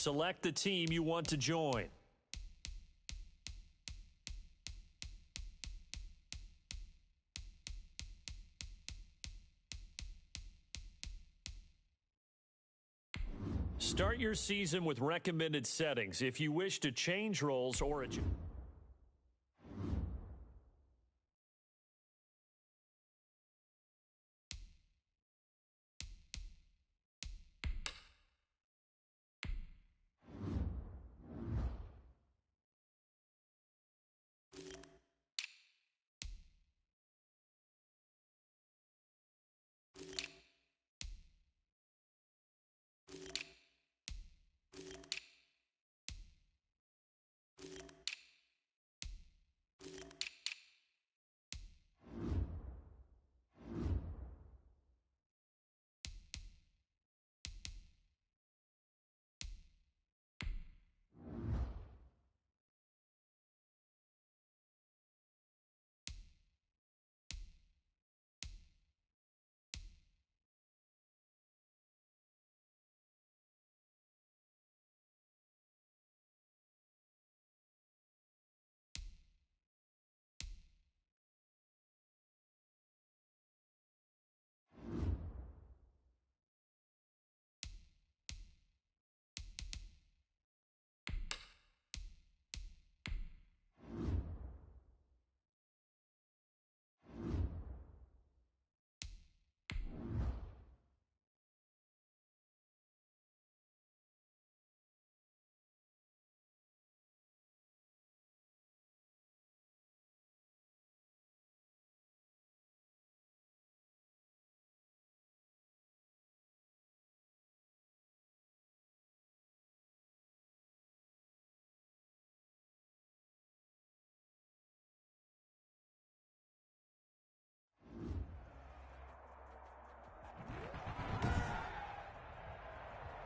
select the team you want to join. Start your season with recommended settings. If you wish to change roles or adjust.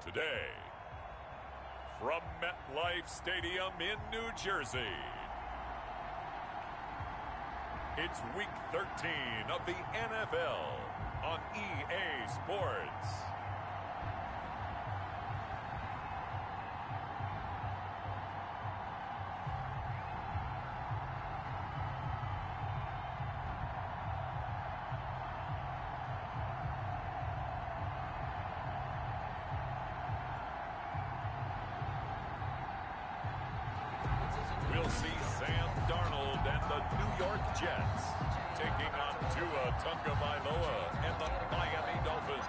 Today, from MetLife Stadium in New Jersey, it's Week 13 of the NFL on EA Sports. We'll see Sam Darnold and the New York Jets taking on Tua Tagovailoa and the Miami Dolphins.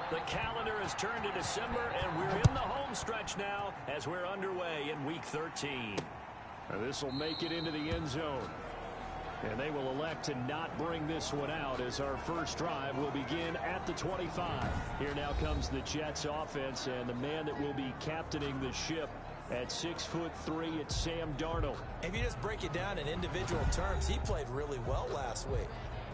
The calendar has turned to December, and we're in the home stretch now as we're underway in Week 13. This will make it into the end zone. And they will elect to not bring this one out as our first drive will begin at the 25. Here now comes the Jets offense, and the man that will be captaining the ship at 6'3", it's Sam Darnold. If you just break it down in individual terms, he played really well last week.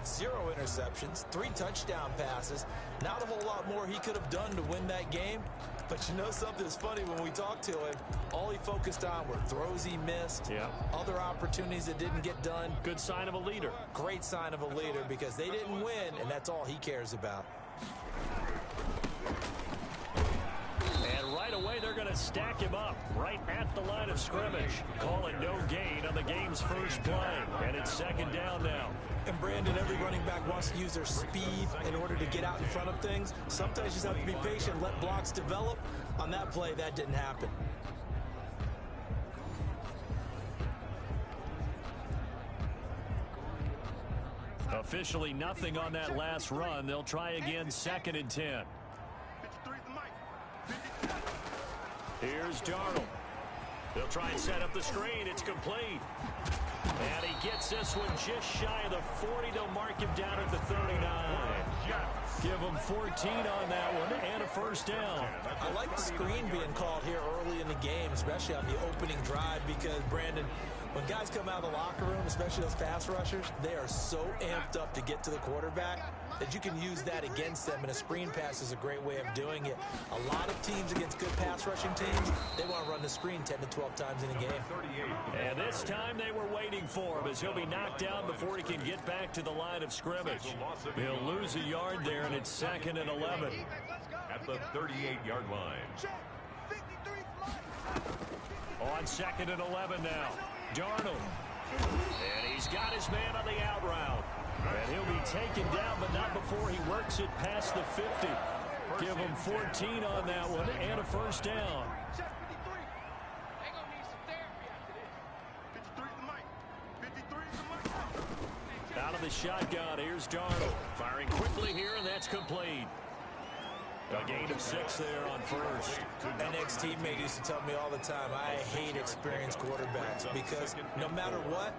0 interceptions, 3 touchdown passes. Not a whole lot more he could have done to win that game. But you know something's funny, when we talked to him, all he focused on were throws he missed, other opportunities that didn't get done. Good sign of a leader. Great sign of a leader, because they didn't win, and that's all he cares about. And right away, they're going to stack him up right at the line of scrimmage. Calling no gain on the game's first play. And it's second down now. And Brandon, every running back wants to use their speed in order to get out in front of things. Sometimes you just have to be patient, let blocks develop. On that play, that didn't happen. Officially nothing on that last run. They'll try again, 2nd and 10. Here's Darnold. They'll try and set up the screen. It's complete. And he gets this one just shy of the 40. They'll mark him down at the 39. Give him 14 on that one and a first down. I like the screen being called here early in the game, especially on the opening drive, because, Brandon, when guys come out of the locker room, especially those pass rushers, they are so amped up to get to the quarterback that you can use that against them, and a screen pass is a great way of doing it. A lot of teams against good pass rushing teams, they want to run the screen 10 to 12 times in a game. And this time they were waiting for him, as he'll be knocked down before he can get back to the line of scrimmage. He'll lose a yard there, and it's 2nd and 11. At the 38-yard line. On 2nd and 11 now. Darnold. And he's got his man on the out route. And he'll be taken down, but not before he works it past the 50. Give him 14 on that one and a first down. Out of the shotgun, here's Darnold. Firing quickly here, and that's complete. A gain of 6 there on first. An ex-teammate used to tell me all the time, I hate experienced quarterbacks because no matter what,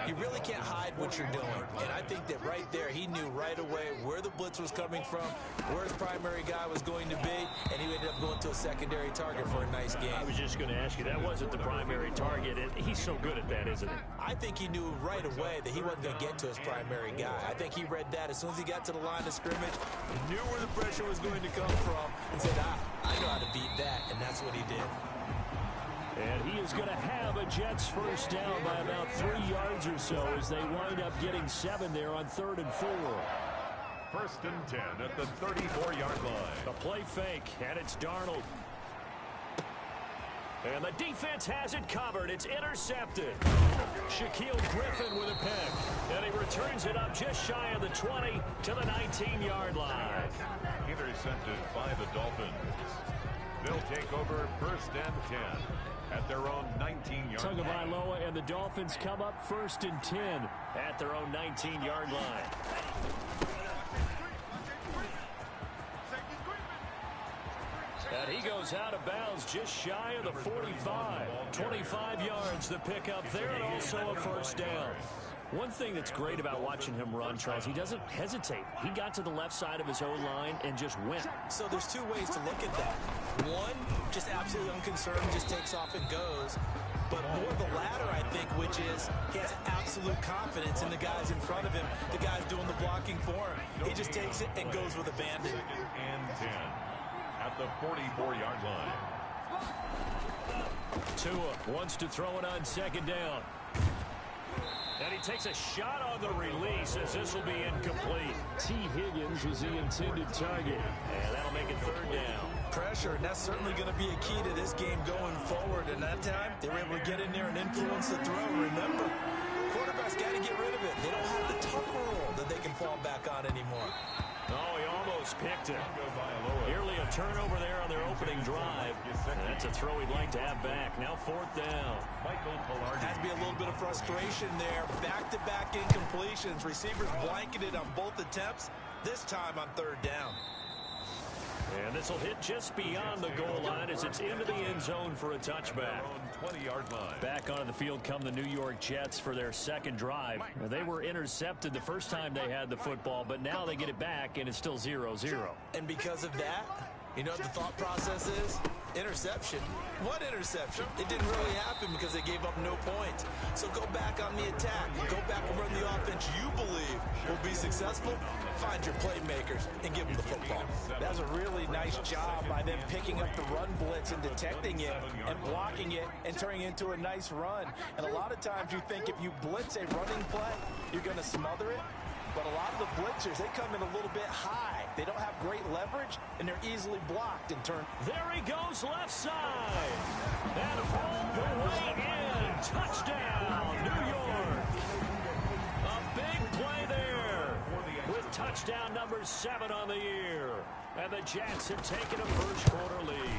you really can't hide what you're doing. And I think that right there, he knew right away where the blitz was coming from, where his primary guy was going to be, and he ended up going to a secondary target for a nice game. I was just going to ask you, that wasn't the primary target. He's so good at that, isn't he? I think he knew right away that he wasn't going to get to his primary guy. I think he read that as soon as he got to the line of scrimmage, he knew where the pressure was going to come from, and said, I know how to beat that, and that's what he did. And he is going to have a Jets first down by about 3 yards or so as they wind up getting 7 there on 3rd and 4. 1st and 10 at the 34-yard line. A play fake, and it's Darnold. And the defense has it covered. It's intercepted. Shaquille Griffin with a pick. And he returns it up just shy of the 20 to the 19-yard line. Intercepted by the Dolphins. They'll take over 1st and 10 at their own 19-yard line. Tagovailoa and the Dolphins come up 1st and 10 at their own 19-yard line. And he goes out of bounds just shy of the 45. 25 yards the pickup there, and also a first down. One thing that's great about watching him run, Charles, he doesn't hesitate. He got to the left side of his O-line and just went. So there's 2 ways to look at that. One, just absolutely unconcerned, just takes off and goes. But more the latter, I think, which is he has absolute confidence in the guys in front of him, the guys doing the blocking for him. He just takes it and goes with abandon. 2nd and 10 at the 44-yard line. Tua wants to throw it on 2nd down. And he takes a shot on the release as this will be incomplete. T. Higgins was the intended target. And that'll make it 3rd down. Pressure, and that's certainly going to be a key to this game going forward. And that time, they were able to get in there and influence the throw. Remember, quarterbacks got to get rid of it. They don't have the tucker roll that they can fall back on anymore. Oh, he almost picked it. Nearly a turnover there on their opening drive. And that's a throw he'd like to have back. Now 4th down. Has to be a little bit of frustration there. Back-to-back incompletions. Receivers blanketed on both attempts. This time on 3rd down. And this will hit just beyond the goal line as it's into the end zone for a touchback. 20-yard line. Back onto the field come the New York Jets for their 2nd drive. They were intercepted the first time they had the football, but now they get it back, and it's still 0-0. And because of that, you know what the thought process is? Interception. What interception? It didn't really happen because they gave up no points. So go back on the attack. Go back and run the offense you believe will be successful. Find your playmakers and give them the football. That was a really nice job by them picking up the run blitz and detecting it and blocking it and turning it into a nice run. And a lot of times you think if you blitz a running play, you're going to smother it. But a lot of the blitzers, they come in a little bit high. They don't have great leverage, and they're easily blocked in turn. There he goes left side. And all the way in. Touchdown, New York. A big play there with touchdown number 7 on the year. And the Jets have taken a first quarter lead.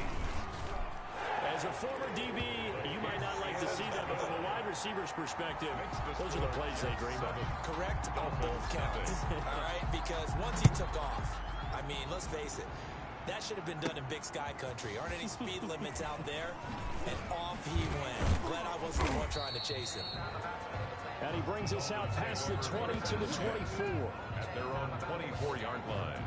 As a former DB, you might not like to see that, but from a wide receiver's perspective, those are the plays they dream of. Correct on both counts, all right? Because once he took off, I mean, let's face it, that should have been done in Big Sky country. Aren't any speed limits out there? And off he went. Glad I wasn't the one trying to chase him. And he brings us out past the 20 to the 24. At their own 24-yard line.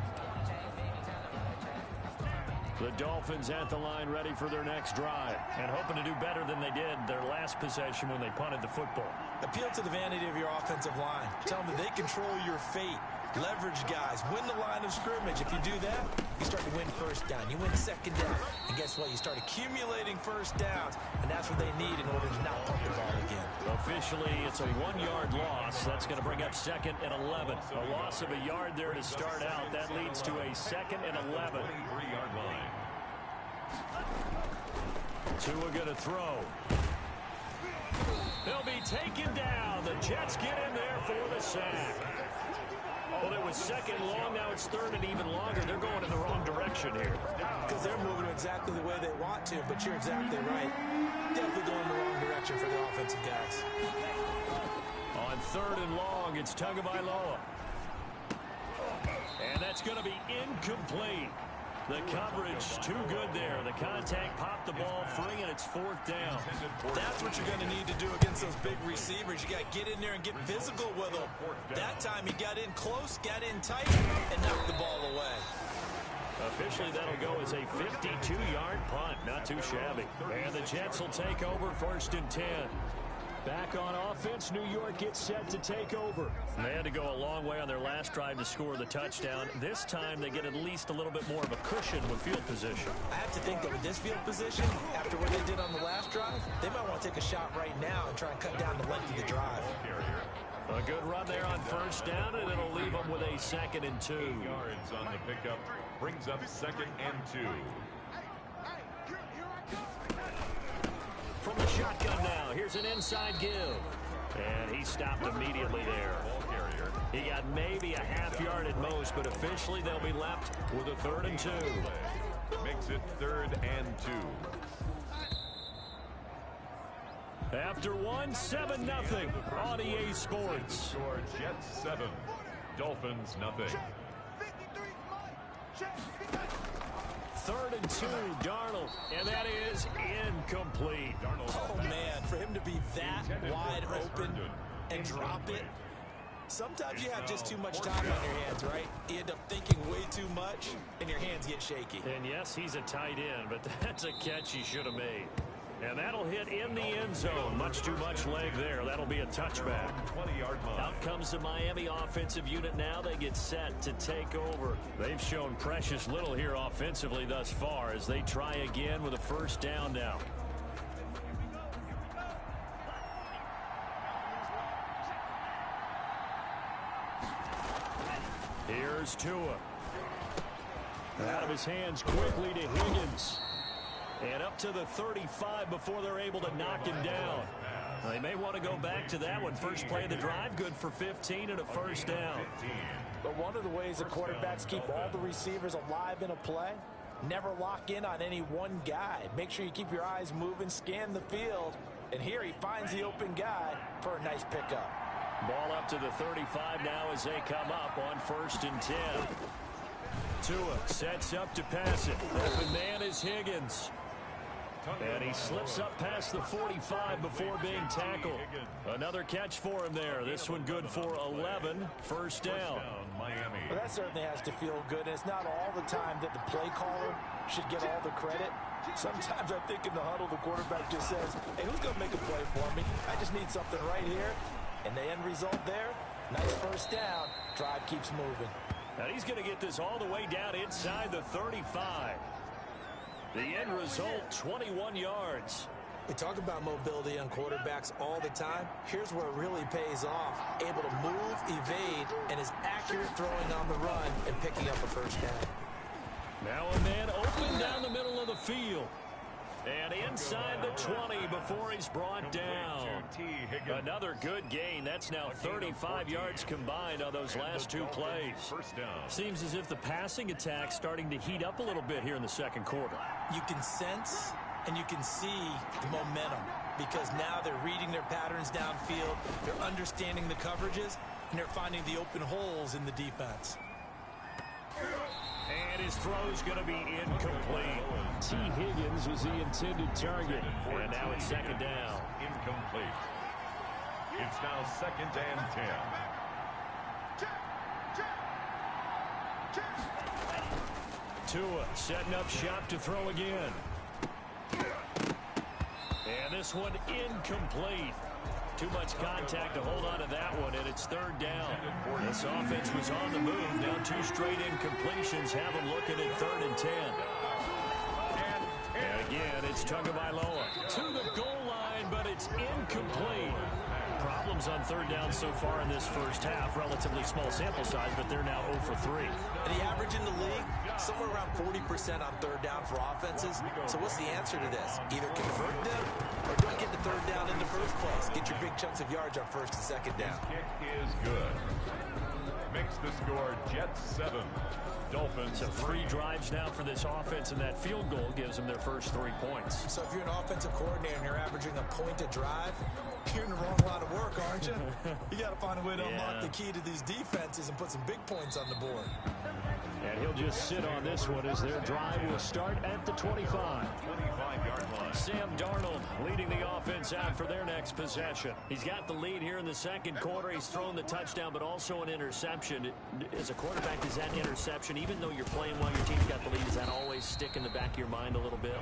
The Dolphins at the line ready for their next drive and hoping to do better than they did their last possession when they punted the football. Appeal to the vanity of your offensive line. Tell them that they control your fate. Leverage guys. Win the line of scrimmage. If you do that, you start to win first down. You win 2nd down. And guess what? You start accumulating first downs. And that's what they need in order to not punt the ball again. Officially, it's a 1-yard loss. That's going to bring up 2nd and 11. A loss of a yard there to start out. That leads to a 2nd and 11. 23-yard line. Tua going to throw. He'll be taken down. The Jets get in there for the sack. Well, it was second long. Now it's third and even longer. They're going in the wrong direction here. Because they're moving exactly the way they want to, but you're exactly right. Definitely going in the wrong direction for the offensive guys. On third and long, it's Tagovailoa. And that's going to be incomplete. The coverage too good there. The contact popped the ball free, and it's fourth down. That's what you're going to need to do against those big receivers. You got to get in there and get physical with them. That time he got in close, got in tight, and knocked the ball away. Officially, that'll go as a 52-yard punt. Not too shabby. And the Jets will take over first and 10. Back on offense, New York gets set to take over. They had to go a long way on their last drive to score the touchdown. This time, they get at least a little bit more of a cushion with field position. I have to think that with this field position, after what they did on the last drive, they might want to take a shot right now and try and cut down the length of the drive. A good run there on first down, and it'll leave them with a 2nd and 2. Yards on the pickup brings up 2nd and 2. From the shotgun now, here's an inside give. And he stopped immediately there. He got maybe a half yard at most, but officially they'll be left with a 3rd and 2. Makes it 3rd and 2. After one, 7-0 on EA Sports. Score Jets 7, Dolphins nothing. 3rd and 2, Darnold, and that is incomplete. Oh, man, for him to be that wide open and drop it. Sometimes you have just too much time on your hands, right? You end up thinking way too much, and your hands get shaky. And yes, he's a tight end, but that's a catch he should have made. And that'll hit in the end zone. Much too much leg there. That'll be a touchback. 20-yard line. Out comes the Miami offensive unit now. They get set to take over. They've shown precious little here offensively thus far as they try again with a first down now. Here's Tua. Out of his hands quickly to Higgins. And up to the 35 before they're able to knock him down. They may want to go back to that one. First play of the drive, good for 15 and a first down. But one of the ways the quarterbacks keep all the receivers alive in a play, never lock in on any one guy. Make sure you keep your eyes moving, scan the field. And here he finds the open guy for a nice pickup. Ball up to the 35 now as they come up on 1st and 10. Tua sets up to pass it. Open man is Higgins. And he slips up past the 45 before being tackled. Another catch for him there. This one good for 11. First down. Miami. Well, that certainly has to feel good. And it's not all the time that the play caller should get all the credit. Sometimes I think in the huddle, the quarterback just says, hey, who's going to make a play for me? I just need something right here. And the end result there, nice first down. Drive keeps moving. And he's going to get this all the way down inside the 35. The end result, 21 yards. We talk about mobility on quarterbacks all the time. Here's where it really pays off. Able to move, evade, and is accurate throwing on the run and picking up a first down. Now a man open down the middle of the field. And inside the 20 before he's brought down. Another good gain. That's now 35 yards combined on those last two plays. Seems as if the passing attack's starting to heat up a little bit here in the second quarter. You can sense and you can see the momentum because now they're reading their patterns downfield. They're understanding the coverages, and they're finding the open holes in the defense. And his throw's going to be incomplete. T. Higgins was the intended target. And now it's second down. Incomplete. It's now 2nd and 10. Tua setting up shop to throw again. And this one incomplete. Too much contact to hold on to that one, and it's third down. This offense was on the move. Now 2 straight incompletions have them looking at 3rd and 10. And again, it's Tagovailoa to the goal line, but it's incomplete. Problems attempts on third down so far in this first half. Relatively small sample size, but they're now 0 for 3. And the average in the league, somewhere around 40% on third down for offenses. So what's the answer to this? Either convert them or don't get the third down in the first place. Get your big chunks of yards on first and second down. Kick is good. Makes the score Jets 7. Dolphins. So 3 drives now for this offense, and that field goal gives them their first 3 points. So if you're an offensive coordinator and you're averaging a point a drive, you're in the wrong line of work, aren't you? You got to find a way to unlock the key to these defenses and put some big points on the board. And he'll just sit on this one as their drive will start at the 25. 25-yard line. Sam Darnold leading the offense out for their next possession. He's got the lead here in the second quarter. He's thrown the touchdown, but also an interception. As a quarterback, is that interception, even though you're playing while your team's got the lead, does that always stick in the back of your mind a little bit?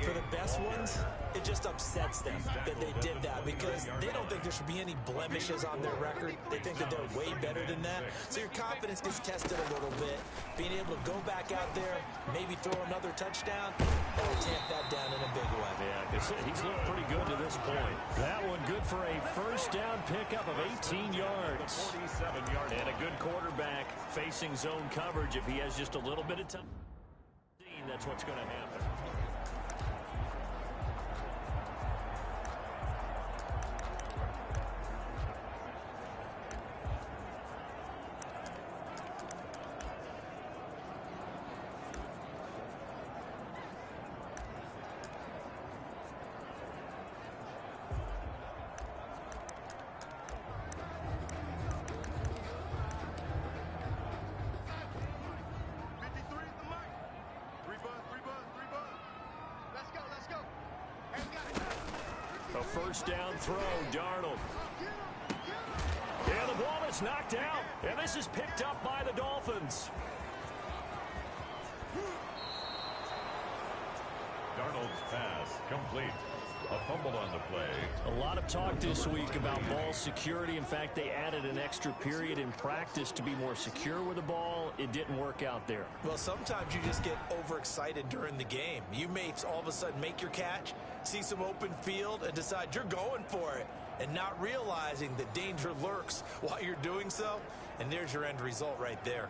For the best ones, it just upsets them that they did that because they don't think there should be any blemishes on their record. They think that they're way better than that. So your confidence gets tested a little bit. Being able to go back out there, maybe throw another touchdown, or tamp that down in a big way. Yeah, he's looked pretty good to this point. That one good for a first down pickup of 18 yards. 47 yards. And a good quarterback facing zone coverage. If he has just a little bit of time, that's what's going to happen. A first down throw, Darnold. And the ball is knocked out. And this is picked up by the Dolphins. Darnold's pass complete. A fumble on the play. A lot of talk this week about ball security. In fact, they added an extra period in practice to be more secure with the ball. It didn't work out there. Well, sometimes you just get overexcited during the game. You may all of a sudden make your catch, see some open field, and decide you're going for it, and not realizing that danger lurks while you're doing so. And there's your end result right there.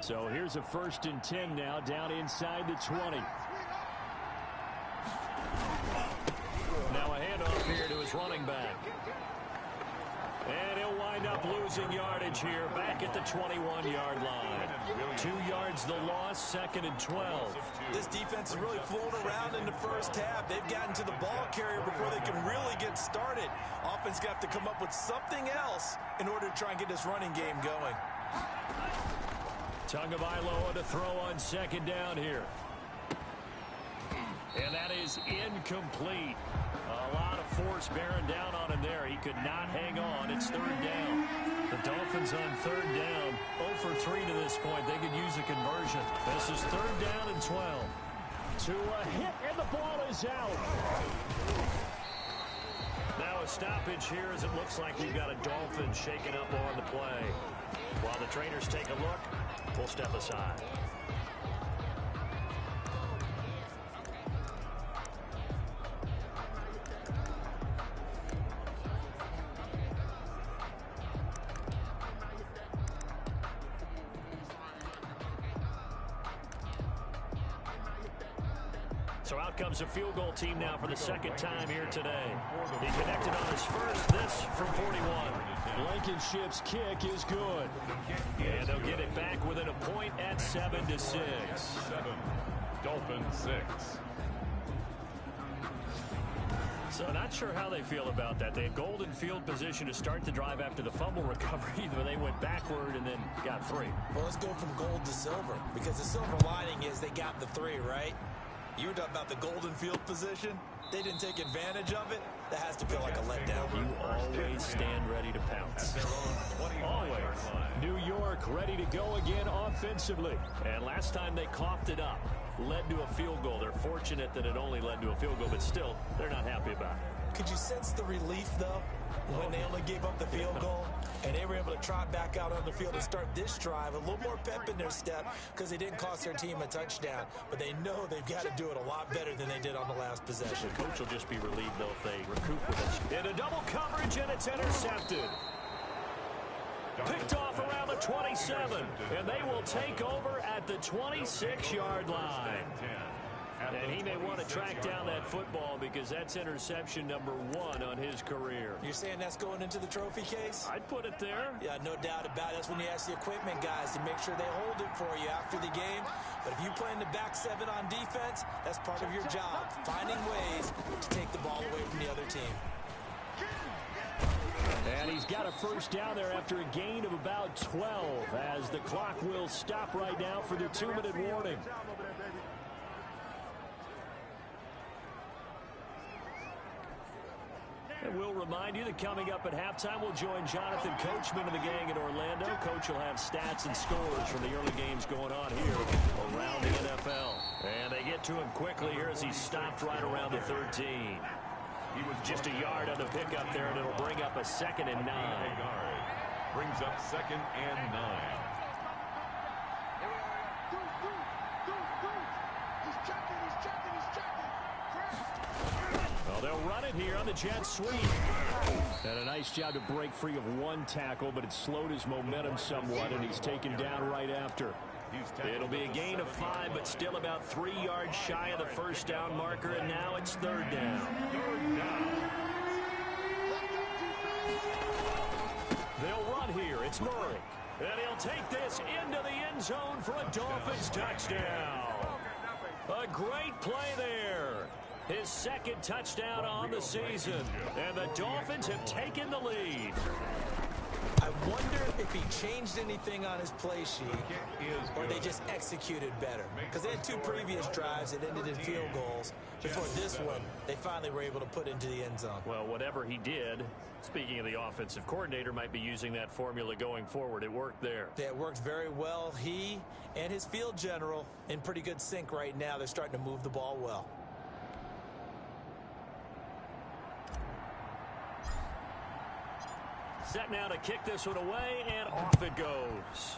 So here's a 1st and 10 now, down inside the 20. Now a handoff here to his running back. And he'll wind up losing yardage here, back at the 21-yard line. 2 yards the loss, 2nd and 12. This defense is really flown around in the first half. They've gotten to the ball carrier before they can really get started. Offense got to have to come up with something else in order to try and get this running game going. Tagovailoa to throw on 2nd down here. And that is incomplete. A lot of force bearing down on him there. He could not hang on. It's 3rd down. The Dolphins on 3rd down. 0 for 3 to this point. They could use a conversion. This is 3rd down and 12. To a hit, and the ball is out. Now a stoppage here as it looks like we've got a Dolphin shaking up on the play. While the trainers take a look, we'll step aside. So out comes a field goal team now for the 2nd time here today. He connected on his first, this from 41. Blankenship's kick is good. And they'll get it back within a point at 7-6. 7. Dolphins 6. So not sure how they feel about that. They had golden field position to start the drive after the fumble recovery, but they went backward and then got 3. Well, let's go from gold to silver, because the silver lining is they got the 3, right? You were talking about the golden field position. They didn't take advantage of it. That has to feel like a letdown. You always stand ready to pounce. Always. New York ready to go again offensively. And last time they coughed it up, led to a field goal. They're fortunate that it only led to a field goal, but still, they're not happy about it. Could you sense the relief, though, when they only gave up the field goal and they were able to trot back out on the field and start this drive? A little more pep in their step because they didn't cost their team a touchdown, but they know they've got to do it a lot better than they did on the last possession. The coach will just be relieved, though, if they recoup with it. In a double coverage, and it's intercepted. Picked off around the 27, and they will take over at the 26-yard line. And he may want to track down that football because that's interception number 1 on his career. You're saying that's going into the trophy case? I'd put it there. Yeah, no doubt about it. That's when you ask the equipment guys to make sure they hold it for you after the game. But if you play in the back 7 on defense, that's part of your job, finding ways to take the ball away from the other team. And he's got a first down there after a gain of about 12 as the clock will stop right now for the 2-minute warning. And we'll remind you that coming up at halftime, we'll join Jonathan Coachman of the gang in Orlando. Coach will have stats and scores from the early games going on here around the NFL. And they get to him quickly here as he stopped right around the 13. He was just a yard on the pickup there, and it'll bring up a 2nd and 9. Brings up 2nd and 9. Well, they'll run it here on the jet sweep. And a nice job to break free of 1 tackle, but it slowed his momentum somewhat, and he's taken down right after. It'll be a gain of 5, but still about 3 yards shy of the first down marker, and now it's 3rd down. They'll run here. It's Murray. And he'll take this into the end zone for a Dolphins touchdown. A great play there. His 2nd touchdown on the season. And the Dolphins have taken the lead. I wonder if he changed anything on his play sheet or they just executed better. Because they had 2 previous drives that ended in field goals. Before this one, they finally were able to put into the end zone. Well, whatever he did, speaking of the offensive coordinator, might be using that formula going forward. It worked there. Yeah, it worked very well. He and his field general in pretty good sync right now. They're starting to move the ball well. Set now to kick this one away, and off it goes.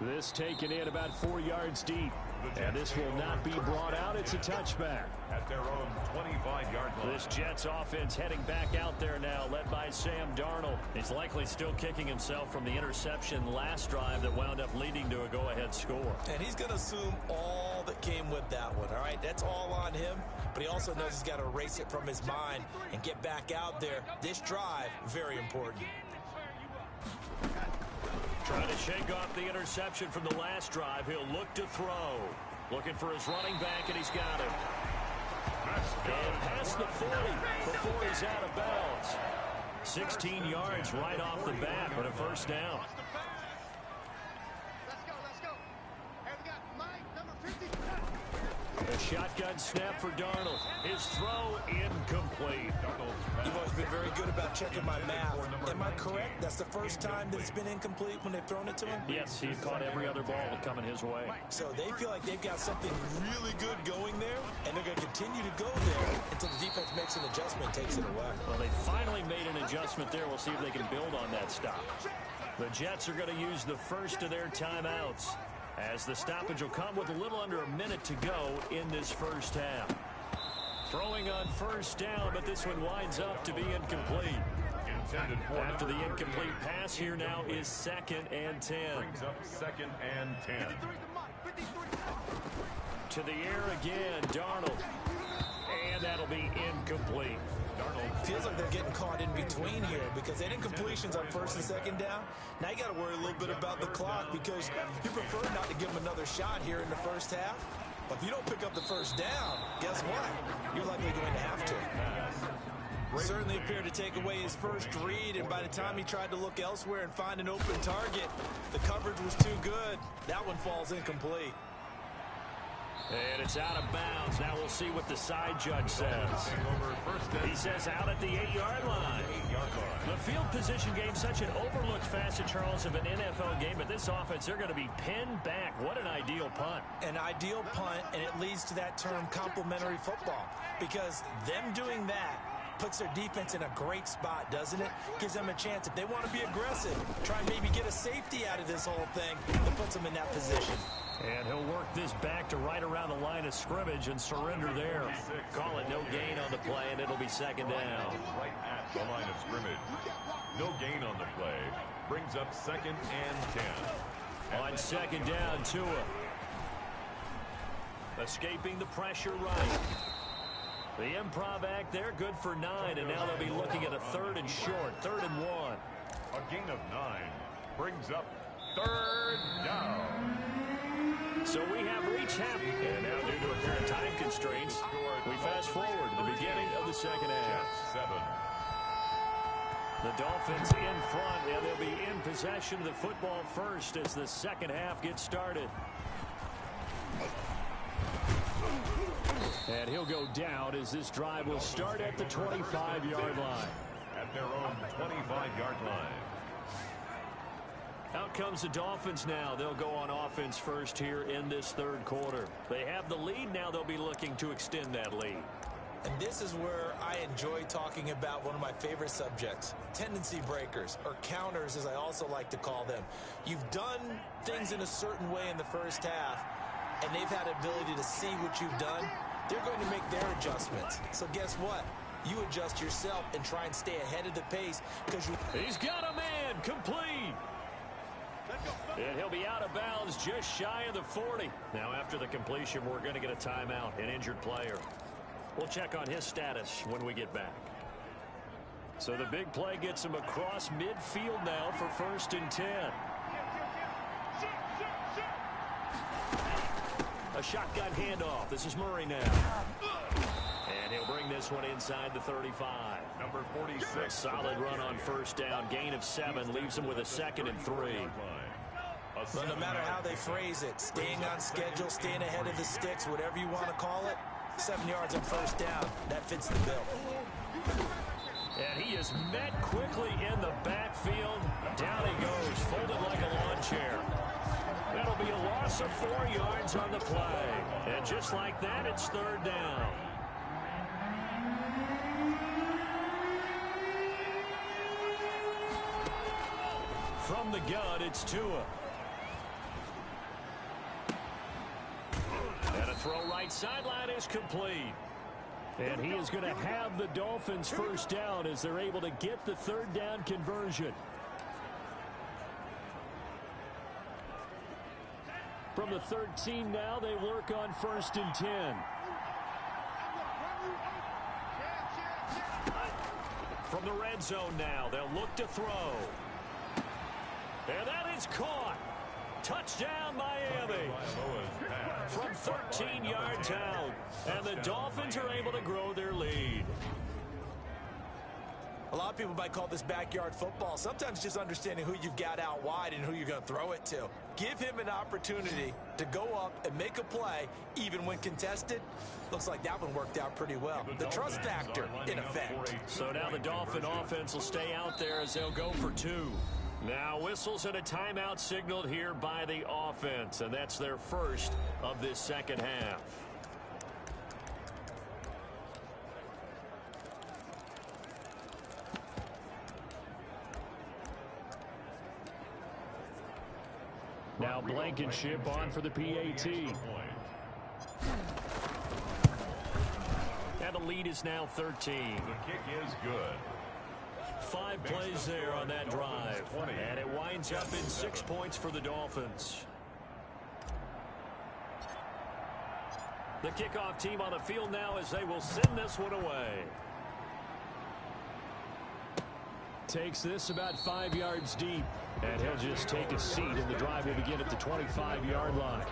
This taken in about 4 yards deep. And this will not be brought out. It's a touchback. At their own 25-yard line. This Jets offense heading back out there now, led by Sam Darnold. He's likely still kicking himself from the interception last drive that wound up leading to a go-ahead score. And he's going to assume all that came with that one, all right? That's all on him. But he also knows he's got to erase it from his mind and get back out there. This drive, very important. Trying to shake off the interception from the last drive. He'll look to throw. Looking for his running back, and he's got him. And past the 40 before he's out of bounds. 16 yards right off the bat, but a first down. A shotgun snap for Darnold. His throw incomplete. You've always been very good about checking my math. Am I correct? That's the first time that it's been incomplete when they've thrown it to him? Yes, he caught every other ball coming his way. So they feel like they've got something really good going there, and they're going to continue to go there until the defense makes an adjustment and takes it away. Well, they finally made an adjustment there. We'll see if they can build on that stop. The Jets are going to use the first of their timeouts, as the stoppage will come with a little under a minute to go in this first half. Throwing on first down, but this one winds up to be incomplete. After the incomplete pass, here now is 2nd and 10. Brings up 2nd and 10. To the air again, Darnold. And that'll be incomplete. Feels like they're getting caught in between here because they didn't completions on 1st and 2nd down. Now you got to worry a little bit about the clock because you prefer not to give them another shot here in the first half. But if you don't pick up the first down, guess what? You're likely going to have to. Certainly appeared to take away his first read, and by the time he tried to look elsewhere and find an open target, the coverage was too good. That one falls incomplete. And it's out of bounds. Now we'll see what the side judge says. He says out at the 8-yard line. The field position game, such an overlooked facet, Charles, of an NFL game. But this offense, they're going to be pinned back. What an ideal punt. An ideal punt, and it leads to that term complementary football. Because them doing that puts their defense in a great spot, doesn't it? Gives them a chance, if they want to be aggressive, try and maybe get a safety out of this whole thing, that puts them in that position. And he'll work this back to right around the line of scrimmage and surrender there. Call it no gain on the play, and it'll be second down. Right at the line of scrimmage. No gain on the play. Brings up 2nd and 10. On second down, Tua. Escaping the pressure right. The improv act there, good for 9, and now they'll be looking at a 3rd and short, 3rd and 1. A gain of 9 brings up 3rd down. So we have reached half, and now due to apparent time constraints, we fast forward to the beginning of the second half. 7. The Dolphins in front, and they'll be in possession of the football first as the second half gets started. And he'll go down as this drive will start at the 25-yard line. At their own 25-yard line. Out comes the Dolphins now. They'll go on offense first here in this third quarter. They have the lead. Now they'll be looking to extend that lead. And this is where I enjoy talking about one of my favorite subjects, tendency breakers, or counters as I also like to call them. You've done things in a certain way in the first half, and they've had ability to see what you've done. They're going to make their adjustments. So guess what? You adjust yourself and try and stay ahead of the pace because you... He's got a man complete. And he'll be out of bounds just shy of the 40. Now after the completion, we're going to get a timeout, an injured player. We'll check on his status when we get back. So the big play gets him across midfield now for 1st and 10. A shotgun handoff. This is Murray now. And he'll bring this one inside the 35. Number 46. A solid run on 1st down. Gain of 7 leaves him with a 2nd and 3. But no matter how they phrase it, staying on schedule, staying ahead of the sticks, whatever you want to call it, 7 yards on 1st down. That fits the bill. And he is met quickly in the backfield. Down he goes, folded like a lawn chair. That'll be a loss of 4 yards on the play. And just like that, it's 3rd down. From the gun, it's Tua. And a throw right sideline is complete. And he is going to have the Dolphins 1st down as they're able to get the 3rd down conversion. From the 13 now, they work on 1st and 10. From the red zone now, they'll look to throw. And that is caught. Touchdown, Miami. From 13 yards out. And the Dolphins are able to grow their lead. A lot of people might call this backyard football. Sometimes just understanding who you've got out wide and who you're going to throw it to. Give him an opportunity to go up and make a play, even when contested. Looks like that one worked out pretty well. The trust factor in effect. So now the Dolphin offense will stay out there as they'll go for 2. Now whistles and a timeout signaled here by the offense, and that's their first of this second half. Now Blankenship on for the PAT. And the lead is now 13. The kick is good. 5 plays there on that drive. And it winds up in 6 points for the Dolphins. The kickoff team on the field now as they will send this one away. Takes this about 5 yards deep. And he'll just take a seat, and the drive will begin at the 25-yard line.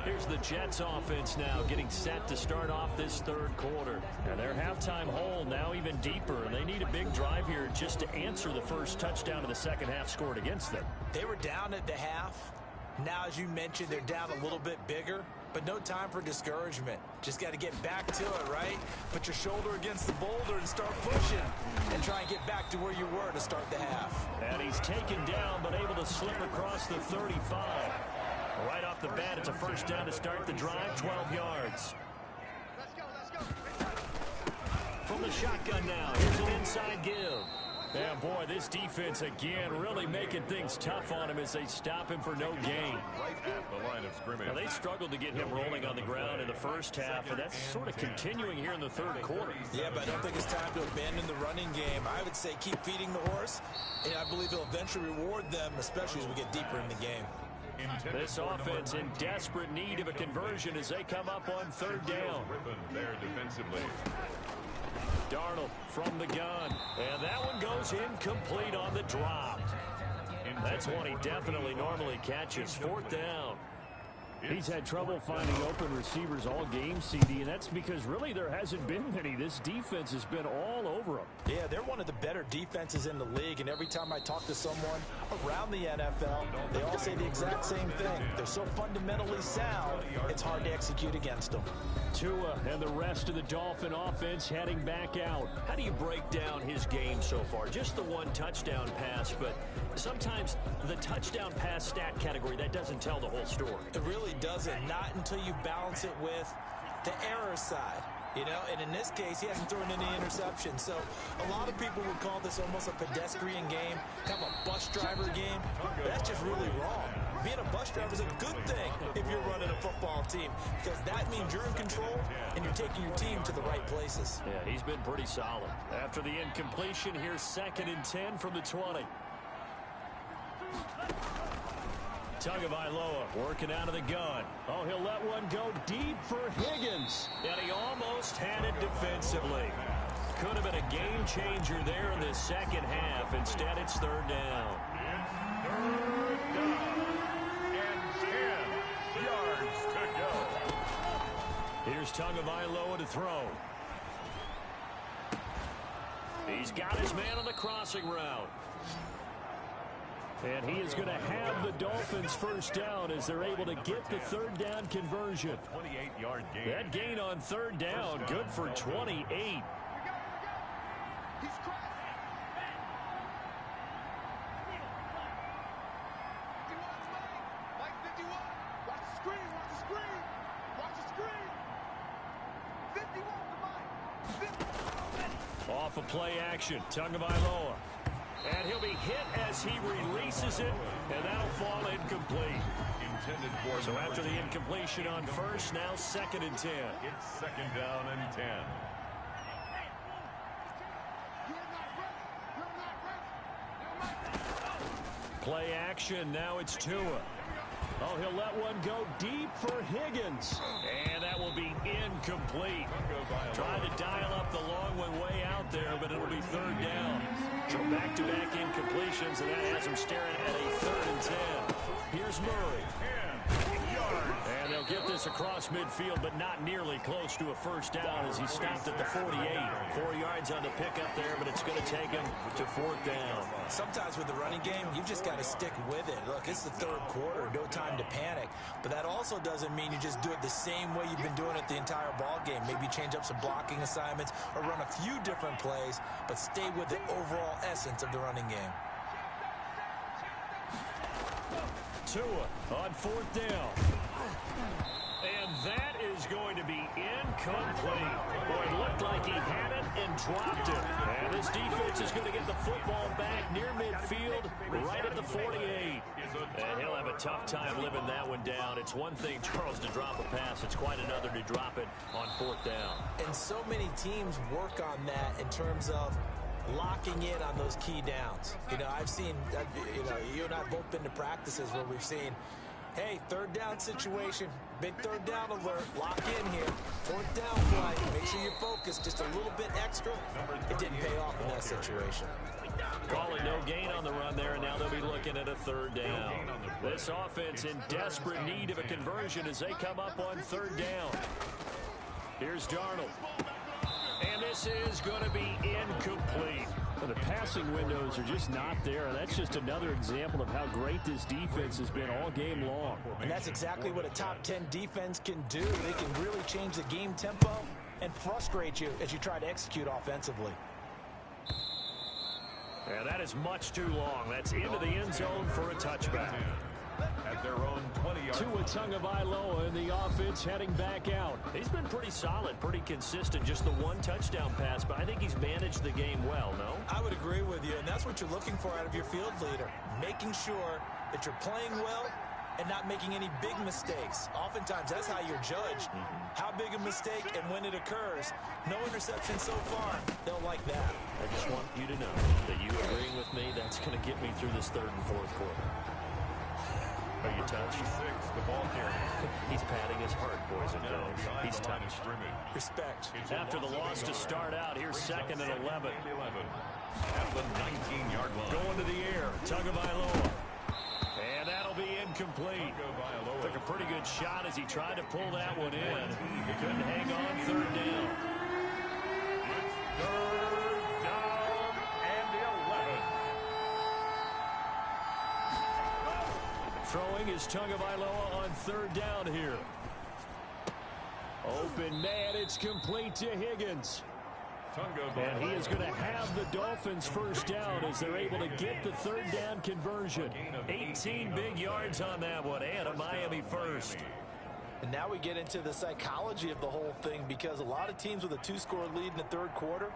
Here's the Jets offense now getting set to start off this third quarter. And their halftime hole now even deeper, and they need a big drive here just to answer the first touchdown of the second half scored against them. They were down at the half. Now, as you mentioned, they're down a little bit bigger. but no time for discouragement. Just got to get back to it, right? Put your shoulder against the boulder and start pushing and try and get back to where you were to start the half. And he's taken down but able to slip across the 35. Right off the bat, it's a first down to start the drive, 12 yards. From the shotgun now, here's an inside give. Yeah, boy, this defense again really making things tough on him as they stop him for no gain. Right at the line of scrimmage. Now, they struggled to get him rolling on the ground in the first half, and that's sort of continuing here in the third quarter. Yeah, but I don't think it's time to abandon the running game. I would say keep feeding the horse, and I believe he'll eventually reward them, especially as we get deeper in the game. This offense in desperate need of a conversion as they come up on third down. There defensively. Darnold from the gun, and that one goes incomplete on the drop. That's one he definitely normally catches. Fourth down. He's had trouble finding open receivers all game, CD, and that's because really there hasn't been many. This defense has been all over them. Yeah, they're one of the better defenses in the league, and every time I talk to someone around the NFL, they all say the exact same thing. They're so fundamentally sound, it's hard to execute against them. Tua and the rest of the Dolphin offense heading back out. How do you break down his game so far? Just the one touchdown pass, but sometimes the touchdown pass stat category, that doesn't tell the whole story. It really doesn't, not until you balance it with the error side. You know, and in this case, he hasn't thrown any interceptions. So a lot of people would call this almost a pedestrian game, kind of a bus driver game. But that's just really wrong. Being a bus driver is a good thing if you're running a football team, because that means you're in control and you're taking your team to the right places. Yeah, he's been pretty solid. After the incompletion, here's 2nd and 10 from the 20. Tagovailoa working out of the gun. Oh, he'll let one go deep for Higgins. And he almost had it defensively. Could have been a game changer there in the second half. Instead, it's third down. Third down. And 10 yards to go. Here's Tagovailoa to throw. He's got his man on the crossing route. And he is going to have the Dolphins first down as they're able to get the third down conversion. 28-yard gain. That gain on third down, good for 28. Off of play action, Tagovailoa. And he'll be hit as he releases it, and that'll fall incomplete. So after the incompletion on first, now 2nd and 10. It's 2nd down and 10. Play action, now it's Tua. Oh, he'll let one go deep for Higgins. And that will be incomplete. Trying to dial up the long one way out there, but it'll be third down. So back-to-back incompletions, and that has him staring at a 3rd and 10. Here's Murray. And they'll get this across midfield, but not nearly close to a first down as he stopped at the 48. 4 yards on the pickup there, but it's going to take him to 4th down. Sometimes with the running game, you've just got to stick with it. Look, it's the third quarter, no time to panic. But that also doesn't mean you just do it the same way you've been doing it the entire ball game. Maybe change up some blocking assignments or run a few different plays, but stay with the overall essence of the running game. Tua on 4th down. And that is going to be incomplete. Boy, it looked like he had it and dropped it. And this defense is going to get the football back near midfield, right at the 48. And he'll have a tough time living that one down. It's one thing, Charles, to drop a pass. It's quite another to drop it on 4th down. And so many teams work on that in terms of locking in on those key downs. You know, I've seen, you and I have both been to practices where we've seen, hey, third down situation, big third down alert, lock in here, 4th down play, make sure you focus just a little bit extra. It didn't pay off in that situation. Calling no gain on the run there, and now they'll be looking at a 3rd down. This offense in desperate need of a conversion as they come up on 3rd down. Here's Darnold. And this is going to be incomplete. The passing windows are just not there. That's just another example of how great this defense has been all game long. And that's exactly what a top 10 defense can do. They can really change the game tempo and frustrate you as you try to execute offensively. And that is much too long. That's into the end zone for a touchback. At their own 20-yard Tua Tagovailoa in the offense heading back out. He's been pretty solid, pretty consistent. Just the one touchdown pass, but I think he's managed the game well, no? I would agree with you, and that's what you're looking for out of your field leader. Making sure that you're playing well and not making any big mistakes. Oftentimes, that's how you're judged. How big a mistake and when it occurs. No interception so far. They'll like that. I just want you to know that you agreeing with me, that's going to get me through this third and fourth quarter. Are you touched? The ball carrier. He's patting his heart, boys and girls. He's touched. Respect. After the loss to start out, here's 2nd and 11. At the 19-yard line. Going to the air, Tagovailoa. And that'll be incomplete. Took a pretty good shot as he tried to pull that one in. He couldn't hang on, third down. Third down and 11. Throwing is Tagovailoa on third down here. Open man, it's complete to Higgins. And he is going to have the Dolphins first down as they're able to get the third down conversion. 18 big yards on that one, and a Miami first. And now we get into the psychology of the whole thing, because a lot of teams with a 2-score lead in the third quarter,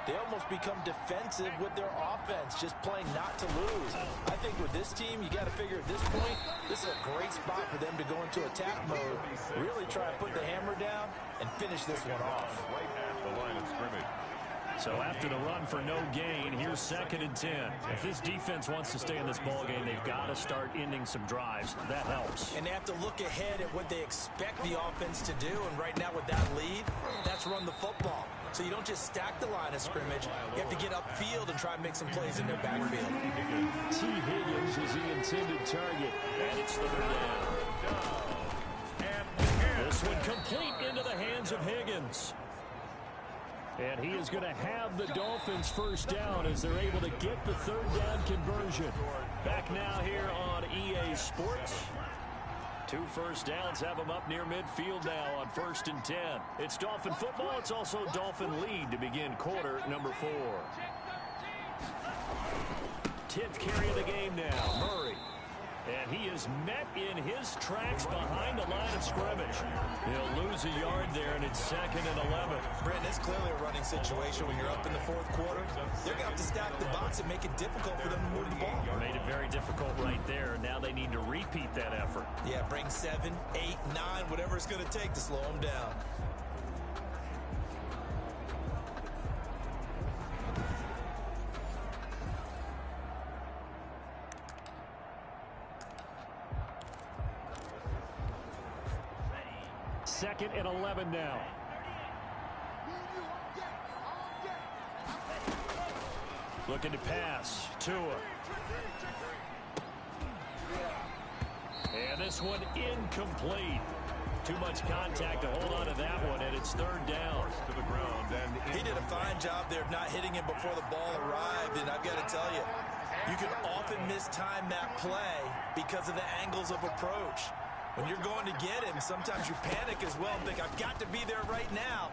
they almost become defensive with their offense, just playing not to lose. I think with this team, you got to figure at this point, this is a great spot for them to go into attack mode, really try to put the hammer down and finish this one off. Right at the line of scrimmage. So after the run for no gain, here's 2nd and 10. If this defense wants to stay in this ballgame, they've got to start ending some drives. That helps. And they have to look ahead at what they expect the offense to do. And right now with that lead, that's run the football. So you don't just stack the line of scrimmage. You have to get upfield and try and make some plays in their backfield. T. Higgins is the intended target. And it's third down. This one complete into the hands of Higgins. And he is going to have the Dolphins first down as they're able to get the third down conversion. Back now here on EA Sports. 2 first downs have them up near midfield now on 1st and 10. It's Dolphin football. It's also Dolphin lead to begin quarter number 4. 10th carry of the game now. Murray. And he is met in his tracks behind the line of scrimmage. He'll lose a yard there, and it's 2nd and 11. Brent, it's clearly a running situation when you're up in the fourth quarter. They're going to have to stack the box and make it difficult for them to move the ball. Made it very difficult right there. Now they need to repeat that effort. Yeah, bring 7, 8, 9, whatever it's going to take to slow them down. Second and 11 now. Looking to pass. Tua. And this one incomplete. Too much contact to hold on to that one, and it's third down. To the ground, and he did a fine job there of not hitting him before the ball arrived, and I've got to tell you, you can often mistime that play because of the angles of approach. When you're going to get him, sometimes you panic as well and think, I've got to be there right now.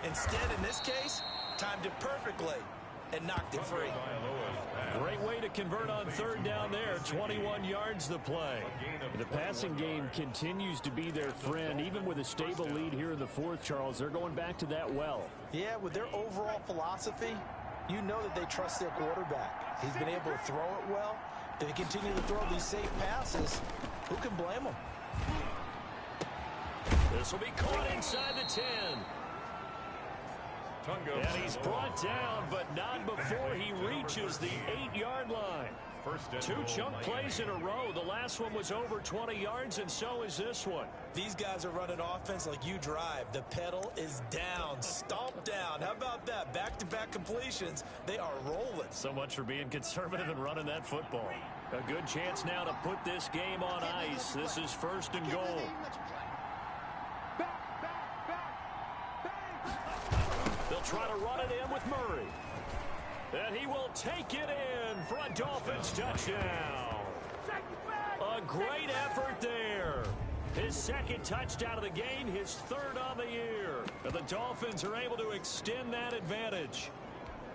Instead, in this case, timed it perfectly and knocked it free. Great way to convert on third down there. 21 yards the play. The passing game continues to be their friend. Even with a stable lead here in the fourth, Charles, they're going back to that well. Yeah, with their overall philosophy, you know that they trust their quarterback. He's been able to throw it well. If they continue to throw these safe passes, who can blame them? This will be caught inside the 10. And he's brought down, but not before he reaches the 8-yard line. 2 chunk plays in a row. The last one was over 20 yards, and so is this one. These guys are running offense like you drive. The pedal is down, stomp down. How about that? Back-to-back completions. They are rolling. So much for being conservative and running that football. A good chance now to put this game on ice. This is 1st and goal. They'll try to run it in with Murray. And he will take it in for a Dolphins touchdown. A great effort there. His second touchdown of the game, his third on the year. And the Dolphins are able to extend that advantage.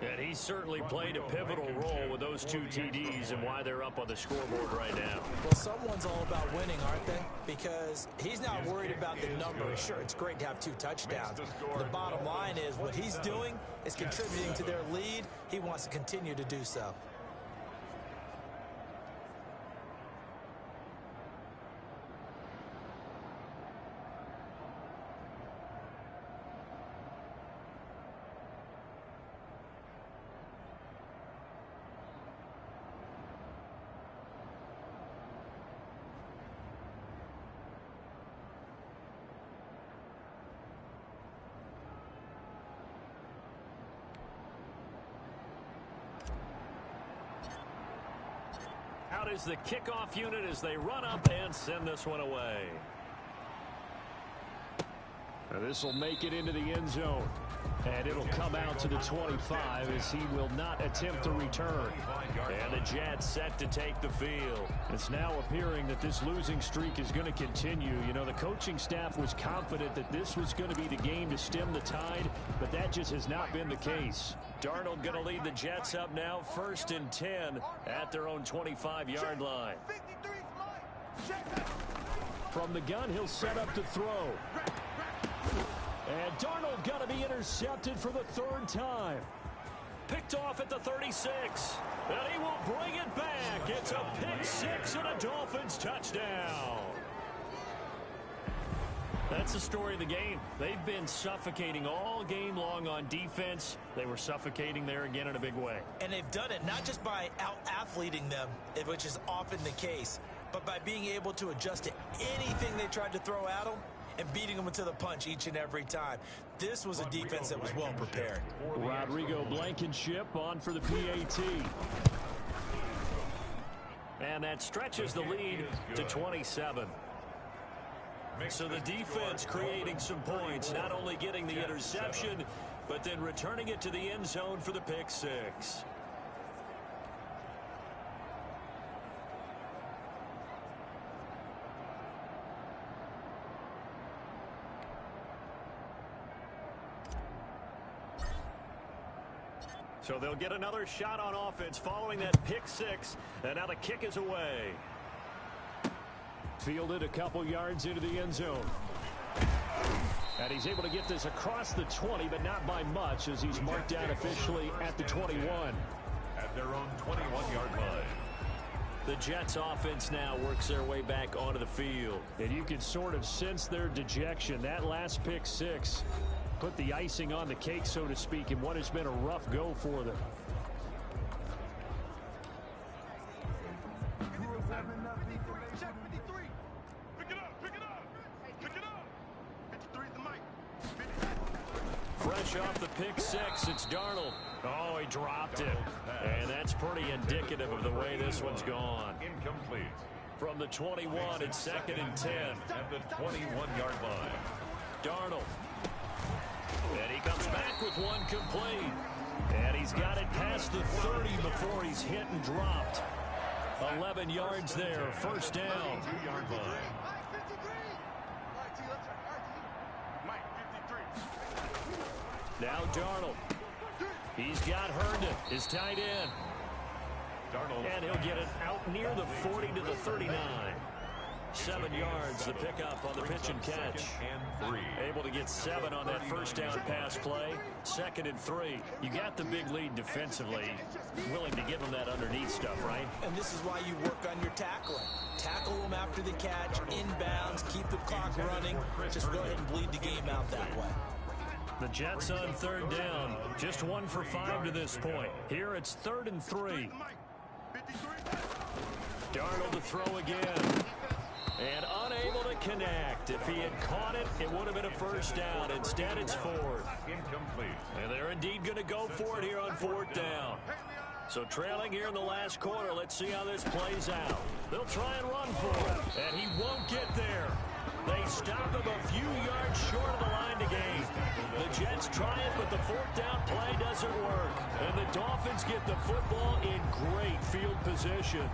And he certainly played a pivotal role with those 2 TDs and why they're up on the scoreboard right now. Well, someone's all about winning, aren't they? Because he's not worried about the number. Sure, it's great to have 2 touchdowns. The bottom line is what he's doing is contributing to their lead. He wants to continue to do so. Out is the kickoff unit as they run up and send this one away. This will make it into the end zone. And it'll come out to the 25 as he will not attempt to return. And the Jets set to take the field. It's now appearing that this losing streak is going to continue. You know, the coaching staff was confident that this was going to be the game to stem the tide, but that just has not been the case. Darnold going to lead the Jets up now, 1st and 10 at their own 25-yard line. From the gun, he'll set up to throw. And Darnold going to be intercepted for the 3rd time. Picked off at the 36. And he will bring it back. It's a pick 6 and a Dolphins touchdown. That's the story of the game. They've been suffocating all game long on defense. They were suffocating there again in a big way. And they've done it not just by out-athleting them, which is often the case, but by being able to adjust to anything they tried to throw at them and beating them into the punch each and every time. This was a defense that was well prepared. Rodrigo Blankenship on for the PAT. And that stretches the lead to 27. So the defense creating some points, not only getting the interception, but then returning it to the end zone for the pick 6. So they'll get another shot on offense following that pick 6, and now the kick is away. Fielded a couple yards into the end zone. And he's able to get this across the 20, but not by much as he's marked down officially at the 21. At their own 21-yard line. The Jets offense now works their way back onto the field. And you can sort of sense their dejection. That last pick 6 put the icing on the cake, so to speak, in what has been a rough go for them. Fresh off the pick 6, it's Darnold. Oh, he dropped it. And that's pretty indicative of the way this one's gone. Incomplete. From the 21, it's 2nd and 10. At the 21-yard line. Darnold. And he comes back with one complete. And he's got it past the 30 before he's hit and dropped. 11 yards there, 1st down. 2-yard line. Now Darnold. He's got Herndon, his tight end. Darnold. And he'll get it out near the 40 to the 39. 7 yards, the pickup on the pitch and catch. Able to get 7 on that 1st down pass play. 2nd and 3. You got the big lead defensively. Willing to give them that underneath stuff, right? And this is why you work on your tackling. Tackle them after the catch, inbounds, keep the clock running. Just go ahead and bleed the game out that way. The Jets on 3rd down. Just 1 for 5 to this point. Here it's 3rd and 3. Darnold to throw again. And unable to connect. If he had caught it, it would have been a 1st down. Instead, it's 4th. Incomplete. And they're indeed going to go for it here on 4th down. So trailing here in the last quarter, let's see how this plays out. They'll try and run for it. And he won't get there. They stop him a few yards short of the line to gain. The Jets try it, but the fourth down play doesn't work. And the Dolphins get the football in great field position.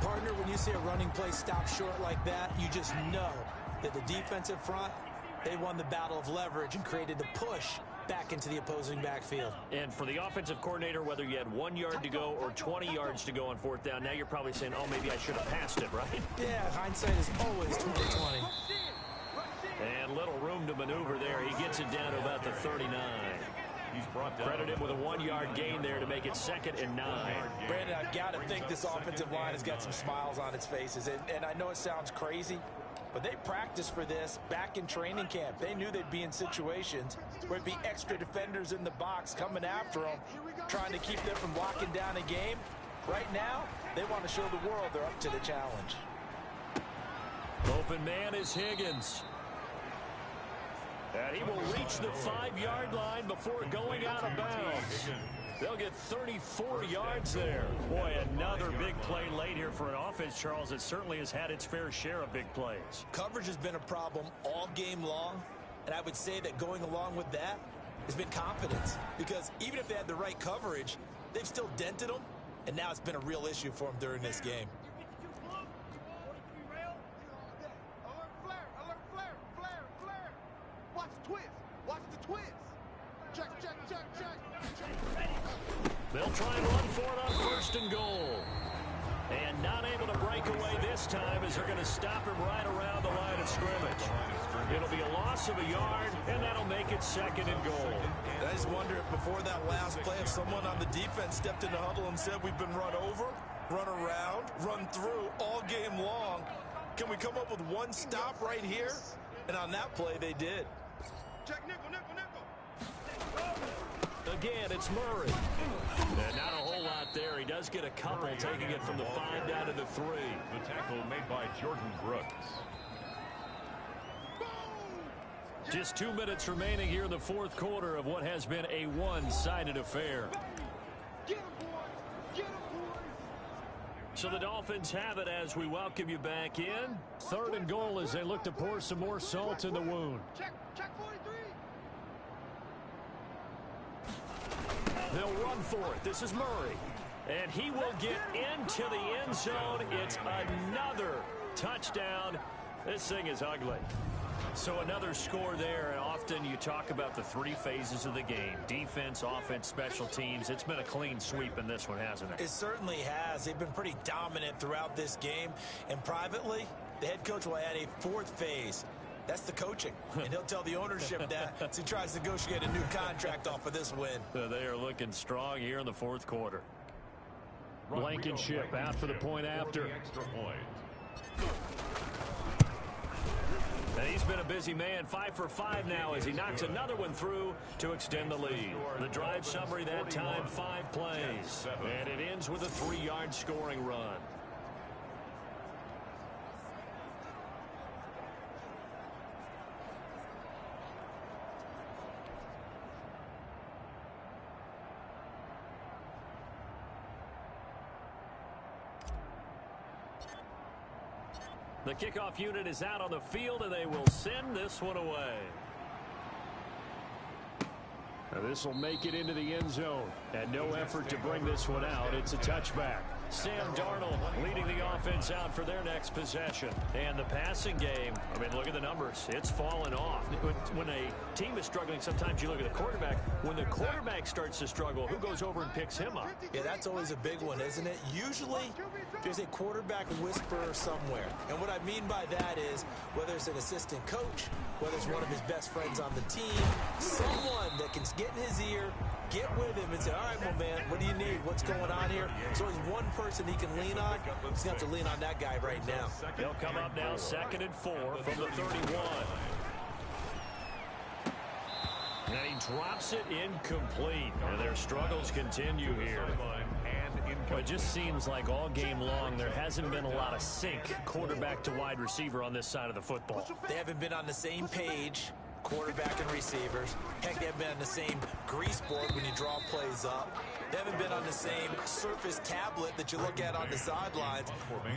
Partner, when you see a running play stop short like that, you just know that the defensive front, they won the battle of leverage and created the push back into the opposing backfield. And for the offensive coordinator, whether you had 1 yard to go or 20 yards to go on fourth down, now you're probably saying, oh, maybe I should have passed it, right? Yeah, hindsight is always 20/20. And little room to maneuver there. He gets it down to about the 39. He's brought down. Credit him with a 1 yard gain there to make it 2nd and 9. Brandon, I've got to think this offensive line has got some smiles on its faces. And I know it sounds crazy, but they practiced for this back in training camp. They knew they'd be in situations where it'd be extra defenders in the box coming after them, trying to keep them from locking down a game. Right now, they want to show the world they're up to the challenge. Open man is Higgins. And he will reach the 5-yard line before going out of bounds. They'll get 34 yards there. Boy, another big play late here for an offense, Charles, that certainly has had its fair share of big plays. Coverage has been a problem all game long, and I would say that going along with that has been confidence. Because even if they had the right coverage, they've still dented them, and now it's been a real issue for them during this game. They'll try and run for it on 1st and goal. And not able to break away this time as they're going to stop him right around the line of scrimmage. It'll be a loss of a yard, and that'll make it 2nd and goal. I just wonder if before that last play, if someone on the defense stepped in the huddle and said, we've been run over, run around, run through all game long. Can we come up with one stop right here? And on that play, they did. Check nickel. Again, it's Murray. And not a whole lot there. He does get a couple, taking it from the 5 down to the 3. The tackle made by Jordan Brooks. Just 2 minutes remaining here in the 4th quarter of what has been a one-sided affair. So the Dolphins have it as we welcome you back in. 3rd and goal as they look to pour some more salt in the wound. Check 43. They'll run for it. This is Murray. And he will get into the end zone. It's another touchdown. This thing is ugly. So another score there, and often you talk about the 3 phases of the game. Defense, offense, special teams. It's been a clean sweep in this one, hasn't it? It certainly has. They've been pretty dominant throughout this game. And privately, the head coach will add a 4th phase. That's the coaching. And he'll tell the ownership that as he tries to negotiate a new contract off of this win. They are looking strong here in the 4th quarter. Blankenship out for the point after. And he's been a busy man, 5 for 5 now as he knocks another one through to extend the lead. The drive summary that time, 5 plays. And it ends with a 3-yard scoring run. The kickoff unit is out on the field, and they will send this one away. Now this will make it into the end zone. And no effort to bring this one out. It's a touchback. Sam Darnold leading the offense out for their next possession. And the passing game, I mean, look at the numbers. It's fallen off. When a team is struggling, sometimes you look at the quarterback. When the quarterback starts to struggle, who goes over and picks him up? Yeah, that's always a big one, isn't it? Usually, there's a quarterback whisperer somewhere. And what I mean by that is, whether it's an assistant coach, whether it's one of his best friends on the team, someone that can get in his ear, get with him and say, all right, well, man, what do you need? What's going on here? So he's one person he can lean on. He's going to have to lean on that guy right now. They'll come up now 2nd and 4 from the 31. And he drops it incomplete. And their struggles continue here. It just seems like all game long there hasn't been a lot of sync quarterback to wide receiver on this side of the football. They haven't been on the same page quarterback and receivers. Heck, they haven't been on the same grease board when you draw plays up. They haven't been on the same surface tablet that you look at on the sidelines.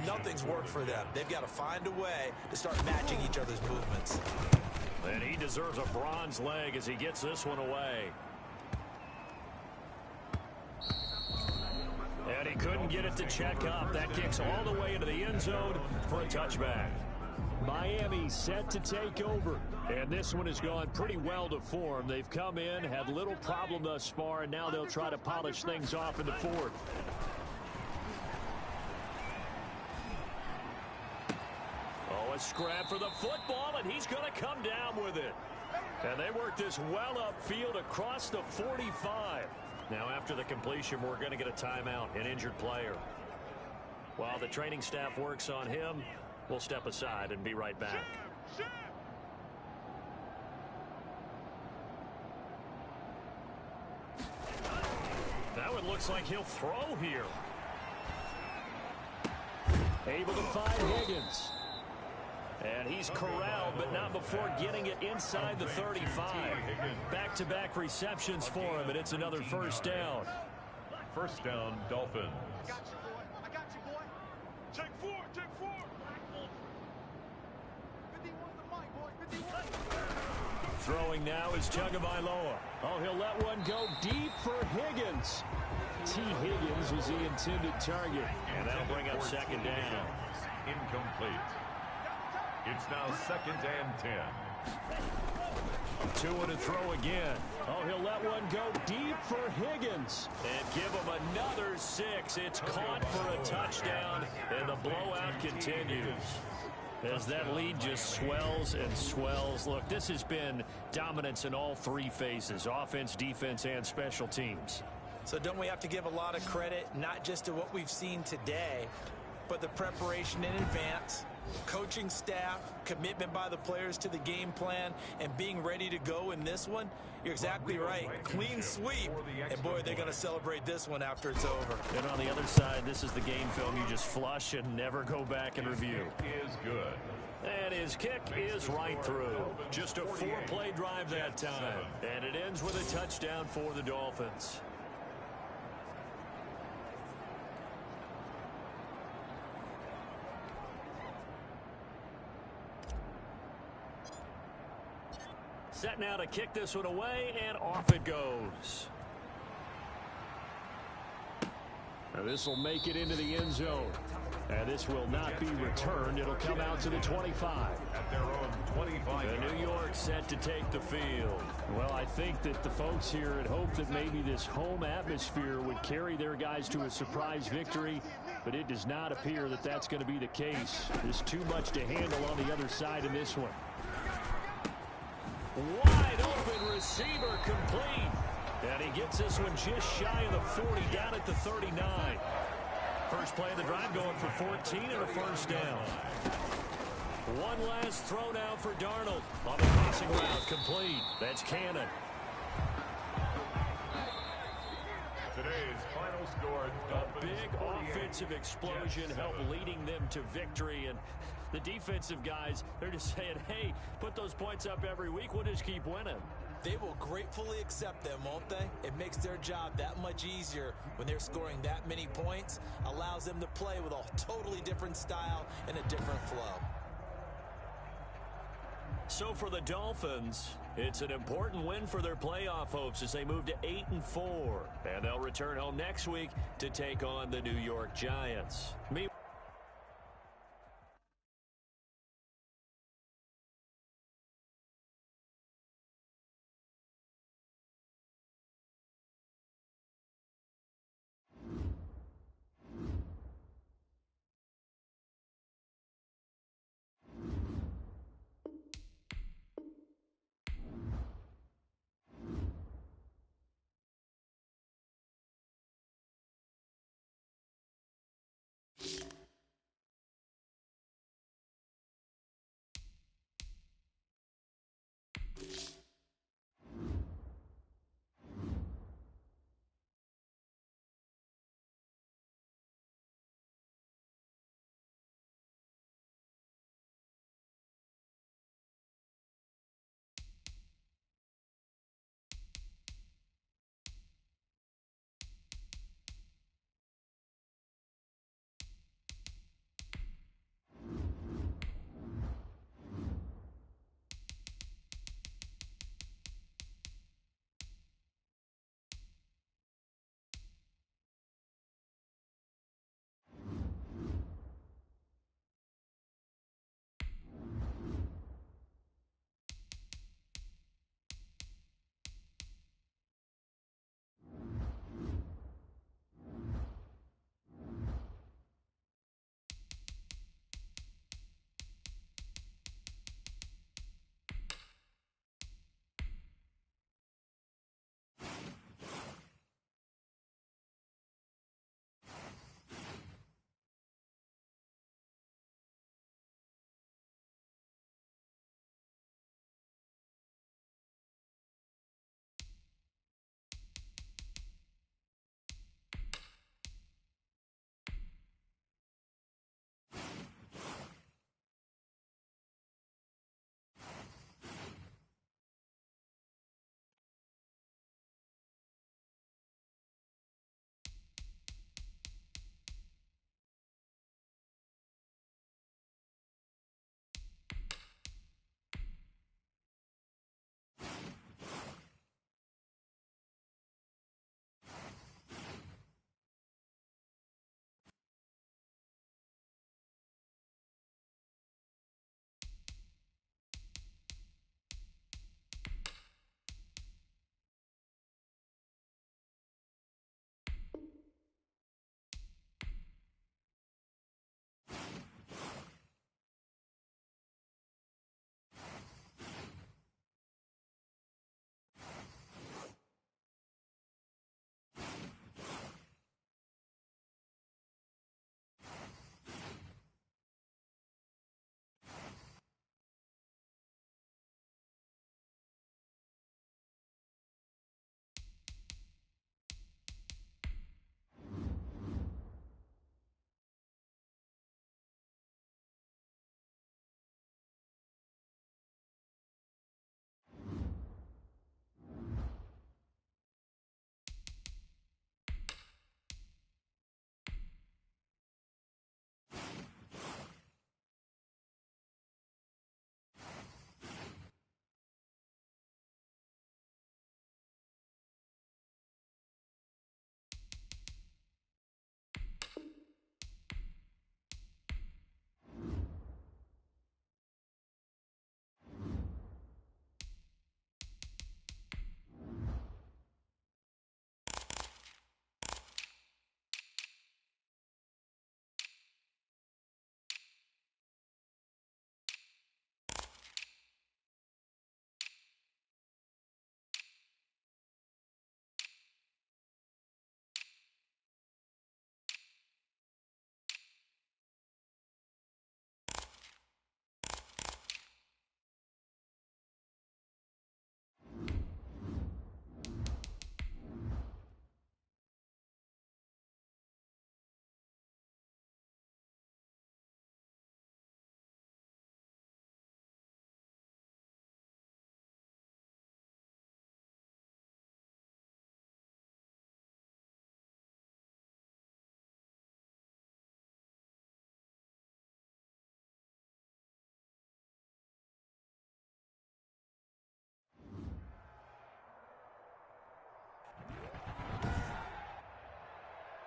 Nothing's worked for them. They've got to find a way to start matching each other's movements. And he deserves a bronze leg as he gets this one away. And he couldn't get it to check up. That kicks all the way into the end zone for a touchback. Miami set to take over. And this one has gone pretty well to form. They've come in, had little problem thus far, and now they'll try to polish things off in the fourth. Oh, a scrap for the football, and he's going to come down with it. And they work this well upfield across the 45. Now, after the completion, we're going to get a timeout, an injured player. While the training staff works on him, we'll step aside and be right back. Now it looks like he'll throw here. Able to find Higgins. And he's corralled, but not before getting it inside the 35. Back-to-back receptions for him, and it's another first down. First down, Dolphins. I got you, boy. I got you, boy. Take four. Take four. 51 the mic, boy. 51. Throwing now is Tagovailoa. Oh, he'll let one go deep for Higgins. T. Higgins was the intended target. And that'll bring up second down. Incomplete. It's now second and 10. Two to throw again. Oh, he'll let one go deep for Higgins. And give him another 6. It's caught for a touchdown, and the blowout continues. As that lead just swells and swells. Look, this has been dominance in all three phases, offense, defense, and special teams. So don't we have to give a lot of credit, not just to what we've seen today, but the preparation in advance, coaching staff, commitment by the players to the game plan, and being ready to go in this one? You're exactly right. Clean sweep. And, boy, they're going to celebrate this one after it's over. And on the other side, this is the game film you just flush and never go back and review. Is good. And his kick is right through. Just a 4-play drive that time. And it ends with a touchdown for the Dolphins. Set now to kick this one away, and off it goes. Now this will make it into the end zone. And this will not be returned. It'll come out to the 25. At their own 25. The New York set to take the field. Well, I think that the folks here had hoped that maybe this home atmosphere would carry their guys to a surprise victory, but it does not appear that that's going to be the case. There's too much to handle on the other side in this one. Wide open receiver complete. And he gets this one just shy of the 40, down at the 39. First play of the drive going for 14 and a first down. One last throw now for Darnold. On the crossing route, complete. That's Cannon. Today's final score, A big offensive explosion helped leading them to victory. And the defensive guys, they're just saying, hey, put those points up every week. We'll just keep winning. They will gratefully accept them, won't they? It makes their job that much easier when they're scoring that many points. Allows them to play with a totally different style and a different flow. So for the Dolphins, it's an important win for their playoff hopes as they move to 8-4. And they'll return home next week to take on the New York Giants.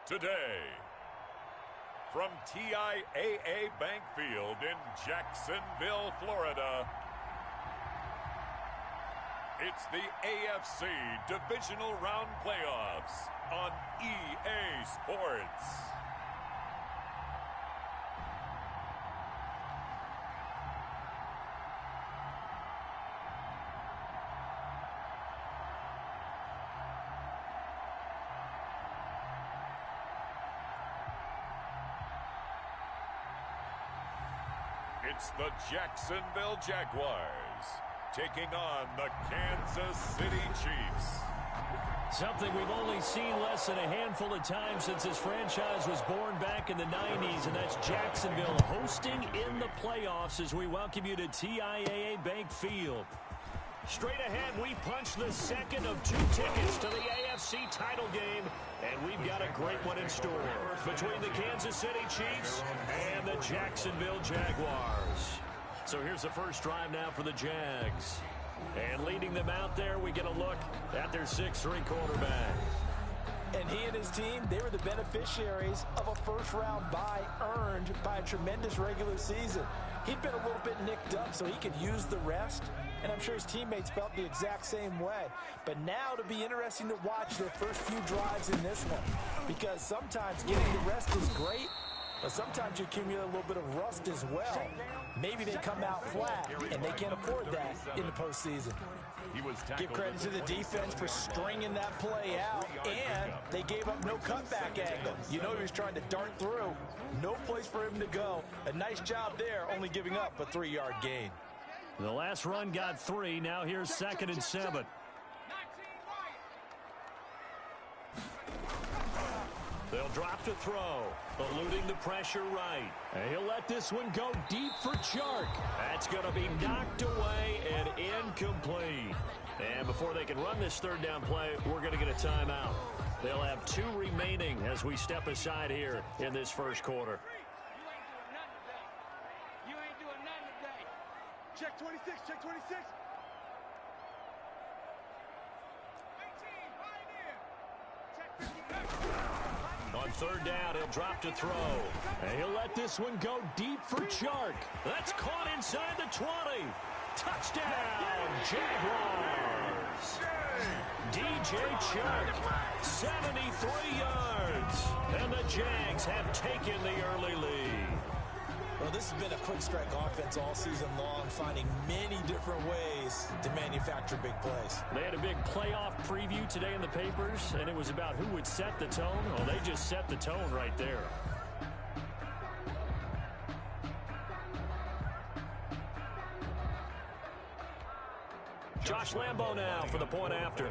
today. From TIAA Bank Field in Jacksonville, Florida, it's the AFC Divisional Round Playoffs on EA Sports. It's the Jacksonville Jaguars taking on the Kansas City Chiefs. Something we've only seen less than a handful of times since this franchise was born back in the 90s, and that's Jacksonville hosting in the playoffs as we welcome you to TIAA Bank Field. Straight ahead, we punch the second of 2 tickets to the AFC title game, and we've got a great one in store between the Kansas City Chiefs and the Jacksonville Jaguars. So here's the first drive now for the Jags. And leading them out there, we get a look at their 6'3" quarterback. And he and his team, they were the beneficiaries of a first-round bye earned by a tremendous regular season. He'd been a little bit nicked up, so he could use the rest. And I'm sure his teammates felt the exact same way. But now it'll be interesting to watch their first few drives in this one. Because sometimes getting the rest is great, but sometimes you accumulate a little bit of rust as well. Maybe they come out flat, and they can't afford that in the postseason. Give credit to the defense for stringing that play out, and they gave up no cutback angle. You know he was trying to dart through. No place for him to go. A nice job there, only giving up a 3-yard gain. The last run got 3. Now here's 2nd and 7. They'll drop to throw, eluding the pressure right. And he'll let this one go deep for Chark. That's going to be knocked away and incomplete. And before they can run this 3rd down play, we're going to get a timeout. They'll have 2 remaining as we step aside here in this first quarter. You ain't doing nothing today. Check 26, check 26. On 3rd down, he'll drop to throw. And he'll let this one go deep for Chark. That's caught inside the 20. Touchdown, Jaguars. DJ Chark, 73 yards. And the Jags have taken the early lead. Well, this has been a quick strike offense all season long, finding many different ways to manufacture big plays. They had a big playoff preview today in the papers, and it was about who would set the tone. Well, they just set the tone right there. Josh Lambo now for the point after.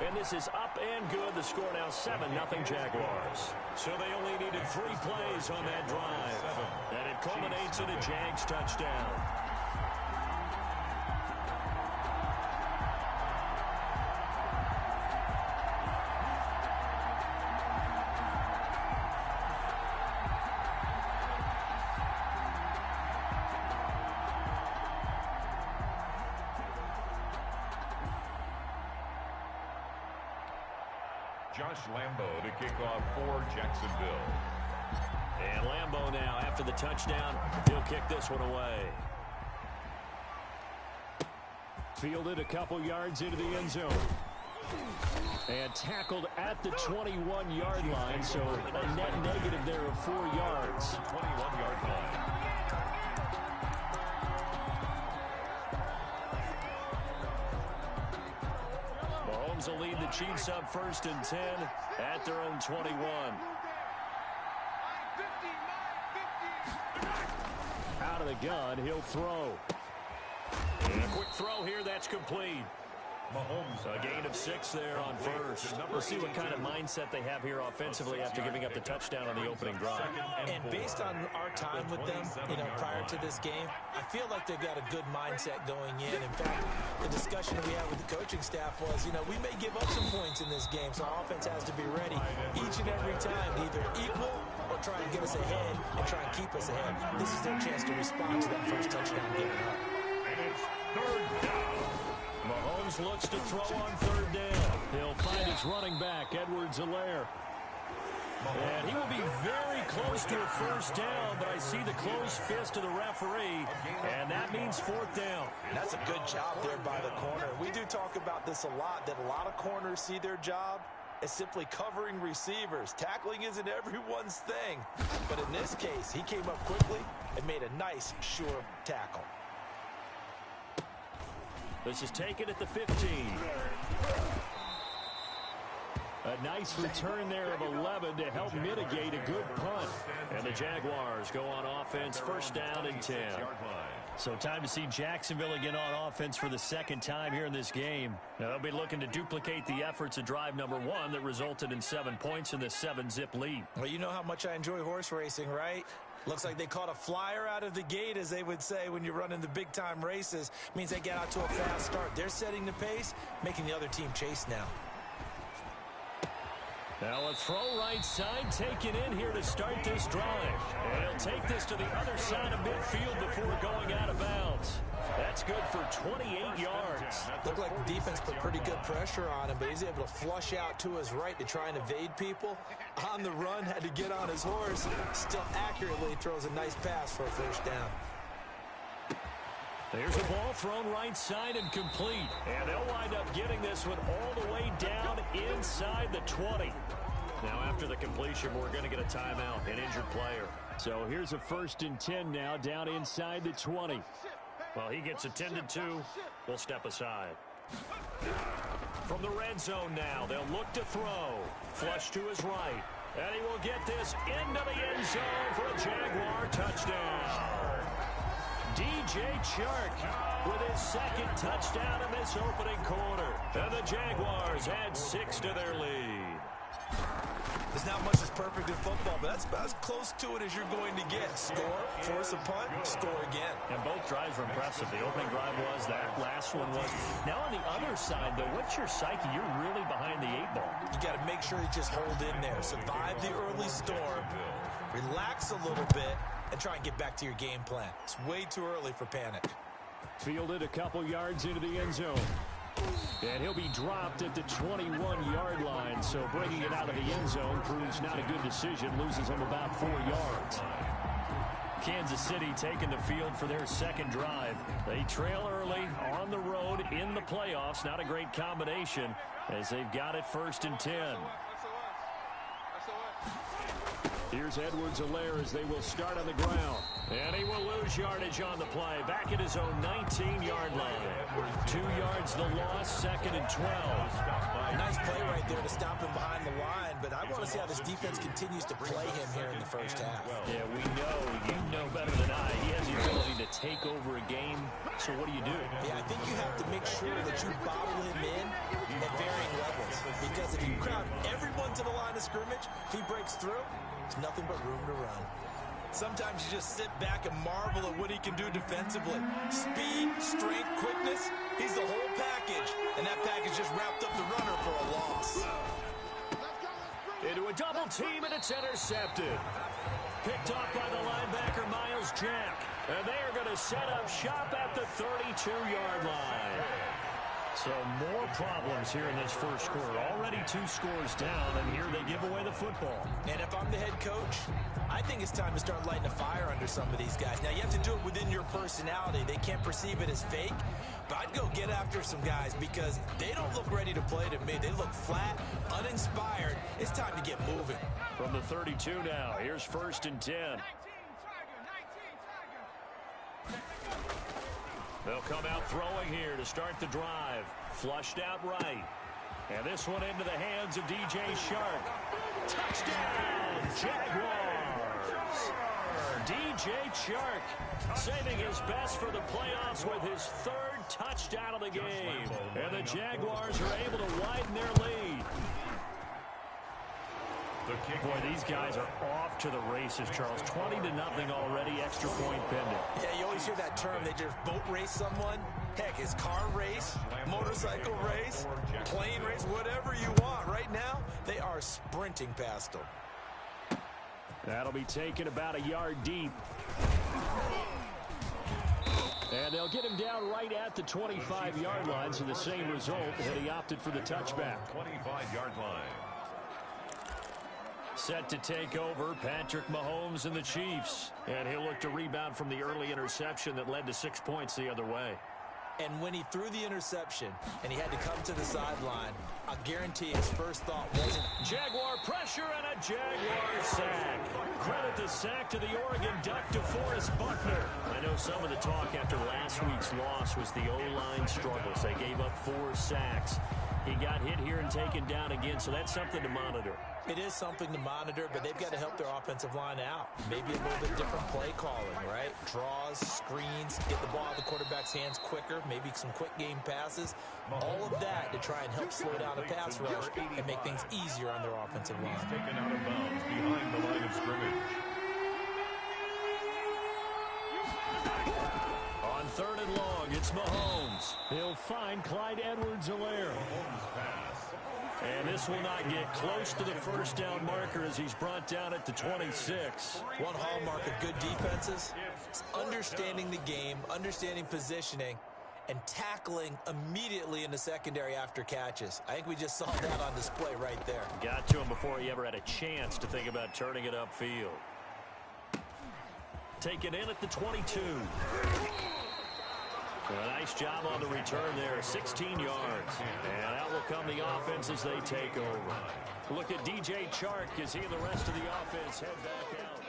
And this is up and good. The score now 7-0 Jaguars. So they only needed 3 plays on that drive. And it culminates in a Jags touchdown. Josh Lambo to kick off for Jacksonville. And Lambo now, after the touchdown, he'll kick this one away. Fielded a couple yards into the end zone. And tackled at the 21-yard line, so a net negative there of 4 yards. 21-yard line. Mahomes will lead the Chiefs up 1st and 10 at their own 21. Out of the gun, he'll throw. And a quick throw here, that's complete. Mahomes, a gain of 6 there on 1st. We'll see what kind of mindset they have here offensively after giving up the touchdown on the opening drive. And based on our time with them, prior to this game, I feel like they've got a good mindset going in. In fact, the discussion we had with the coaching staff was, we may give up some points in this game, so our offense has to be ready each and every time to either equal or try and get us ahead and try and keep us ahead. This is their chance to respond to that first touchdown given up. And it's 3rd down. Mahomes looks to throw on third down. He'll find his running back, Edwards-Helaire. And he will be very close to a first down, but I see the closed fist of the referee, and that means fourth down. That's a good job there by the corner. We do talk about this a lot, that a lot of corners see their job as simply covering receivers. Tackling isn't everyone's thing. But in this case, he came up quickly and made a nice, sure tackle. This is taken at the 15. A nice return there of 11 to help mitigate a good punt. And the Jaguars go on offense, first down and 10. So time to see Jacksonville again on offense for the second time here in this game. Now they'll be looking to duplicate the efforts of drive number 1 that resulted in 7 points in this 7-zip lead. Well, you know how much I enjoy horse racing, right? Looks like they caught a flyer out of the gate, as they would say when you're running the big-time races. Means they get out to a fast start. They're setting the pace, making the other team chase now. Now a throw right side taken in here to start this drive. And he'll take this to the other side of midfield before going out of bounds. That's good for 28 yards. Looked like the defense put pretty good pressure on him, but he's able to flush out to his right to try and evade people. On the run, had to get on his horse. Still accurately throws a nice pass for a first down. There's a ball thrown right side and complete. And they'll wind up getting this one all the way down inside the 20. Now, after the completion, we're going to get a timeout, an injured player. So here's a 1st and 10 now, down inside the 20. Well, he gets attended to. We'll step aside. From the red zone now, they'll look to throw. Flush to his right. And he will get this into the end zone for a Jaguar touchdown. DJ Chark with his second touchdown in this opening quarter. And the Jaguars add 6 to their lead. There's not much that's perfect in football, but that's about as close to it as you're going to get. Score, force a punt, score again. And both drives were impressive. The opening drive was, that last one was. Now on the other side, though, what's your psyche? You're really behind the 8 ball. You got to make sure you just hold in there. Survive the early storm. Relax a little bit. And try and get back to your game plan. It's way too early for panic. Fielded a couple yards into the end zone. And he'll be dropped at the 21-yard line. So bringing it out of the end zone proves not a good decision. Loses him about 4 yards. Kansas City taking the field for their second drive. They trail early on the road in the playoffs. Not a great combination as they've got it 1st and 10. Here's Edwards-Helaire as they will start on the ground. And he will lose yardage on the play. Back at his own 19-yard line. 2 yards the loss, 2nd and 12. Nice play right there to stop him behind the line, but I want to see how this defense continues to play him here in the first half. Yeah, we know. You know better than I. He has the ability to take over a game. So what do you do? Yeah, I think you have to make sure that you bottle him in at varying levels. Because if you crowd everyone to the line of scrimmage, if he breaks through, there's nothing but room to run. Sometimes you just sit back and marvel at what he can do defensively. Speed, strength, quickness, he's the whole package. And that package just wrapped up the runner for a loss. Into a double team, and it's intercepted. Picked off by the linebacker, Miles Jack. And they are going to set up shop at the 32-yard line. So more problems here in this first quarter. Already 2 scores down, and here they give away the football. And if I'm the head coach, I think it's time to start lighting a fire under some of these guys. Now, you have to do it within your personality. They can't perceive it as fake. But I'd go get after some guys because they don't look ready to play to me. They look flat, uninspired. It's time to get moving. From the 32 now, here's 1st and 10. They'll come out throwing here to start the drive. Flushed out right. And this one into the hands of DJ Chark. Touchdown, Jaguars! DJ Chark saving his best for the playoffs with his 3rd touchdown of the game. And the Jaguars are able to widen their lead. Boy, these guys are off to the races, Charles. 20-0 already, extra point pending. Yeah, you always hear that term. They just boat race someone. Heck, it's car race, motorcycle race, plane race, whatever you want. Right now, they are sprinting past them. That'll be taken about a yard deep. And they'll get him down right at the 25-yard line, so the same result, and he opted for the touchback. 25-yard line. Set to take over, Patrick Mahomes and the Chiefs. And he'll look to rebound from the early interception that led to 6 points the other way. And when he threw the interception and he had to come to the sideline, I guarantee his first thought wasn't Jaguar pressure and a Jaguar sack. Credit the sack to the Oregon Duck, DeForest Buckner. I know some of the talk after last week's loss was the O-line struggles. They gave up 4 sacks. He got hit here and taken down again, so that's something to monitor. It is something to monitor, but they've got to help their offensive line out. Maybe a little bit different play calling, right? Draws, screens, get the ball out of the quarterback's hands quicker, maybe some quick game passes. All of that to try and help slow down the pass rush and make things easier on their offensive line. He's taken out of bounds behind the line of scrimmage. On 3rd and long, it's Mahomes. He'll find Clyde Edwards-Helaire. And this will not get close to the first down marker as he's brought down at the 26. One hallmark of good defenses is understanding the game, understanding positioning, and tackling immediately in the secondary after catches. I think we just saw that on display right there. Got to him before he ever had a chance to think about turning it upfield. Taken in at the 22. A nice job on the return there, 16 yards. And out will come the offense as they take over. Look at DJ Chark as he and the rest of the offense head back out.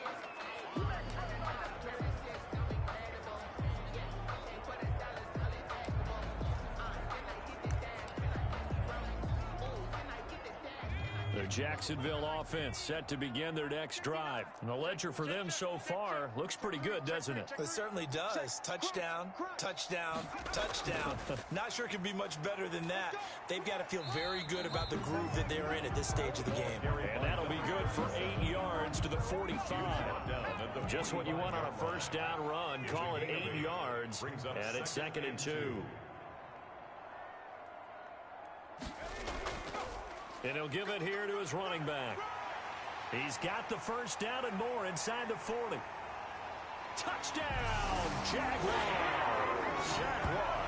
The Jacksonville offense set to begin their next drive. And the ledger for them so far looks pretty good, doesn't it? It certainly does. Touchdown, touchdown, touchdown. Not sure it can be much better than that. They've got to feel very good about the groove that they're in at this stage of the game. And that'll be good for 8 yards to the 45. Just what you want on a first down run. Call it 8 yards. And it's 2nd and 2. And he'll give it here to his running back. He's got the first down and more inside the 40. Touchdown, Jaguars!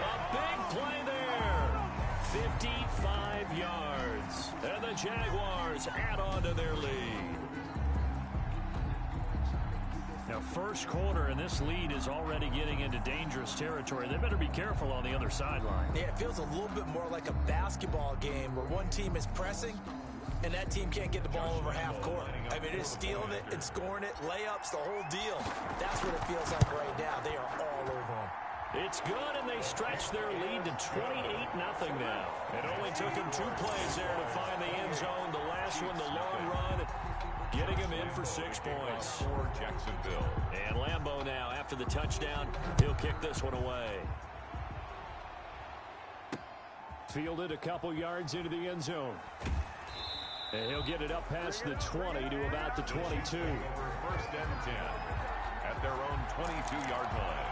A big play there. 55 yards. And the Jaguars add on to their lead. Now, first quarter, and this lead is already getting into dangerous territory. They better be careful on the other sideline. Yeah, it feels a little bit more like a basketball game where one team is pressing and that team can't get the ball over half court. I mean, they're stealing it and scoring it, layups, the whole deal. That's what it feels like right now. They are all over them. It's good, and they stretch their lead to 28-0 now. It only took them 2 plays there to find the end zone. The last one, the long run, getting him in for 6 points. For Jacksonville. And Lambeau now, after the touchdown, he'll kick this one away. Fielded a couple yards into the end zone. And he'll get it up past the 20 to about the 22. 1st and 10 at their own 22-yard line.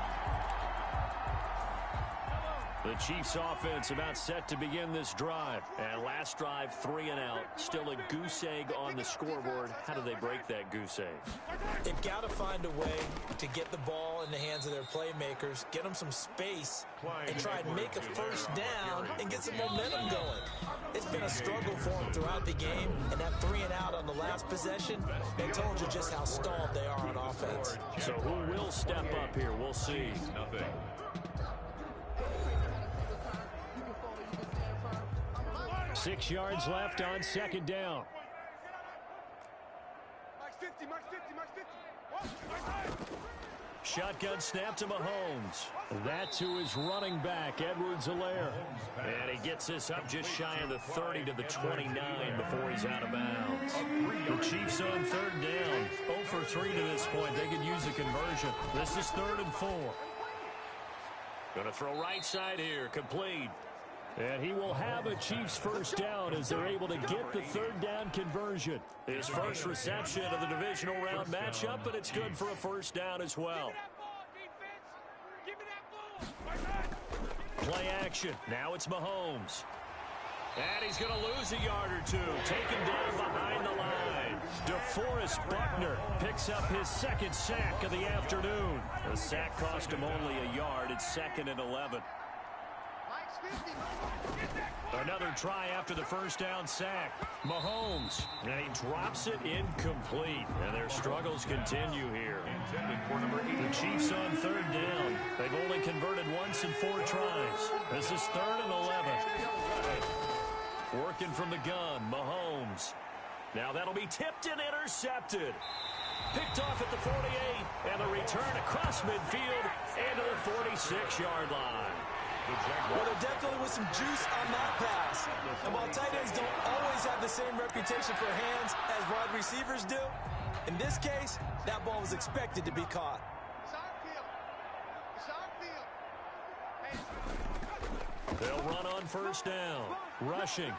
The Chiefs offense about set to begin this drive. And last drive, 3 and out. Still a goose egg on the scoreboard. How do they break that goose egg? They've got to find a way to get the ball in the hands of their playmakers, get them some space, and try and make a first down and get some momentum going. It's been a struggle for them throughout the game, and that 3 and out on the last possession, they told you just how stalled they are on offense. So who will step up here? We'll see. Nothing. 6 yards left on 2nd down. Shotgun snap to Mahomes. That to his running back, Edwards-Helaire. And he gets this up just shy of the 30 to the 29 before he's out of bounds. The Chiefs on 3rd down. 0 for 3 to this point. They could use a conversion. This is 3rd and 4. Going to throw right side here. Complete. And he will have a Chiefs first down as they're able to get the 3rd down conversion. His first reception of the divisional round matchup, but it's good for a first down as well. Play action. Now it's Mahomes. And he's going to lose a yard or two. Taken down behind the line. DeForest Buckner picks up his second sack of the afternoon. The sack cost him only a yard. It's 2nd and 11. Another try after the first down sack. Mahomes, and he drops it incomplete. And their struggles continue here. The Chiefs on 3rd down. They've only converted once in 4 tries. This is 3rd and 11. Working from the gun, Mahomes. Now that'll be tipped and intercepted. Picked off at the 48, and the return across midfield and to the 46-yard line. Well, there definitely was some juice on that pass. And while tight ends don't always have the same reputation for hands as wide receivers do, in this case, that ball was expected to be caught. They'll run on first down. Rushing.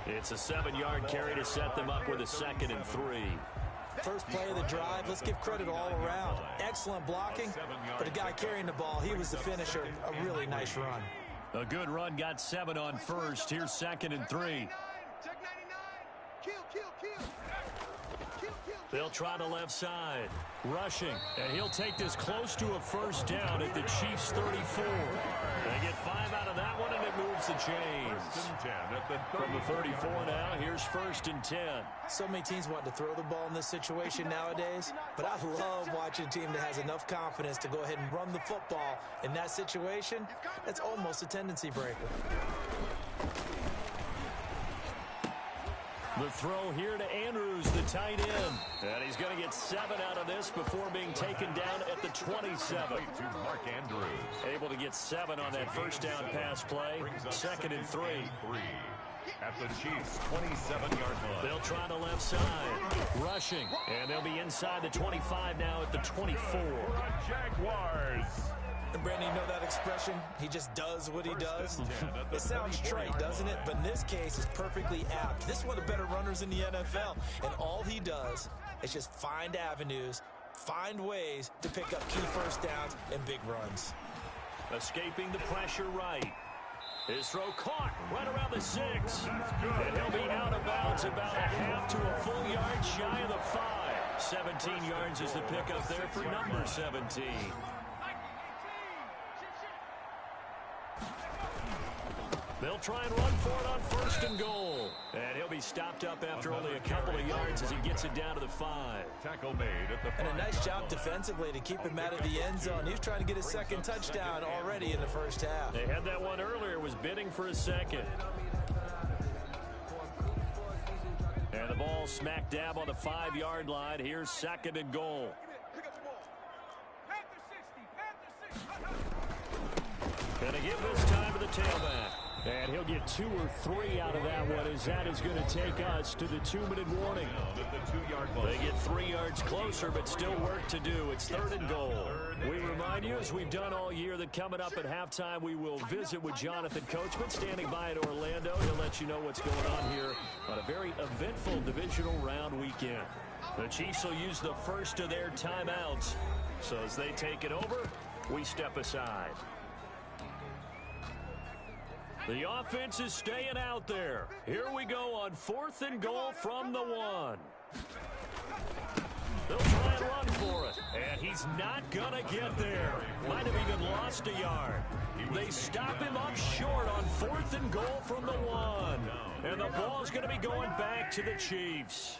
It's a 7-yard carry to set them up with a 2nd and 3. First play of the drive, let's give credit all around. Excellent blocking, but the guy carrying the ball, he was the finisher. A really nice run. A good run, got 7 on first. Here's 2nd and 3. They'll try the left side. Rushing, and he'll take this close to a first down at the Chiefs' 34. They get 5 out of that one, and it moves the chains. From the 34 now, here's 1st and 10. So many teams want to throw the ball in this situation nowadays, but I love watching a team that has enough confidence to go ahead and run the football. In that situation, that's almost a tendency breaker. The throw here to Andrews, the tight end. And he's going to get 7 out of this before being taken down at the 27. Mark Andrews. Able to get 7 on that first down pass play. 2nd and 3. At the Chiefs' 27-yard line. They'll try the left side. Rushing. And they'll be inside the 25 now at the 24. Jaguars. And Brandon, you know that expression? He just does what he does. It sounds trite, doesn't it? But in this case, it's perfectly apt. This is one of the better runners in the NFL. And all he does is just find avenues, find ways to pick up key first downs and big runs. Escaping the pressure right. His throw caught right around the 6. And he'll be out of bounds about a half to a full yard shy of the 5. 17 yards is the pickup there for number 17. They'll try and run for it on 1st and goal. And he'll be stopped up after only a couple of yards as he gets it down to the 5. Tackle made at the 5. And a nice job defensively to keep him out of the end zone. He was trying to get his 2nd touchdown already in the first half. They had that one earlier, was bidding for a 2nd. And the ball smack dab on the 5-yard line. Here's 2nd and goal. Gonna give this time to the tailback. And he'll get 2 or 3 out of that one, as that is going to take us to the 2-minute warning. They get 3 yards closer, but still work to do. It's 3rd and goal. We remind you, as we've done all year, that coming up at halftime, we will visit with Jonathan Coachman, standing by in Orlando. He'll let you know what's going on here on a very eventful divisional round weekend. The Chiefs will use the first of their timeouts. So as they take it over, we step aside. The offense is staying out there. Here we go on 4th and goal from the 1. They'll try and run for it. And he's not going to get there. Might have even lost a yard. They stop him up short on 4th and goal from the 1. And the ball's going to be going back to the Chiefs.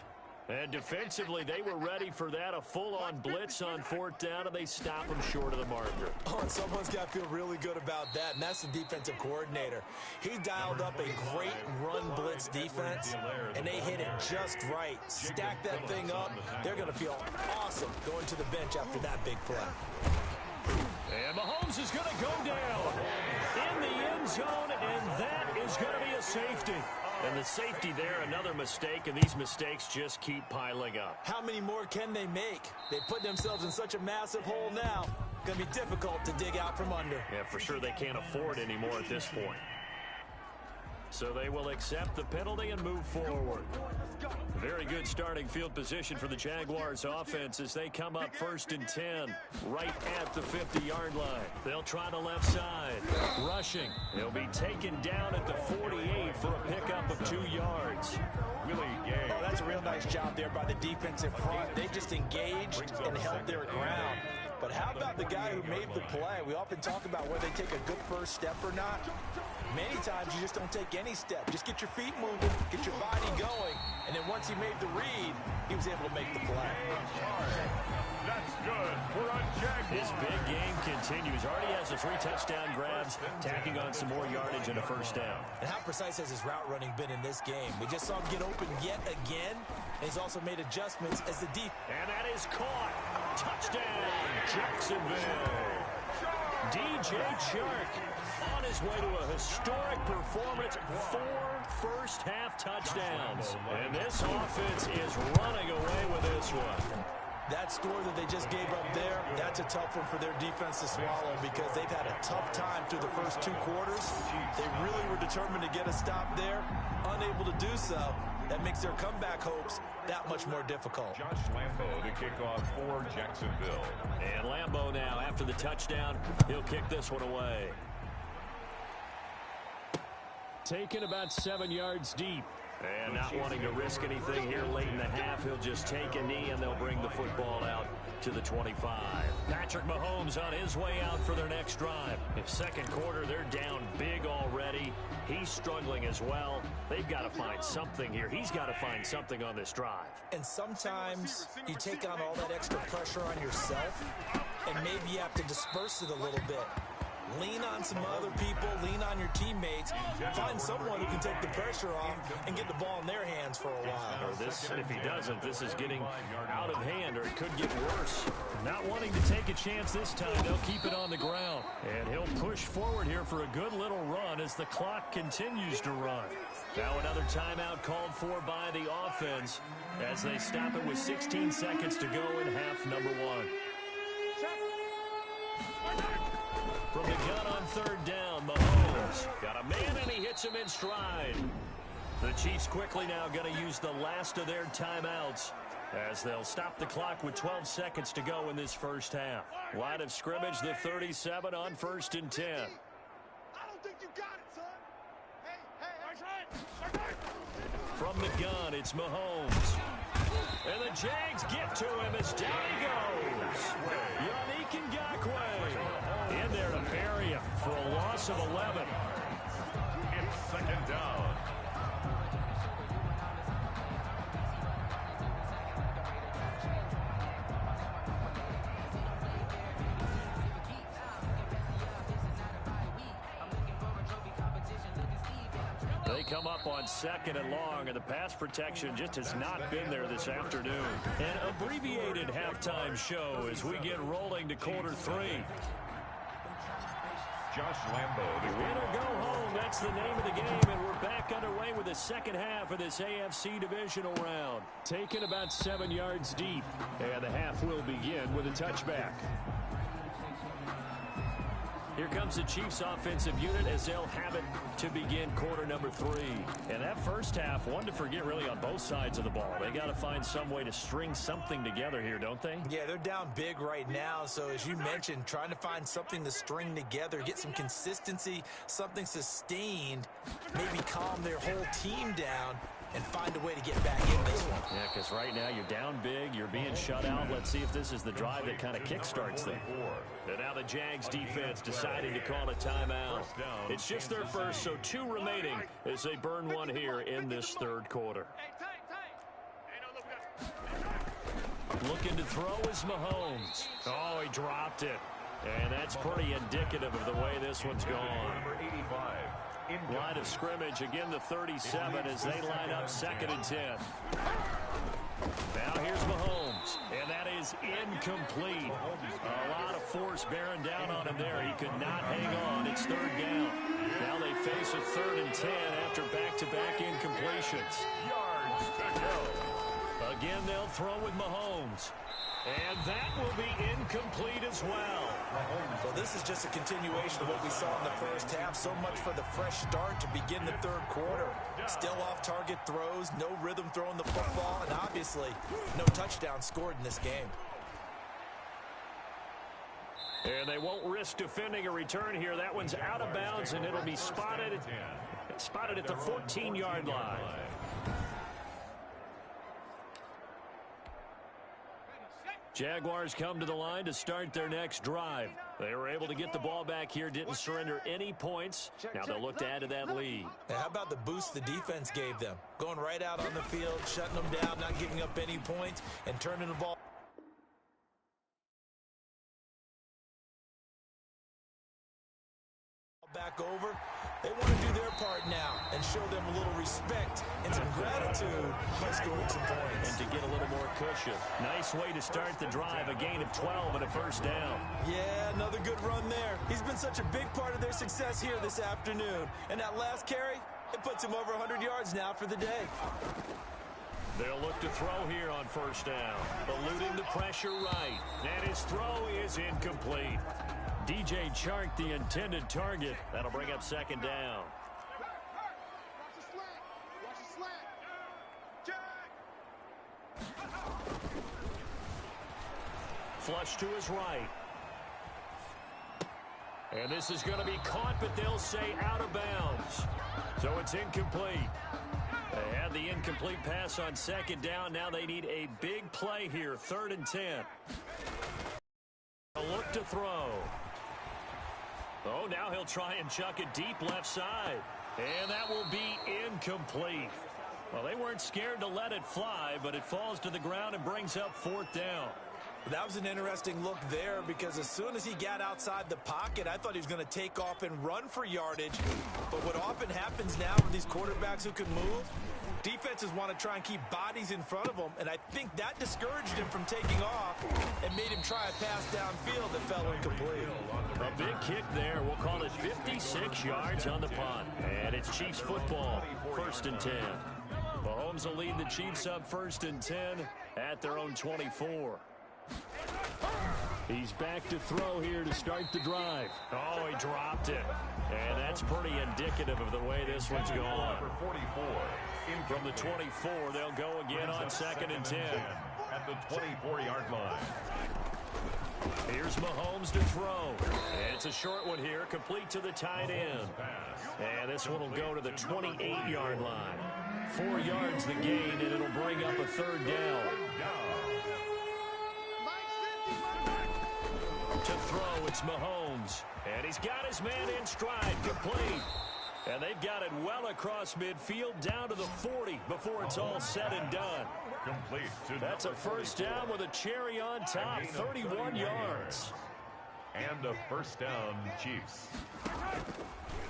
And defensively, they were ready for that, a full-on blitz on 4th down, and they stop him short of the marker. Oh, and someone's got to feel really good about that, and that's the defensive coordinator. He dialed up a great run blitz defense, and they hit it just right. Stack that thing up. They're going to feel awesome going to the bench after that big play. And Mahomes is going to go down in the end zone, and that is going to be a safety. And the safety there, another mistake, and these mistakes just keep piling up. How many more can they make? They put themselves in such a massive hole now. Going to be difficult to dig out from under. Yeah, for sure they can't afford anymore at this point. So they will accept the penalty and move forward. Very good starting field position for the Jaguars offense as they come up 1st and 10 right at the 50-yard line. They'll try the left side. Rushing. He'll be taken down at the 48 for a pickup of 2 yards. Oh, that's a real nice job there by the defensive front. They just engaged and held their ground. But how about the guy who made the play? We often talk about whether they take a good first step or not. Many times you just don't take any step. Just get your feet moving, get your body going, and then once he made the read, he was able to make the play. That's good for a Jaguar. His big game continues. Already has the 3 touchdown grabs, tacking on some more yardage and a first down. And how precise has his route running been in this game? We just saw him get open yet again. And he's also made adjustments as the deep. And that is caught. Touchdown, Jacksonville. DJ Chark on his way to a historic performance. 4 first-half touchdowns. And this offense is running away with this one. That score that they just gave up there, that's a tough one for their defense to swallow because they've had a tough time through the first 2 quarters. They really were determined to get a stop there, unable to do so. That makes their comeback hopes that much more difficult. Josh Lambo to kick off for Jacksonville. And Lambo now, after the touchdown, he'll kick this one away. Taken about 7 yards deep. And not wanting to risk anything here late in the half, he'll just take a knee and they'll bring the football out to the 25. Patrick Mahomes on his way out for their next drive. In second quarter, they're down big already. He's struggling as well. They've got to find something here. He's got to find something on this drive. And sometimes you take on all that extra pressure on yourself, and maybe you have to disperse it a little bit. Lean on some other people, lean on your teammates, find someone who can take the pressure off and get the ball in their hands for a while. Or this, if he doesn't, this is getting out of hand, or it could get worse. Not wanting to take a chance this time, they'll keep it on the ground. And he'll push forward here for a good little run as the clock continues to run. Now another timeout called for by the offense as they stop it with 16 seconds to go in half number 1. From the gun on 3rd down, Mahomes got a man and he hits him in stride. The Chiefs quickly now going to use the last of their timeouts as they'll stop the clock with 12 seconds to go in this first half. Line of scrimmage, the 37 on 1st and 10. I don't think you got it, son. Hey. From the gun, it's Mahomes. And the Jags get to him as down he goes. Yannick Ngakoue in there to bury him for a loss of 11. It's 2nd down. They come up on 2nd and long, and the pass protection just has not been there this afternoon. An abbreviated halftime show as we get rolling to quarter 3. Josh Lambo. Win or go home, that's the name of the game, and we're back underway with the second half of this AFC divisional round. Taken about 7 yards deep, and the half will begin with a touchback. Here comes the Chiefs offensive unit as they'll have it to begin quarter number 3. And that first half, one to forget really on both sides of the ball. They got to find some way to string something together here, don't they? Yeah, they're down big right now. So as you mentioned, trying to find something to string together, get some consistency, something sustained, maybe calm their whole team down and find a way to get back in this one. Yeah, because right now you're down big, you're being shut out. Let's see if this is the drive that kind of kickstarts them. And now the Jags defense deciding to call a timeout. It's just their first, so 2 remaining as they burn one here in this 3rd quarter. Looking to throw is Mahomes. Oh, he dropped it. And that's pretty indicative of the way this one's gone. Number 85. Line of scrimmage, again the 37 as they line up 2nd and 10. Now here's Mahomes, and that is incomplete. A lot of force bearing down on him there. He could not hang on. It's 3rd down. Now they face a 3rd and 10 after back-to-back incompletions. Yards to go. Again, they'll throw with Mahomes. And that will be incomplete as well. So this is just a continuation of what we saw in the first half. So much for the fresh start to begin the third quarter. Still off-target throws, no rhythm throwing the football, and obviously no touchdown scored in this game. And they won't risk defending a return here. That one's out of bounds, and it'll be spotted at the 14-yard line. Jaguars come to the line to start their next drive. They were able to get the ball back here, didn't surrender any points. Now they'll look to add to that lead. Now, how about the boost the defense gave them? Going right out on the field, shutting them down, not giving up any points, and turning the ball back over. They want to do their part now and show them a little respect and some gratitude by scoring some points. And to get a little more cushion. Nice way to start the drive, a gain of 12 and a first down. Yeah, another good run there. He's been such a big part of their success here this afternoon. And that last carry, it puts him over 100 yards now for the day. They'll look to throw here on first down. Eluding the pressure right. And his throw is incomplete. DJ Chark, the intended target. That'll bring up second down. Flush to his right. And this is going to be caught, but they'll say out of bounds. So it's incomplete. They had the incomplete pass on second down. Now they need a big play here, 3rd and 10. A look to throw. Oh, now he'll try and chuck it deep left side. And that will be incomplete. Well, they weren't scared to let it fly, but it falls to the ground and brings up 4th down. That was an interesting look there because as soon as he got outside the pocket, I thought he was going to take off and run for yardage. But what often happens now with these quarterbacks who can move, defenses want to try and keep bodies in front of them, and I think that discouraged him from taking off and made him try a pass downfield that fell incomplete. A big kick there. We'll call it 56 yards on the punt. And it's Chiefs football, 1st and 10. Mahomes will lead the Chiefs up 1st and 10 at their own 24. He's back to throw here to start the drive. Oh, he dropped it. And that's pretty indicative of the way this one's gone. From the 24, they'll go again on 2nd and 10. At the 24-yard line. Here's Mahomes to throw. And it's a short one here, complete to the tight end. And this one will go to the 28-yard line. 4 yards the gain, and it'll bring up a 3rd down. To throw, it's Mahomes. And he's got his man in stride, complete. And they've got it well across midfield, down to the 40 before it's all said and done. That's a first down with a cherry on top, 31 yards. And a first down, Chiefs.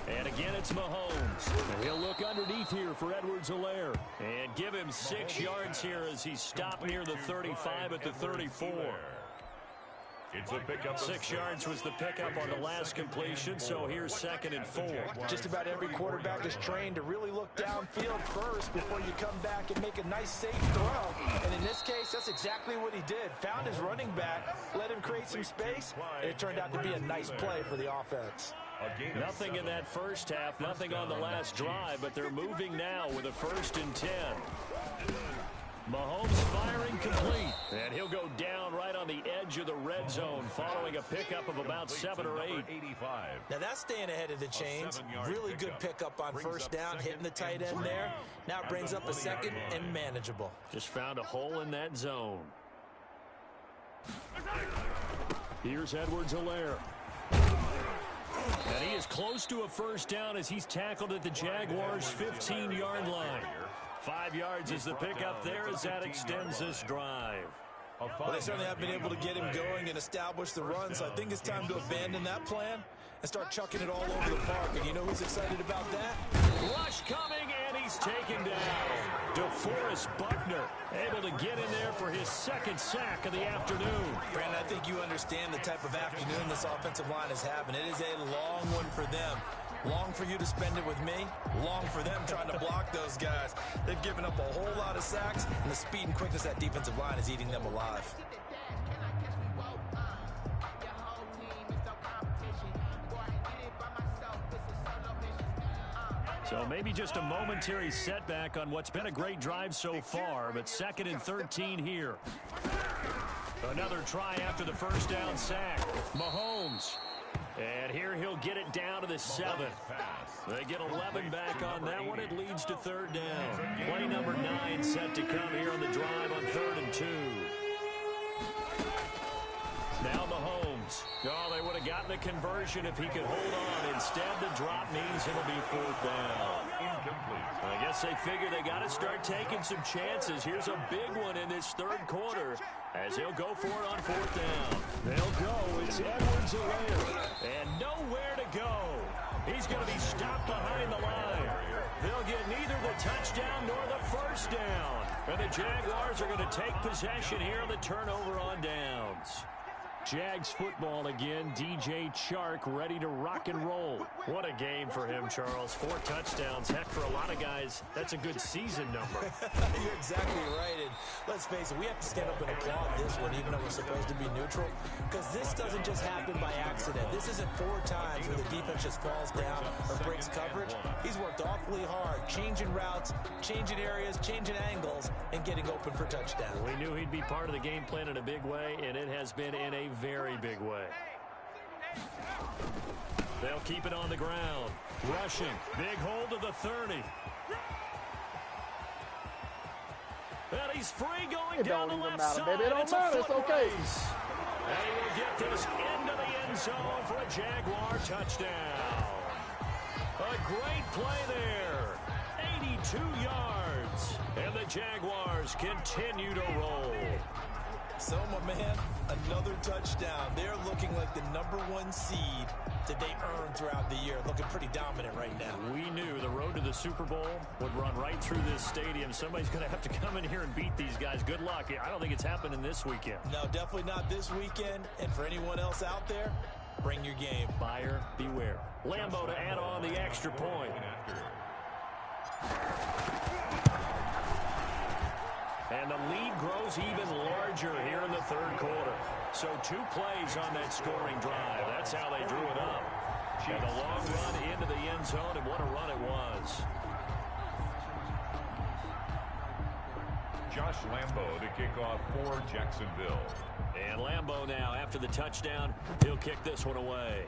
And again, it's Mahomes. And he'll look underneath here for Edwards-Helaire. And give him 6 yards here as he's stopped near the 35 at the 34. It's a pickup. 6 yards was the pickup on the last completion, so here's 2nd and 4. Just about every quarterback is trained to really look downfield first before you come back and make a nice, safe throw. And in this case, that's exactly what he did. Found his running back, let him create some space, and it turned out to be a nice play for the offense. Nothing in that first half, nothing on the last drive, but they're moving now with a 1st and 10. Mahomes firing complete, and he'll go down right on the edge of the red zone following a pickup of about 7 or 8. Now that's staying ahead of the chains. Really good pickup on first down, hitting the tight end there. Now it brings up a 2nd and manageable. Just found a hole in that zone. Here's Edwards-Helaire. And he is close to a first down as he's tackled at the Jaguars' 15-yard line. 5 yards is the pickup there as that extends this drive. Well, they certainly have been able to get him going and establish the run, so I think it's time to abandon that plan and start chucking it all over the park. And you know who's excited about that? Rush coming, and he's taken down. DeForest Buckner able to get in there for his 2nd sack of the afternoon. Brandon, I think you understand the type of afternoon this offensive line is having. It is a long one for them. Long for you to spend it with me. Long for them trying to block those guys. They've given up a whole lot of sacks, and the speed and quickness of that defensive line is eating them alive. So maybe just a momentary setback on what's been a great drive so far, but 2nd and 13 here. Another try after the first down sack. Mahomes. And here he'll get it down to the 7. They get 11 back on that one. It leads to 3rd down. Play number 9 set to come here on the drive on 3rd and 2. Now Mahomes. Oh, they would have gotten the conversion if he could hold on. Instead, the drop means it'll be 4th down. I guess they figure they got to start taking some chances. Here's a big one in this 3rd quarter as he'll go for it on 4th down. They'll go. It's Edwards-Helaire. And nowhere to go. He's going to be stopped behind the line. They'll get neither the touchdown nor the first down. And the Jaguars are going to take possession here on the turnover on downs. Jags football again. DJ Chark ready to rock and roll. What a game for him, Charles. 4 touchdowns. Heck, for a lot of guys, that's a good season number. You're exactly right. And let's face it, we have to stand up and applaud this one, even though we're supposed to be neutral, because this doesn't just happen by accident. This isn't 4 times where the defense just falls down or breaks coverage. He's worked awfully hard, changing routes, changing areas, changing angles, and getting open for touchdown. We knew he'd be part of the game plan in a big way, and it has been in a very big way. They'll keep it on the ground. Rushing. Big hold of the 30. And he's free going down the left side. Baby. It don't matter. It's okay. And he will get this into the end zone for a Jaguar touchdown. A great play there. 82 yards. And the Jaguars continue to roll. So, my man, another touchdown. They're looking like the #1 seed that they earned throughout the year. Looking pretty dominant right now. We knew the road to the Super Bowl would run right through this stadium. Somebody's going to have to come in here and beat these guys. Good luck. I don't think it's happening this weekend. No, definitely not this weekend. And for anyone else out there, bring your game. Buyer beware. Lambeau to add on the extra point. And the lead grows even larger here in the 3rd quarter. So 2 plays on that scoring drive. That's how they drew it up. And a long run into the end zone, and what a run it was. Josh Lambeau to kick off for Jacksonville. And Lambeau now, after the touchdown, he'll kick this one away.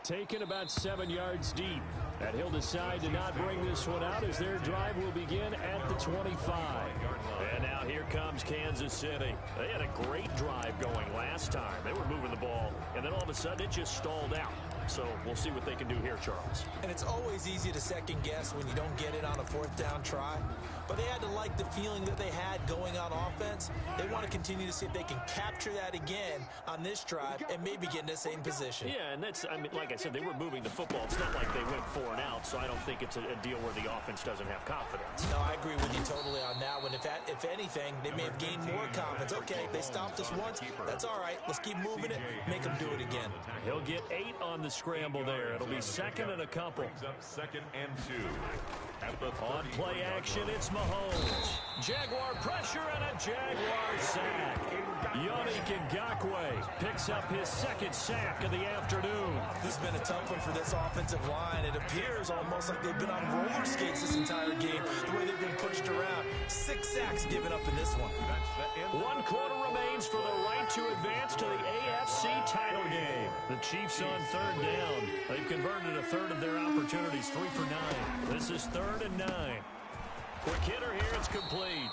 Taken about 7 yards deep. And he'll decide to not bring this one out as their drive will begin at the 25. And now here comes Kansas City. They had a great drive going last time. They were moving the ball, and then all of a sudden it just stalled out. So we'll see what they can do here, Charles. And it's always easy to second guess when you don't get it on a 4th down try. But they had to like the feeling that they had going on offense. They want to continue to see if they can capture that again on this drive and maybe get in the same position. Yeah, and that's, I mean, like I said, they were moving the football. It's not like they went 4 and out, so I don't think it's a deal where the offense doesn't have confidence. No, I agree with you totally on that one. If anything, they may have gained more confidence. Okay, they stopped us once. That's all right. Let's keep moving it. Make them do it again. He'll get 8 on the scramble there. It'll be 2nd and a couple. 2nd and 2. On play action, it's Mahomes. Jaguar pressure and a Jaguar sack. Yannick Ngakoue picks up his 2nd sack of the afternoon. This has been a tough one for this offensive line. It appears almost like they've been on roller skates this entire game, the way they've been pushed around. 6 sacks given up in this one. 1 quarter remains for the right to advance to the AFC title game. The Chiefs on 3rd down. They've converted a 1/3 of their opportunities, 3 for 9. This is 3rd and 9. Quick hitter here, it's complete.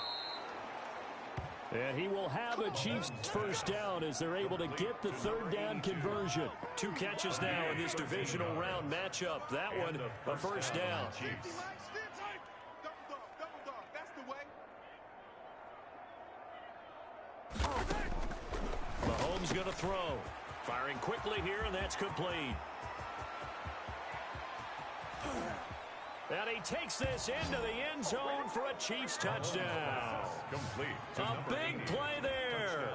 And he will have a Chiefs first down as they're able to get the 3rd down conversion. 2 catches now in this divisional round matchup. That one, a first down. Mahomes going to throw. Firing quickly here, and that's complete. And he takes this into the end zone for a Chiefs touchdown. A big play there.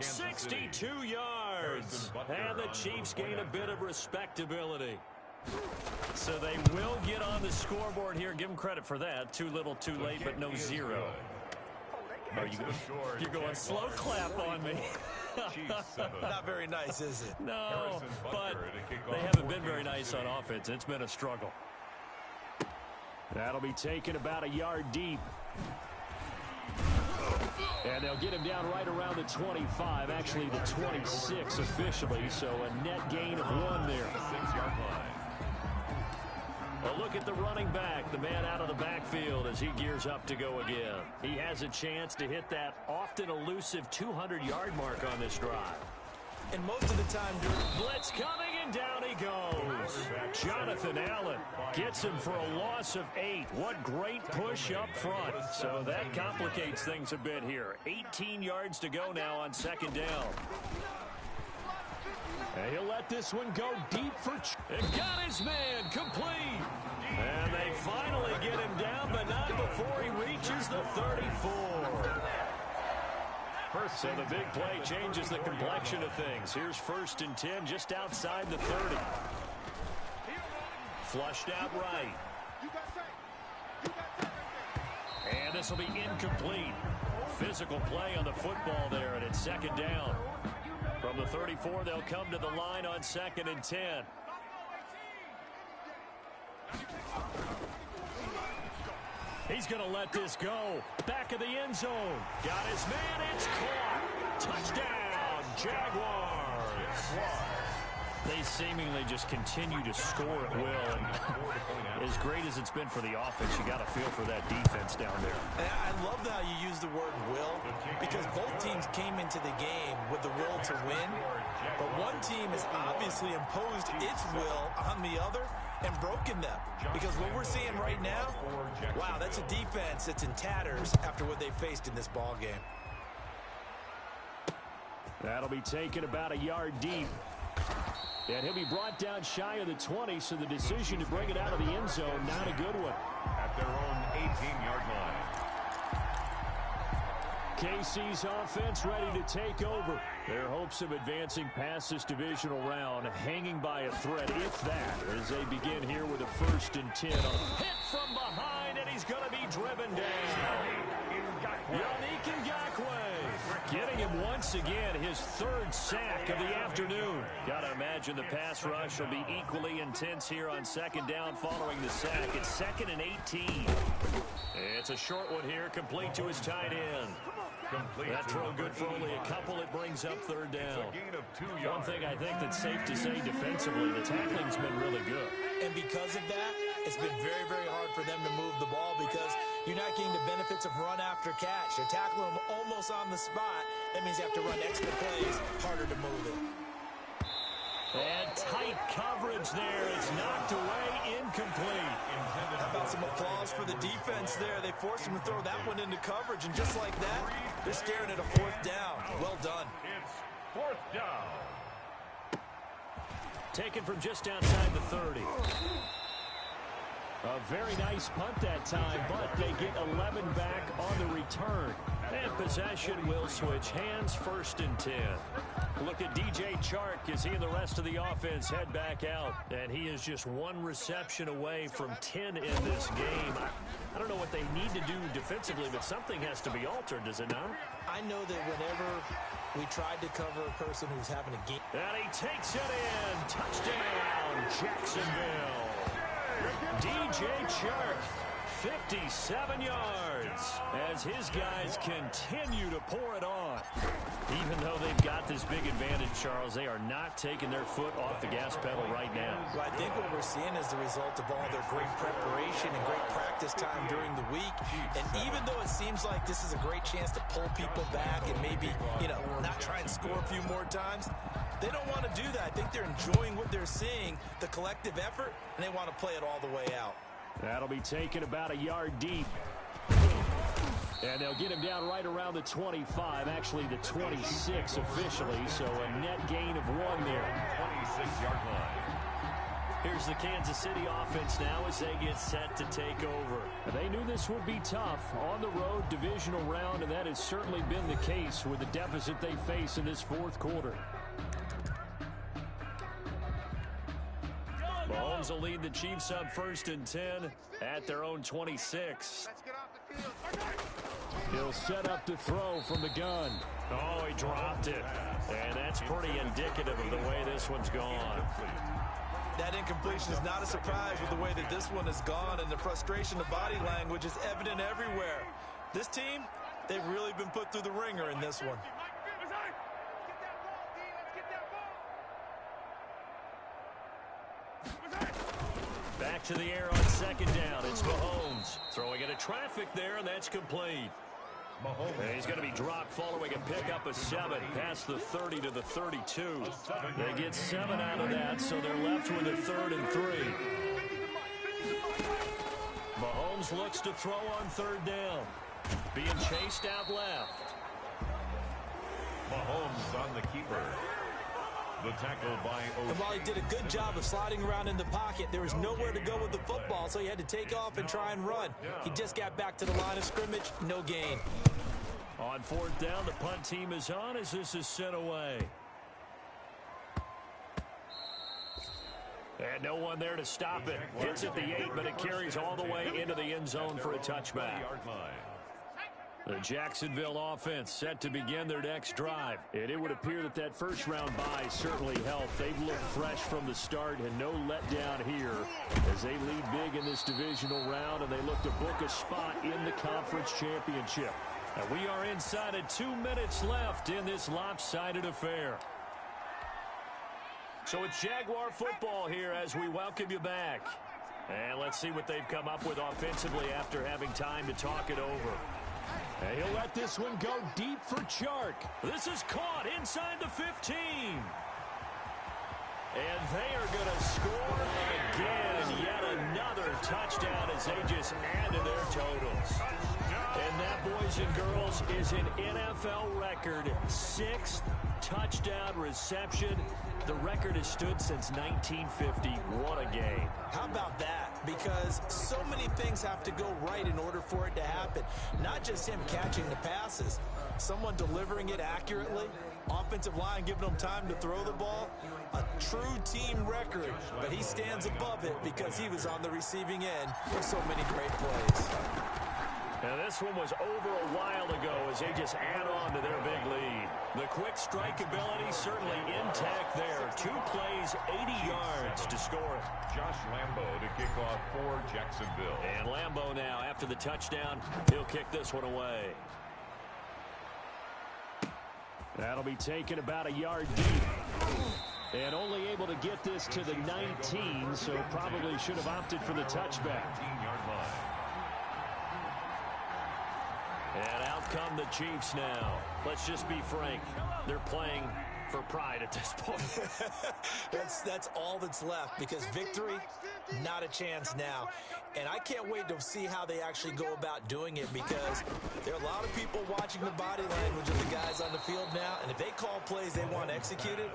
62 yards. And the Chiefs gain a bit of respectability. So they will get on the scoreboard here. Give them credit for that. Too little, too late, but no 0. You're going slow clap on me. Not very nice, is it? No, but they haven't been very nice on offense. It's been a struggle. That'll be taken about a yard deep. And they'll get him down right around the 25, actually the 26 officially, so a net gain of 1 there. 6-yard line. A look at the running back, the man out of the backfield as he gears up to go again. He has a chance to hit that often elusive 200-yard mark on this drive. And most of the time, blitz coming, and down he goes. Jonathan Allen gets him for a loss of 8. What great push up front. So that complicates things a bit here. 18 yards to go now on 2nd down. And he'll let this one go deep for... And got his man complete. And they finally get him down, but not before he reaches the 34. So the big play changes the complexion of things. Here's 1st and 10 just outside the 30. Flushed out right. And this will be incomplete. Physical play on the football there, and it's 2nd down. From the 34, they'll come to the line on 2nd and 10. He's going to let this go. Back of the end zone. Got his man. It's caught. Touchdown, Jaguars. They seemingly just continue to score at will. And as great as it's been for the offense, you got to feel for that defense down there. And I love how you use the word will, because both teams came into the game with the will to win. But one team has obviously imposed its will on the other and broken them. Because what we're seeing right now, wow, that's a defense that's in tatters after what they faced in this ball game. That'll be taken about a yard deep. And he'll be brought down shy of the 20, so the decision to bring it out of the end zone, not a good one. At their own 18-yard line. KC's offense ready to take over. Their hopes of advancing past this divisional round hanging by a thread, if that, as they begin here with a 1st and 10. Hit from behind, and he's going to be driven down. Yannick Ngakoue getting him once again, his 3rd sack of the afternoon. Got to imagine the pass rush will be equally intense here on 2nd down following the sack. It's 2nd and 18. It's a short one here, complete to his tight end. That throw good for only a couple. It brings up 3rd down. One thing I think that's safe to say defensively, the tackling's been really good. And because of that, it's been very, very hard for them to move the ball because you're not getting the benefits of run after catch. They're tackling them almost on the spot. That means you have to run extra plays, harder to move it. And tight coverage there. It's knocked away, incomplete. How about some applause for the defense there? They forced him to throw that one into coverage, and just like that, they're staring at a 4th down. Well done. It's 4th down. Taken from just outside the 30. A very nice punt that time, but they get 11 back on the return. And possession will switch hands, 1st and 10. Look at DJ Chark as he and the rest of the offense head back out. And he is just 1 reception away from 10 in this game. I don't know what they need to do defensively, but something has to be altered, does it not? I know that whenever we tried to cover a person who's having a game. And he takes it in. Touchdown, Jacksonville. DJ Chark, 57 yards, as his guys continue to pour it on. Even though they've got this big advantage, Charles, they are not taking their foot off the gas pedal right now. Well, I think what we're seeing is the result of all their great preparation and great practice time during the week. And even though it seems like this is a great chance to pull people back and maybe, not try and score a few more times, they don't want to do that. I think they're enjoying what they're seeing, the collective effort, and they want to play it all the way out. That'll be taken about a yard deep. And they'll get him down right around the 25, actually the 26 officially, so a net gain of 1 there. 26-yard line. Here's the Kansas City offense now as they get set to take over. They knew this would be tough on the road divisional round, and that has certainly been the case with the deficit they face in this 4th quarter. Mahomes will lead the Chiefs up 1st and 10 at their own 26. He'll set up to throw from the gun. Oh, he dropped it. And that's pretty indicative of the way this one's gone. That incompletion is not a surprise with the way that this one has gone, and the frustration of body language is evident everywhere. This team, they've really been put through the ringer in this one. Back to the air on second down. It's Mahomes throwing into traffic there, and that's complete. And he's going to be dropped following a pickup of 7 past the 30 to the 32. They get 7 out of that, so they're left with a 3rd and 3. Mahomes looks to throw on 3rd down. Being chased out left. Mahomes on the keeper. The tackle by O'Shea. And while he did a good job of sliding around in the pocket, there was nowhere to go with the football, so he had to take off and try and run. He just got back to the line of scrimmage, no gain. On 4th down, the punt team is on as this is sent away. And no one there to stop it. Hits at the 8, but it carries all the way into the end zone for a touchback. The Jacksonville offense set to begin their next drive. And it would appear that that first-round bye certainly helped. They've looked fresh from the start and no letdown here as they lead big in this divisional round, and they look to book a spot in the conference championship. And we are inside of 2 minutes left in this lopsided affair. So it's Jaguar football here as we welcome you back. And let's see what they've come up with offensively after having time to talk it over. And he'll let this one go deep for Chark. This is caught inside the 15. And they are going to score again. Yet another touchdown as they just add to their totals. And that, boys and girls, is an NFL record 6th touchdown reception. The record has stood since 1950. What a game. How about that? Because so many things have to go right in order for it to happen. Not just him catching the passes, someone delivering it accurately, offensive line giving him time to throw the ball. A true team record, but he stands above it because he was on the receiving end for so many great plays. Now this one was over a while ago as they just add on to their big lead. The quick strike ability certainly intact there. 2 plays, 80 yards to score it. Josh Lambo to kick off for Jacksonville. And Lambo now, after the touchdown, he'll kick this one away. That'll be taken about a yard deep. And only able to get this to the 19, so probably should have opted for the touchback. 19-yard line. And out come the Chiefs now. Let's just be frank. They're playing for pride at this point. That's all that's left, because victory, not a chance now. And I can't wait to see how they actually go about doing it, because there are a lot of people watching the body language of the guys on the field now, and if they call plays they want executed,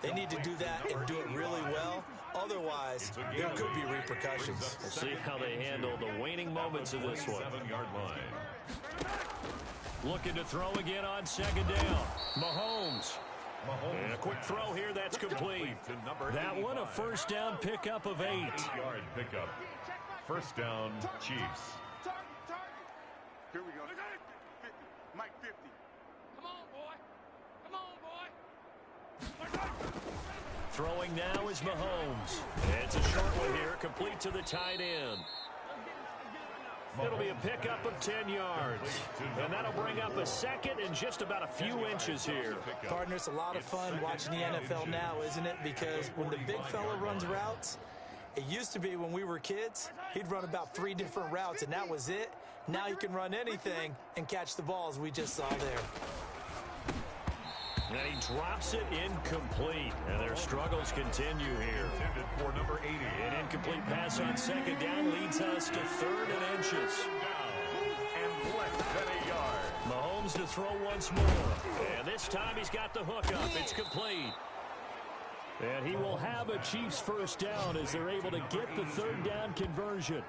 they need to do that and do it really well. Otherwise, there could be repercussions. We'll see how they handle the waning moments of this one. 7-yard line. Looking to throw again on second down. Mahomes. And a quick throw here, that's complete. That one, a first down pickup of 8. 8-yard pickup. First down, Chiefs. Here we go. 50. Mike 50. Come on, boy. Come on, boy. Throwing now is Mahomes. It's a short one here, complete to the tight end. It'll be a pickup of 10 yards. And that'll bring up a second and just about a few inches here. Partner, it's a lot of fun watching the NFL now, isn't it? Because when the big fella runs routes, it used to be when we were kids, he'd run about 3 different routes, and that was it. Now he can run anything and catch the balls we just saw there. And he drops it incomplete. And their struggles continue here. Intended for number 80. An incomplete pass on second down leads us to 3rd and inches. And less than a yard. Mahomes to throw once more. And this time he's got the hook up. It's complete. And he will have a Chiefs first down as they're able to get the 3rd down conversion.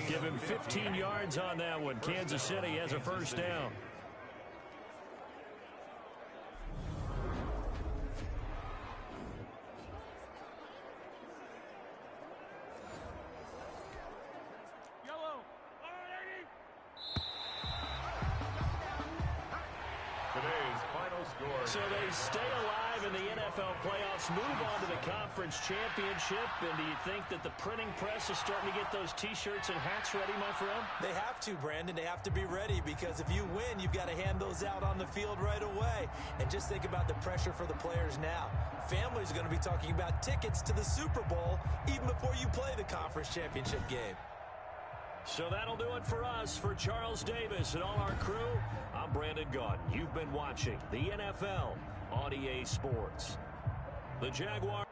Give him 15 yards on that one. Kansas City has a first down. So they stay alive in the NFL playoffs, move on to the conference championship. And do you think that the printing press is starting to get those T-shirts and hats ready, my friend? They have to, Brandon. They have to be ready because if you win, you've got to hand those out on the field right away. And just think about the pressure for the players now. Families are going to be talking about tickets to the Super Bowl even before you play the conference championship game. So that'll do it for us. For Charles Davis and all our crew, I'm Brandon Gaudin. You've been watching the NFL on EA Sports. The Jaguars.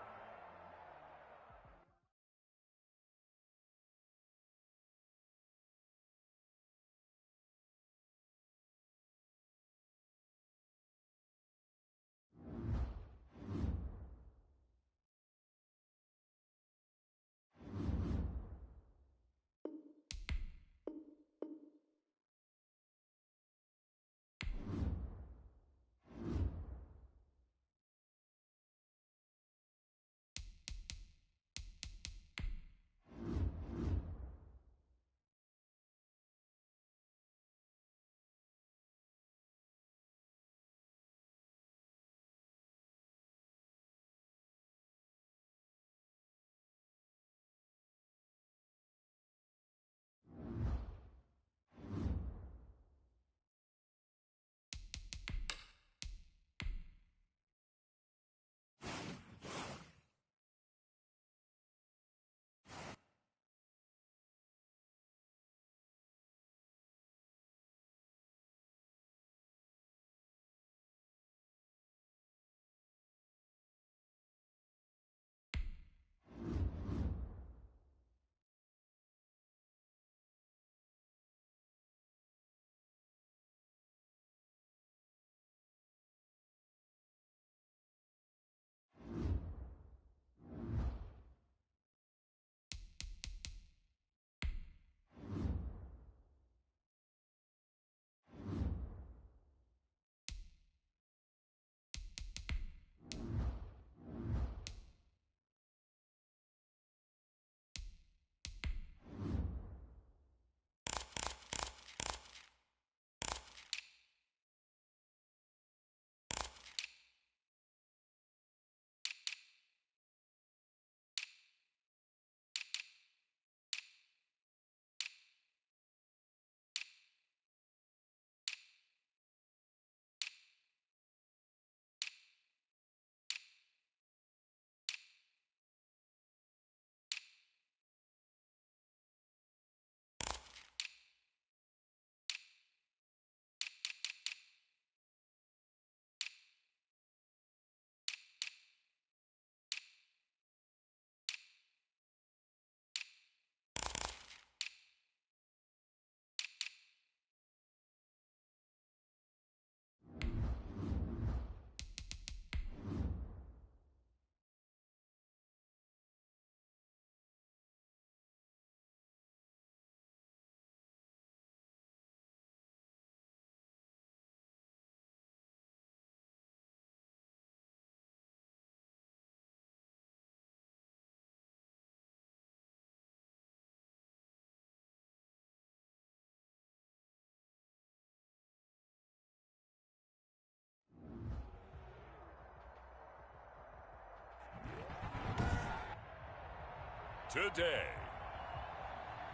Today,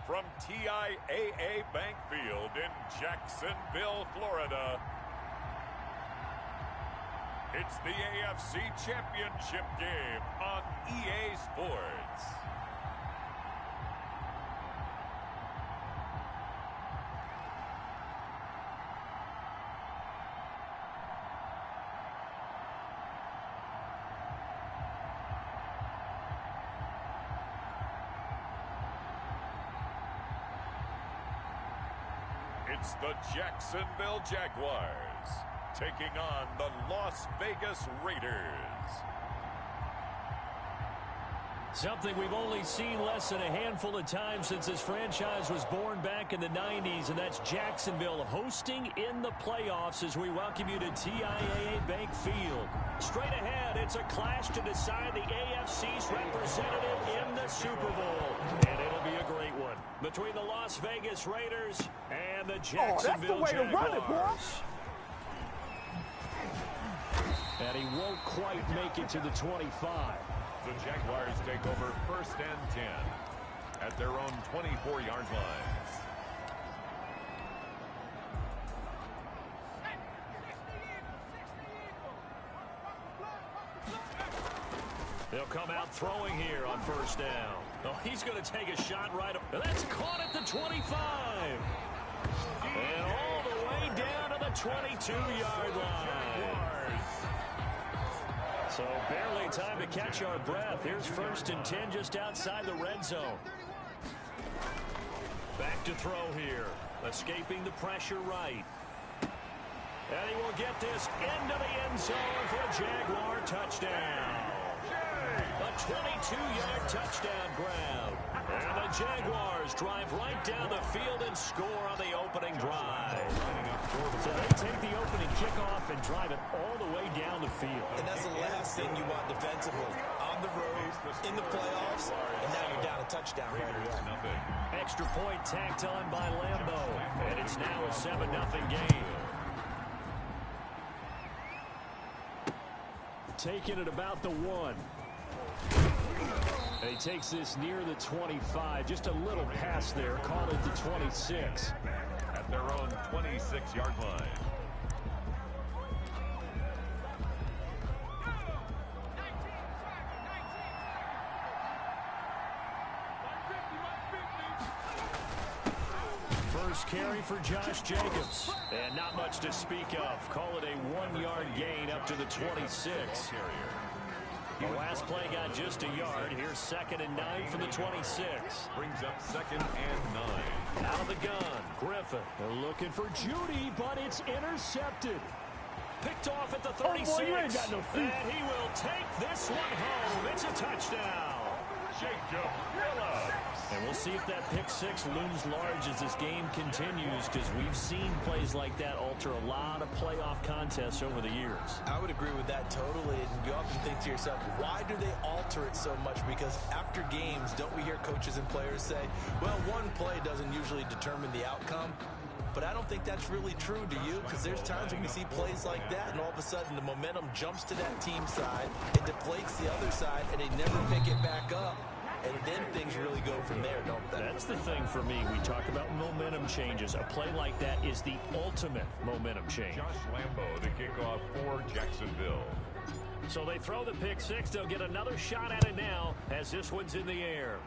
from TIAA Bank Field in Jacksonville, Florida, it's the AFC Championship game on EA Sports. It's the Jacksonville Jaguars taking on the Las Vegas Raiders. Something we've only seen less than a handful of times since this franchise was born back in the 90s, and that's Jacksonville hosting in the playoffs as we welcome you to TIAA Bank Field. Straight ahead, it's a clash to decide the AFC's representative in the Super Bowl, and it'll be a great one between the Las Vegas Raiders and the Jacksonville Jaguars. That's the way to run it, boy. And he won't quite make it to the 25. The Jaguars take over 1st and 10 at their own 24-yard line. They'll come out throwing here on 1st down. Oh, he's going to take a shot right up. That's caught at the 25. And all the way down to the 22-yard line. So barely time to catch our breath. Here's 1st and 10 just outside the red zone. Back to throw here. Escaping the pressure right. And he will get this into the end zone for a Jaguar touchdown. A 22-yard touchdown grab. And the Jaguars drive right down the field and score on the opening drive. So they take the opening kickoff and drive it all the way down the field. And that's the last thing you want defensively. On the road, in the playoffs, and now you're down a touchdown right away. Extra point tacked on by Lambo. And it's now a 7-0 game. Taking it about the 1. And he takes this near the 25. Just a little pass there. Called it the 26. At their own 26-yard line. First carry for Josh Jacobs. And not much to speak of. Call it a 1-yard gain up to the 26. The last play got just a yard. Here's 2nd and 9 from the 26. Brings up 2nd and 9. Out of the gun, Griffin. They're looking for Judy, but it's intercepted. Picked off at the 36. Oh boy, you ain't got no feet. And he will take this one home. It's a touchdown. Jacob Phillips. And we'll see if that pick 6 looms large as this game continues, because we've seen plays like that alter a lot of playoff contests over the years. I would agree with that totally. And you often think to yourself, why do they alter it so much? Because after games, don't we hear coaches and players say, well, one play doesn't usually determine the outcome? But I don't think that's really true, do you? Because there's times when we see plays like that, and all of a sudden the momentum jumps to that team side, it deflates the other side, and they never pick it back up. And then things really go from there, don't they? That's the thing for me. We talk about momentum changes. A play like that is the ultimate momentum change. Josh Lambo to kick off for Jacksonville. So they throw the pick 6. They'll get another shot at it now as this one's in the air.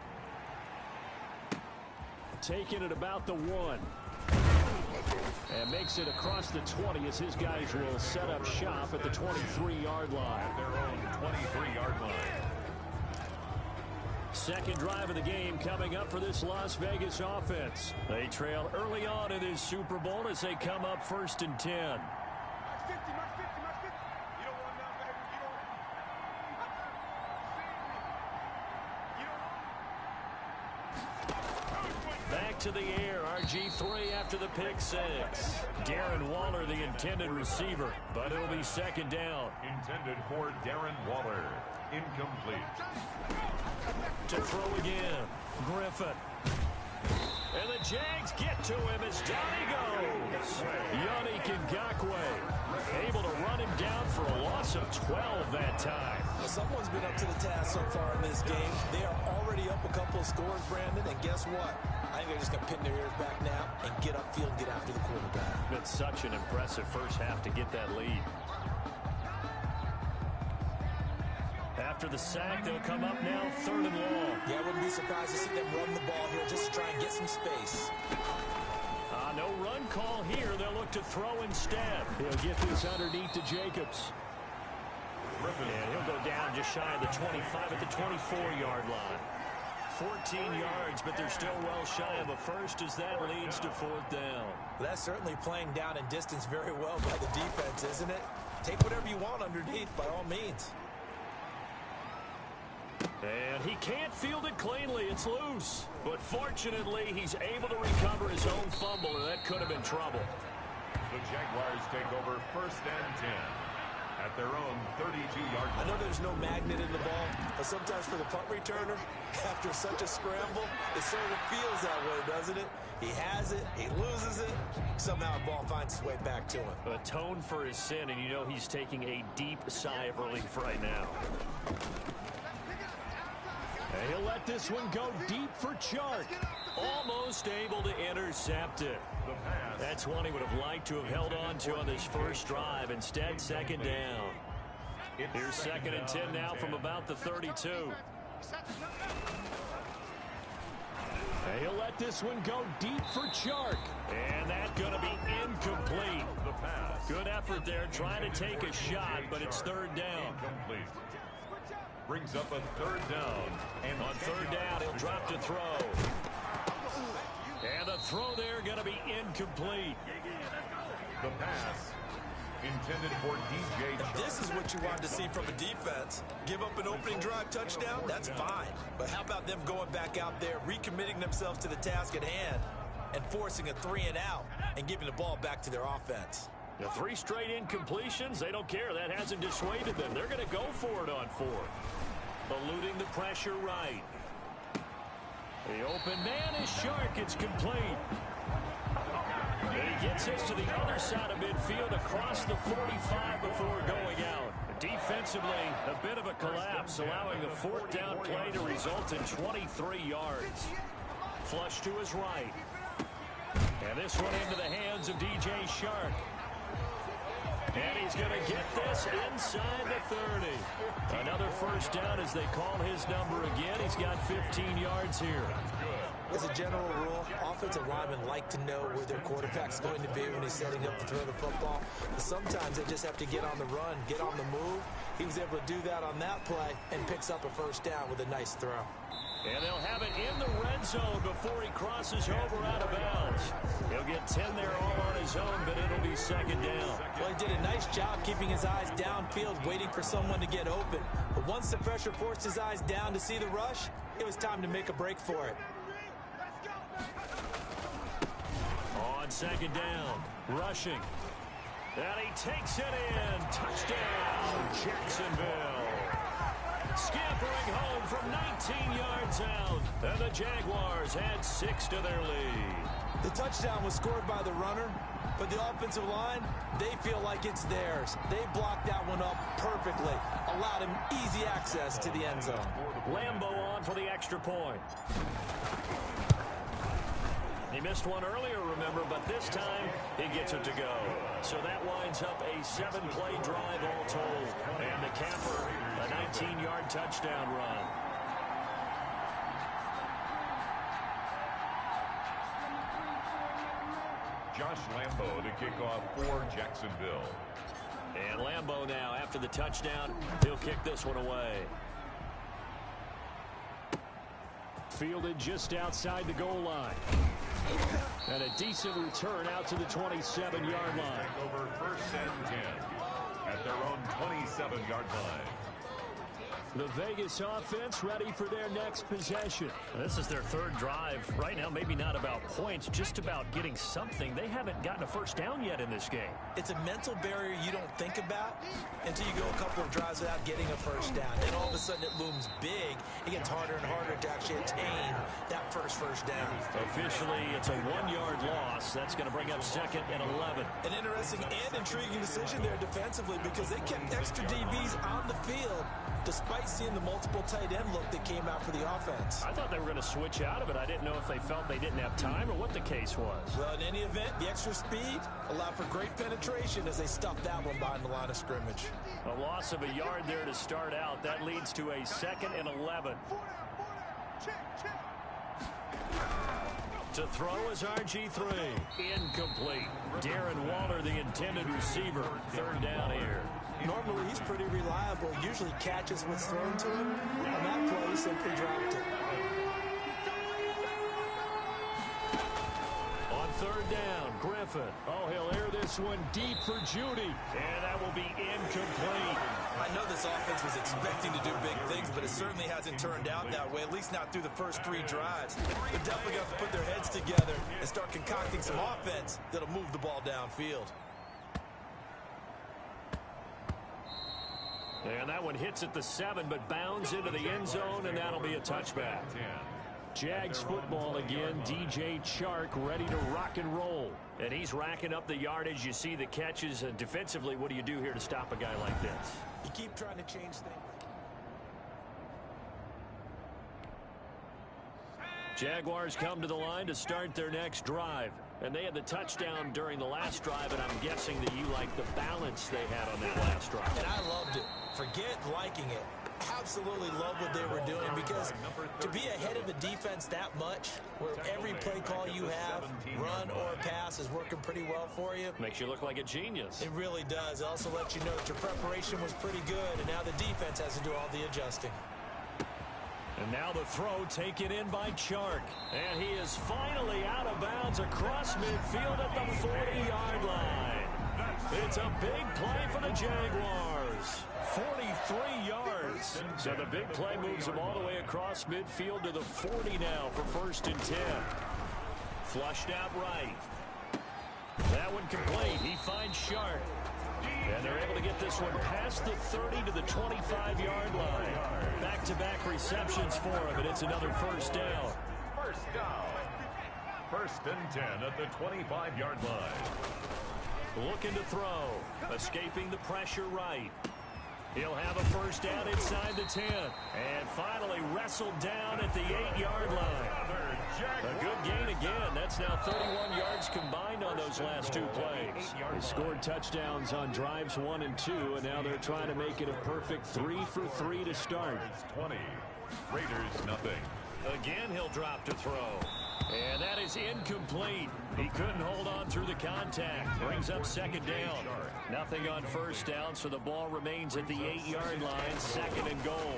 Taking it about the 1. And makes it across the 20 as his guys will set up shop at the 23-yard line. At their own 23-yard line. Second drive of the game coming up for this Las Vegas offense. They trail early on in this Super Bowl as they come up 1st and 10. Max 50, Max 50, Max 50. You don't want that, baby. You don't. Back to the air. RG3 after the pick 6. Darren Waller, the intended receiver, but it'll be 2nd down. Intended for Darren Waller. Incomplete. To throw again. Griffin. And the Jags get to him as down he goes. Yannick Ngakoue able to run him down for a loss of 12 that time. Well, someone's been up to the task so far in this game. They are already up a couple of scores, Brandon, and guess what? I think they're just going to pin their ears back now and get upfield and get after the quarterback. It's such an impressive first half to get that lead. After the sack, they'll come up now 3rd and long. Yeah, I wouldn't be surprised to see them run the ball here just to try and get some space. No run call here. They'll look to throw instead. He'll get this underneath to Jacobs. And he'll go down just shy of the 25 at the 24-yard line. 14 yards, but they're still well shy of a first as that leads to 4th down. Well, that's certainly playing down in distance very well by the defense, isn't it? Take whatever you want underneath, by all means. And he can't field it cleanly. It's loose. But fortunately, he's able to recover his own fumble, and that could have been trouble. The Jaguars take over 1st and 10 at their own 32-yard line. I know there's no magnet in the ball, but sometimes for the punt returner, after such a scramble, it sort of feels that way, doesn't it? He has it, he loses it, somehow the ball finds its way back to him. Atone for his sin, and you know he's taking a deep sigh of relief right now. And he'll let this one go deep for Chark. Almost able to intercept it. That's one he would have liked to have held on to on this first drive. Instead, second down. Here's second and 10 now from about the 32. And he'll let this one go deep for Chark. And that's going to be incomplete. Good effort there trying to take a shot, but it's third down. Incomplete. Brings up a third down. And on third down, he'll drop to throw. And the throw there going to be incomplete. The pass intended for DJ Chark. This is what you wanted to see from a defense. Give up an opening drive touchdown, that's fine. But how about them going back out there, recommitting themselves to the task at hand, and forcing a 3-and-out and giving the ball back to their offense? The 3 straight incompletions, they don't care. That hasn't dissuaded them. They're going to go for it on 4. Eluding the pressure right. The open man is Chark. It's complete. And he gets us to the other side of midfield across the 45 before going out. Defensively, a bit of a collapse, allowing the fourth down play to result in 23 yards. Flush to his right. And this one into the hands of DJ Chark. And he's going to get this inside the 30. Another first down as they call his number again. He's got 15 yards here. As a general rule, offensive linemen like to know where their quarterback's going to be when he's setting up to throw the football. But sometimes they just have to get on the run, get on the move. He was able to do that on that play and picks up a first down with a nice throw. And they'll have it in the red zone before he crosses over out of bounds. He'll get 10 there all on his own, but it'll be second down. Well, he did a nice job keeping his eyes downfield, waiting for someone to get open. But once the pressure forced his eyes down to see the rush, it was time to make a break for it. On second down, rushing. And he takes it in. Touchdown, Jacksonville. Scampering home from 19 yards out. And the Jaguars add 6 to their lead. The touchdown was scored by the runner, but the offensive line, they feel like it's theirs. They blocked that one up perfectly, allowed him easy access to the end zone. Lambeau on for the extra point. He missed one earlier, remember, but this time he gets it to go. So that winds up a 7-play drive all told. And the capper, a 19-yard touchdown run. Josh Lambeau to kick off for Jacksonville. And Lambeau now, after the touchdown, he'll kick this one away. Fielded just outside the goal line. And a decent return out to the 27-yard line. Over first and 10 at their own 27-yard line. The Vegas offense ready for their next possession. This is their third drive. Right now, maybe not about points, just about getting something. They haven't gotten a first down yet in this game. It's a mental barrier you don't think about until you go a couple of drives without getting a first down. Then all of a sudden it looms big. It gets harder and harder to actually attain that first down. Officially, it's a 1-yard loss. That's going to bring up second and 11. An interesting and intriguing decision there defensively because they kept extra DBs on the field despite seeing the multiple tight end look that came out for the offense. I thought they were going to switch out of it. I didn't know if they felt they didn't have time or what the case was. Well, in any event, the extra speed allowed for great penetration as they stuffed that one behind the line of scrimmage. A loss of a yard there to start out. That leads to a second and 11. To throw is RG3. Incomplete. Darren Waller, the intended receiver. Third down here. Normally, he's pretty reliable. Usually catches what's thrown to him. On that play, he simply dropped it. On third down, Griffin. Oh, he'll air this one deep for Judy. And that will be incomplete. I know this offense was expecting to do big things, but it certainly hasn't turned out that way, at least not through the first 3 drives. They're definitely going to have to put their heads together and start concocting some offense that'll move the ball downfield. And that one hits at the 7, but bounds into the end zone, and that'll be a touchback. Jags football again. DJ Chark ready to rock and roll. And he's racking up the yardage. You see the catches. Defensively, what do you do here to stop a guy like this? You keep trying to change things. Jaguars come to the line to start their next drive. And they had the touchdown during the last drive, and I'm guessing that you like the balance they had on that last drive. And I loved it. Forget liking it. Absolutely love what they were doing, because to be ahead of a defense that much, where every play call you have, run or pass, is working pretty well for you. Makes you look like a genius. It really does. It also lets you know that your preparation was pretty good, and now the defense has to do all the adjusting. And now the throw taken in by Chark. And he is finally out of bounds across midfield at the 40-yard line. It's a big play for the Jaguars. 43 yards. So the big play moves him all the way across midfield to the 40 now for 1st and 10. Flushed out right. That one complete. He finds Chark. And they're able to get this one past the 30 to the 25-yard line. Back-to-back receptions for him, and it's another first down. First down. 1st and 10 at the 25-yard line. Looking to throw. Escaping the pressure right. He'll have a first down inside the 10. And finally wrestled down at the 8-yard line. A good gain again. That's now 31 yards combined on those last 2 plays. They scored touchdowns on drives 1 and 2, and now they're trying to make it a perfect 3 for 3 to start. 20. Raiders nothing. Again, he'll drop to throw. And that is incomplete. He couldn't hold on through the contact. Brings up 2nd down. Nothing on 1st down, so the ball remains at the 8-yard line, 2nd and goal.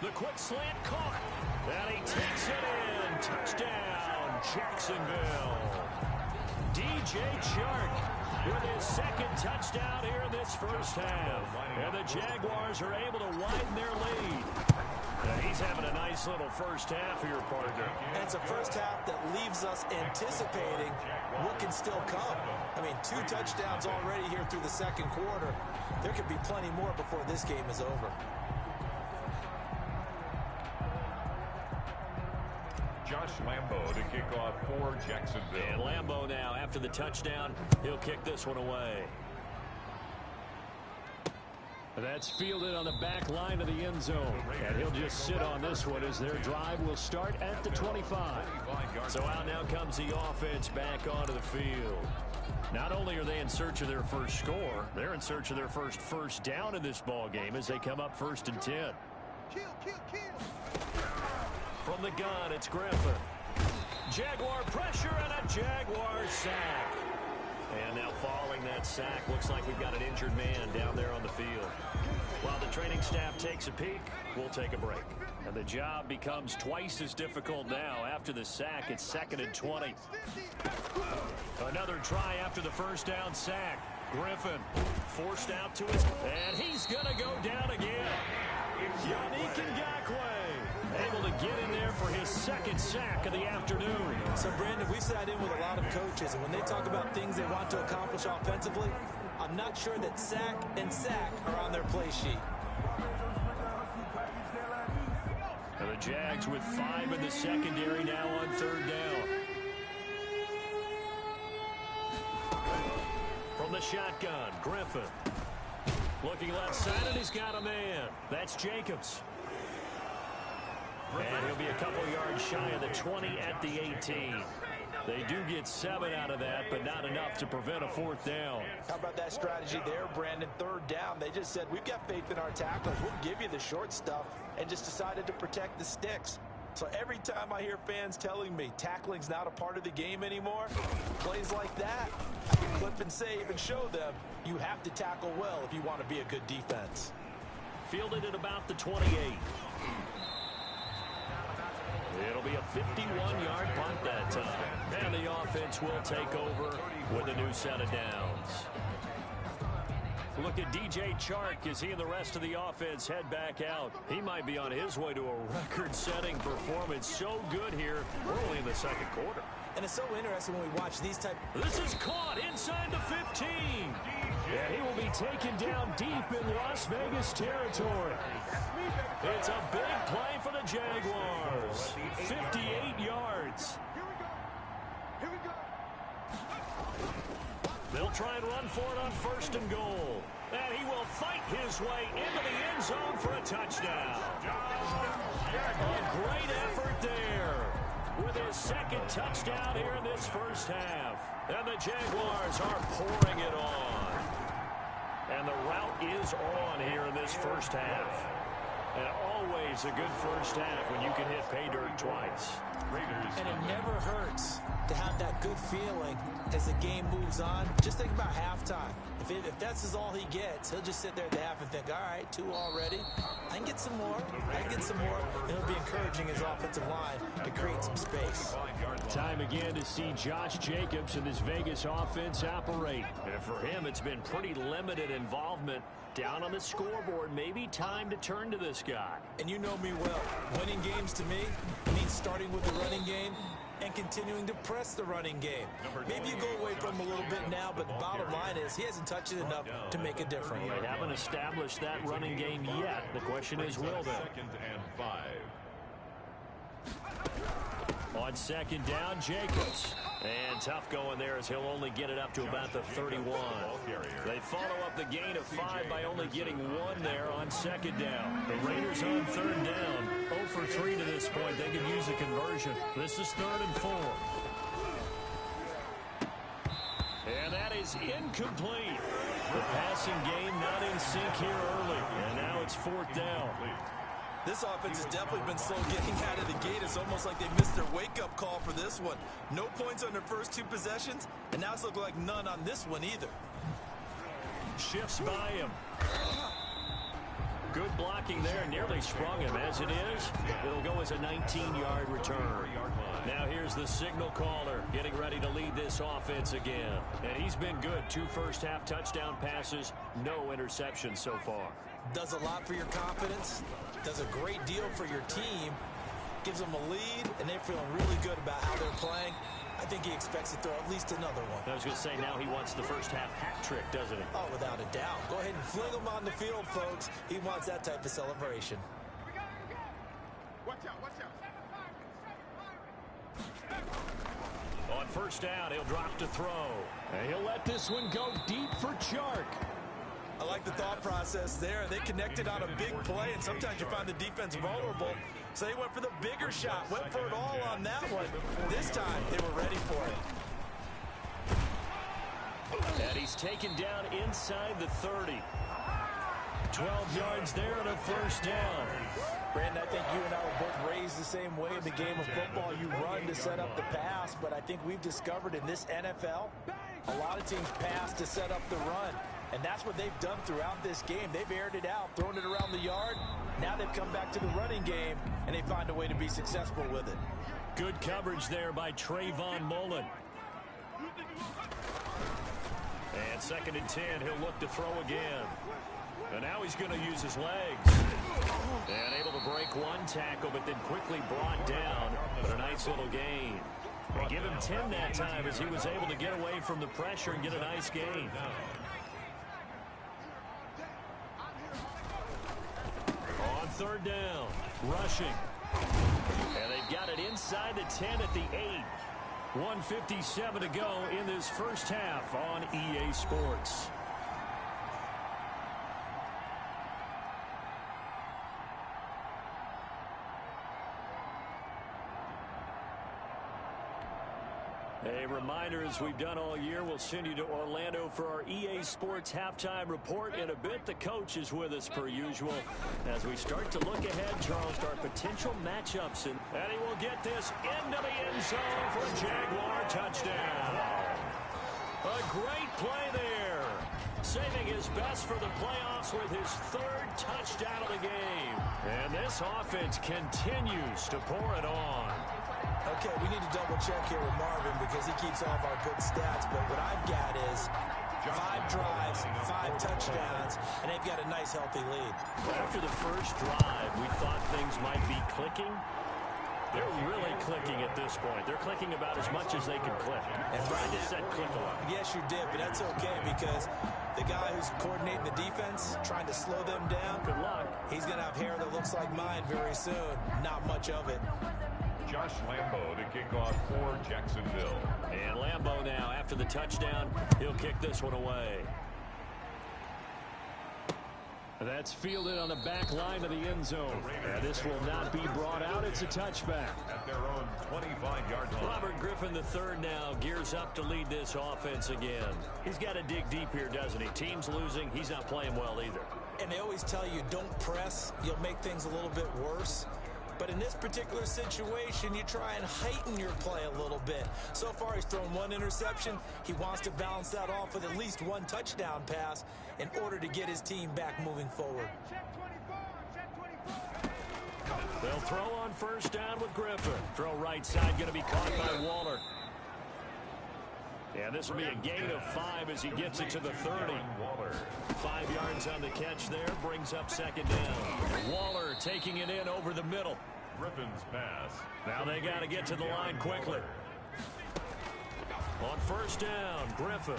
The quick slant caught. And he takes it in. Touchdown, Jacksonville. DJ Chark with his 2nd touchdown here in this first half. And the Jaguars are able to widen their lead. He's having a nice little first half here, partner. And it's a first half that leaves us anticipating what can still come. I mean, 2 touchdowns already here through the 2nd quarter. There could be plenty more before this game is over. Josh Lambo to kick off for Jacksonville. And Lambo now, after the touchdown, he'll kick this one away. That's fielded on the back line of the end zone. And he'll just sit on this one as their drive will start at the 25. So out now comes the offense back onto the field. Not only are they in search of their first score, they're in search of their first down in this ball game as they come up 1st and 10. Kill. From the gun, it's Griffin. Jaguar pressure and a Jaguar sack. And now following that sack, looks like we've got an injured man down there on the field. While the training staff takes a peek, we'll take a break. And the job becomes twice as difficult now. After the sack, it's 2nd and 20. Another try after the first down sack. Griffin forced out to his, and he's going to go down again. Yannick Ngakoue able to get in there for his 2nd sack of the afternoon. So, Brandon, we sat in with a lot of coaches, and when they talk about things they want to accomplish offensively, I'm not sure that sack and sack are on their play sheet. And the Jags with 5 in the secondary now on 3rd down. From the shotgun, Griffin. Looking left side, and he's got a man. That's Jacobs. And he'll be a couple yards shy of the 20 at the 18. They do get 7 out of that, but not enough to prevent a 4th down. How about that strategy there, Brandon? 3rd down, they just said, we've got faith in our tacklers. We'll give you the short stuff, and just decided to protect the sticks. So every time I hear fans telling me tackling's not a part of the game anymore, plays like that, I can clip and save and show them you have to tackle well if you want to be a good defense. Fielded at about the 28. It'll be a 51-yard punt that time. And the offense will take over with a new set of downs. Look at DJ Chark as he and the rest of the offense head back out. He might be on his way to a record-setting performance. So good here early in the 2nd quarter. And it's so interesting when we watch these type. This is caught inside the 15. And he will be taken down deep in Las Vegas territory. It's a big play for the Jaguars. 58 yards. Here we go. They'll try and run for it on 1st and goal. And he will fight his way into the end zone for a touchdown. A great effort there with his 2nd touchdown here in this first half. And the Jaguars are pouring it on. And the route is on here in this first half. And always a good first half when you can hit pay dirt twice. And it never hurts to have that good feeling as the game moves on. Just think about halftime. If that's all he gets, he'll just sit there at the half and think, all right, 2 already. I can get some more. I can get some more. And it'll be encouraging his offensive line to create some space. Time again to see Josh Jacobs and this Vegas offense operate. And for him, it's been pretty limited involvement. Down on the scoreboard, maybe time to turn to this guy. And you know me well. Winning games to me means starting with the running game and continuing to press the running game. Maybe you go away from him a little bit now, but the bottom line is he hasn't touched it enough to make a difference. They haven't established that running game yet. The question is, will they? 2nd and 5. On 2nd down, Jacobs. And tough going there as he'll only get it up to about the 31. They follow up the gain of 5 by only getting 1 there on 2nd down. The Raiders on 3rd down. 0 for 3 to this point. They could use a conversion. This is 3rd and 4. And that is incomplete. The passing game not in sync here early. And now it's 4th down. This offense has definitely been slow getting out of the gate. It's almost like they missed their wake-up call for this one. No points on their first 2 possessions, and now it's looking like none on this one either. Shifts by him. Good blocking there. Nearly sprung him. As it is, it'll go as a 19-yard return. Now here's the signal caller getting ready to lead this offense again. And he's been good. 2 first-half touchdown passes. No interceptions so far. Does a lot for your confidence. Does a great deal for your team. Gives them a lead, and they're feeling really good about how they're playing. I think he expects to throw at least another one. I was going to say, now he wants the first-half hat trick, doesn't he? Oh, without a doubt. Go ahead and fling him on the field, folks. He wants that type of celebration. Watch out, watch out. On 1st down, he'll drop to throw. And he'll let this one go deep for Chark. I like the thought process there. They connected on a big play, and sometimes you find the defense vulnerable. So they went for the bigger shot, went for it all on that one. This time, they were ready for it. And he's taken down inside the 30. 12 yards there and a 1st down. Brandon, I think you and I were both raised the same way in the game of football. You run to set up the pass, but I think we've discovered in this NFL, a lot of teams pass to set up the run. And that's what they've done throughout this game. They've aired it out, thrown it around the yard. Now they've come back to the running game, and they find a way to be successful with it. Good coverage there by Trayvon Mullen. And 2nd and 10, he'll look to throw again. And now he's going to use his legs. And able to break 1 tackle, but then quickly brought down. But a nice little gain. And give him 10 that time as he was able to get away from the pressure and get a nice gain. On 3rd down, rushing. And they've got it inside the 10 at the 8. 1:57 to go in this first half on EA Sports. A reminder, as we've done all year, we'll send you to Orlando for our EA Sports halftime report. In a bit, the coach is with us per usual. As we start to look ahead, Charles, to our potential matchups. And he will get this into the end zone for a Jaguar touchdown. A great play there. Saving his best for the playoffs with his 3rd touchdown of the game. And this offense continues to pour it on. Okay, we need to double check here with Marvin because he keeps all of our good stats. But what I've got is 5 drives, 5 touchdowns, and they've got a nice, healthy lead. After the first drive, we thought things might be clicking. They're really clicking at this point. They're clicking about as much as they can click. And I just said click a lot. Yes, you did, but that's okay because The guy who's coordinating the defense, trying to slow them down. Good luck. He's going to have hair that looks like mine very soon. Not much of it. Josh Lambo to kick off for Jacksonville. And Lambo now, after the touchdown, he'll kick this one away. That's fielded on the back line of the end zone. And this will not be brought out. It's a touchback. At their own 25-yard line. Robert Griffin III now gears up to lead this offense again. He's got to dig deep here, doesn't he? Team's losing. He's not playing well either. And they always tell you, don't press. You'll make things a little bit worse. But in this particular situation, you try and heighten your play a little bit. So far, he's thrown one interception. He wants to balance that off with at least one touchdown pass in order to get his team back moving forward. They'll throw on first down with Griffin. Throw right side, going to be caught by Waller. And this will be a gain of 5 as he gets it to the 30. 5 yards on the catch there, brings up second down. Waller taking it in over the middle. Griffin's pass. Now they got to get to the line quickly. On first down, Griffin.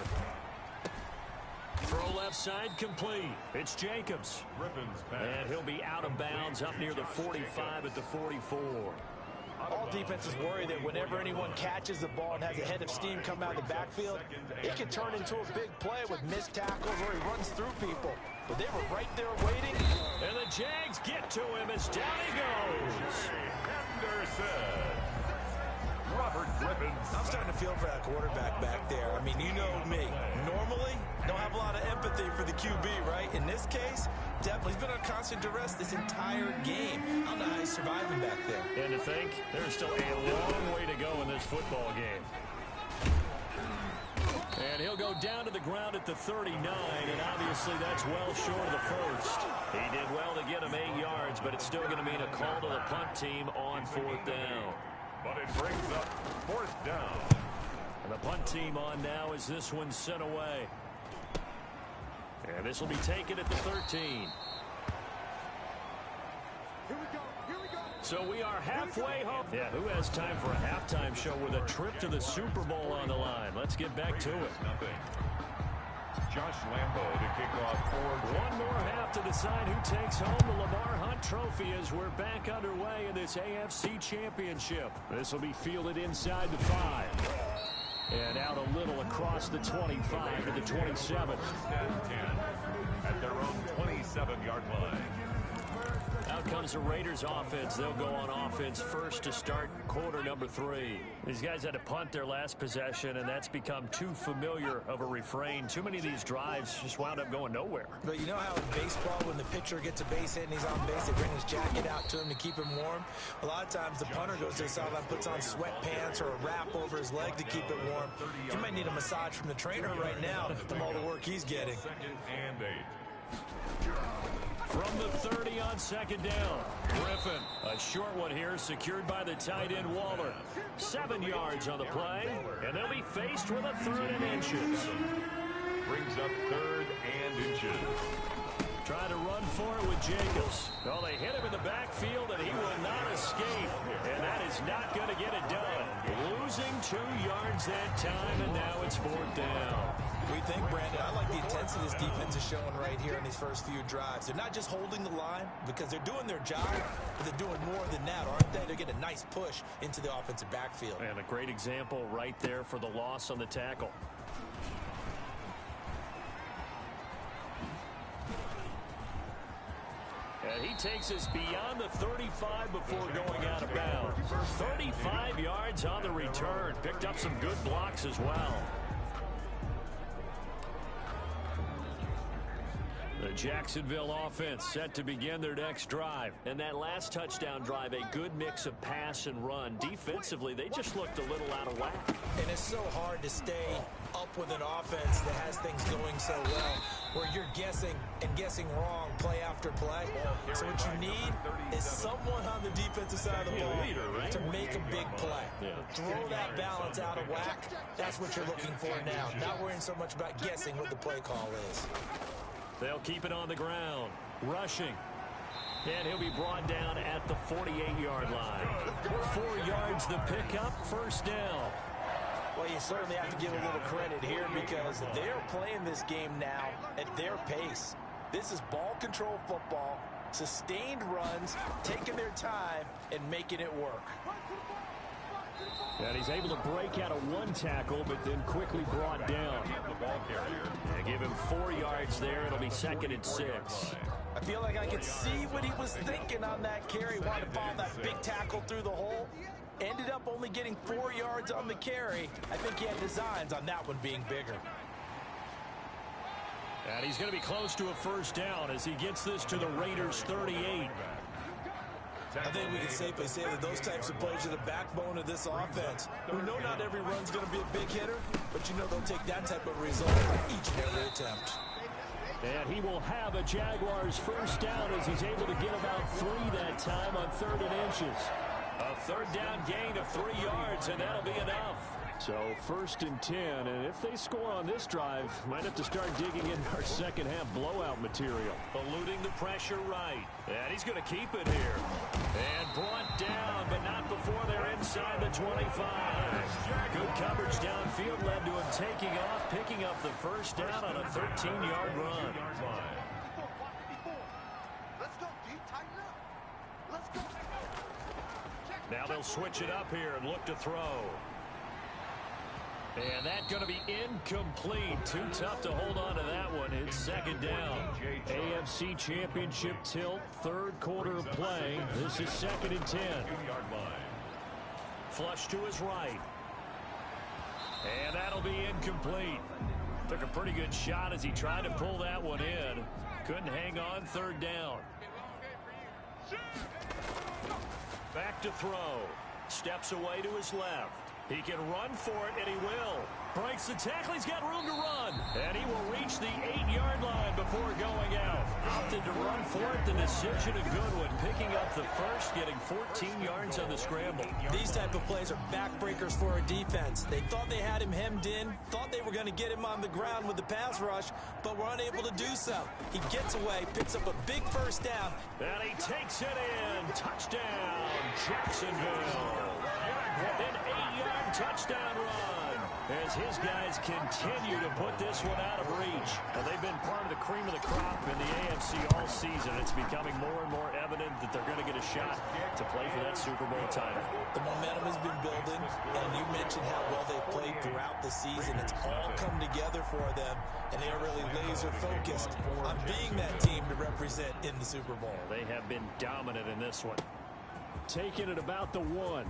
Throw left side complete. It's Jacobs. Griffin's pass. And he'll be out of bounds up near the 45 at the 44. All defenses worry that whenever anyone catches the ball and has a head of steam come out of the backfield, it can turn into a big play with missed tackles where he runs through people. But they were right there waiting. And the Jags get to him as down he goes. Henderson. Robert Griffin. I'm starting to feel for that quarterback back there. I mean, you know me. Normally, don't have a lot of empathy for the QB, right? In this case, definitely. He's been on constant duress this entire game. I don't know how he's surviving back there. And to think, there's still a long way to go in this football game. And he'll go down to the ground at the 39, and obviously that's well short of the first. He did well to get him 8 yards, but it's still going to mean a call to the punt team on fourth down. But it brings up fourth down. And the punt team on now as this one's sent away. And this will be taken at the 13. Here we go. So we are halfway home. Yeah, who has time for a halftime show with a trip to the Super Bowl on the line? Let's get back to it. Nothing. Josh Lambo to kick off for One more half to decide who takes home the Lamar Hunt Trophy as we're back underway in this AFC Championship. This will be fielded inside the 5. And out a little across the 25 to the 27. 10 at their own 27-yard line. Out comes the Raiders offense. They'll go on offense first to start quarter number 3. These guys had to punt their last possession, and that's become too familiar of a refrain. Too many of these drives just wound up going nowhere. But you know how in baseball, when the pitcher gets a base hit and he's on base, they bring his jacket out to him to keep him warm? A lot of times the punter goes to the sideline, puts on sweatpants or a wrap over his leg to keep it warm. You might need a massage from the trainer right now from all the work he's getting. 2nd and 8. From the 30 on second down, Griffin, a short one here, secured by the tight end Waller. 7 yards on the play, and they'll be faced with a 3rd and inches. Brings up 3rd and inches. Trying to run for it with Jacobs. Oh, they hit him in the backfield, and he will not escape. And that is not going to get it done. Losing 2 yards that time, and now it's 4th down. We think, Brandon, I like the intensity this defense is showing right here in these first few drives. They're not just holding the line because they're doing their job, but they're doing more than that, aren't they? They're getting a nice push into the offensive backfield. And a great example right there for the loss on the tackle. And he takes us beyond the 35 before going out of bounds. 35 yards on the return. Picked up some good blocks as well. The Jacksonville offense set to begin their next drive. And that last touchdown drive, a good mix of pass and run. Defensively, they just looked a little out of whack. And it's so hard to stay up with an offense that has things going so well, where you're guessing and guessing wrong play after play. So what you need is someone on the defensive side of the ball to make a big play. Throw that balance out of whack. That's what you're looking for now. Not worrying so much about guessing what the play call is. They'll keep it on the ground. Rushing. And he'll be brought down at the 48-yard line. 4 yards the pickup, first down. Well, you certainly have to give a little credit here because they're playing this game now at their pace. This is ball control football, sustained runs, taking their time, and making it work. And he's able to break out of one tackle, but then quickly brought down. And give him 4 yards there. It'll be 2nd and 6. I feel like I could see what he was thinking on that carry. Wanted to follow that big tackle through the hole. Ended up only getting 4 yards on the carry. I think he had designs on that one being bigger. And he's going to be close to a first down as he gets this to the Raiders' 38. I think we can safely say that those types of plays are the backbone of this offense. We know not every run's going to be a big hitter, but you know they'll take that type of result each and every attempt. And he will have a Jaguars first down as he's able to get about 3 that time on 3rd and inches. A 3rd down gain of 3 yards, and that'll be enough. So 1st and 10, and if they score on this drive, might have to start digging in our second half blowout material. Eluding the pressure right. And he's going to keep it here. And brought down, but not before they're inside the 25. Good coverage downfield led to him taking off, picking up the first down on a 13-yard run. Let's go, D. Tighten up. Let's go. Now they'll switch it up here and look to throw. And that's going to be incomplete. Too tough to hold on to that one. It's 2nd down. AFC Championship tilt, 3rd quarter of play. This is 2nd and 10. Flush to his right. And that'll be incomplete. Took a pretty good shot as he tried to pull that one in. Couldn't hang on 3rd down. Back to throw. Steps away to his left. He can run for it, and he will. Breaks the tackle. He's got room to run. And he will reach the 8-yard line before going out. Opted to run for it. The decision a good one. Picking up the first, getting 14 yards on the scramble. These type of plays are backbreakers for a defense. They thought they had him hemmed in, thought they were going to get him on the ground with the pass rush, but were unable to do so. He gets away, picks up a big first down. And he takes it in. Touchdown, Jacksonville. An 8-yard touchdown run as his guys continue to put this one out of reach. And they've been part of the cream of the crop in the AFC all season. It's becoming more and more evident that they're going to get a shot to play for that Super Bowl title. The momentum has been building, and you mentioned how well they've played throughout the season. It's all come together for them, and they are really laser-focused on being that team to represent in the Super Bowl. They have been dominant in this one. Taking it about the 1.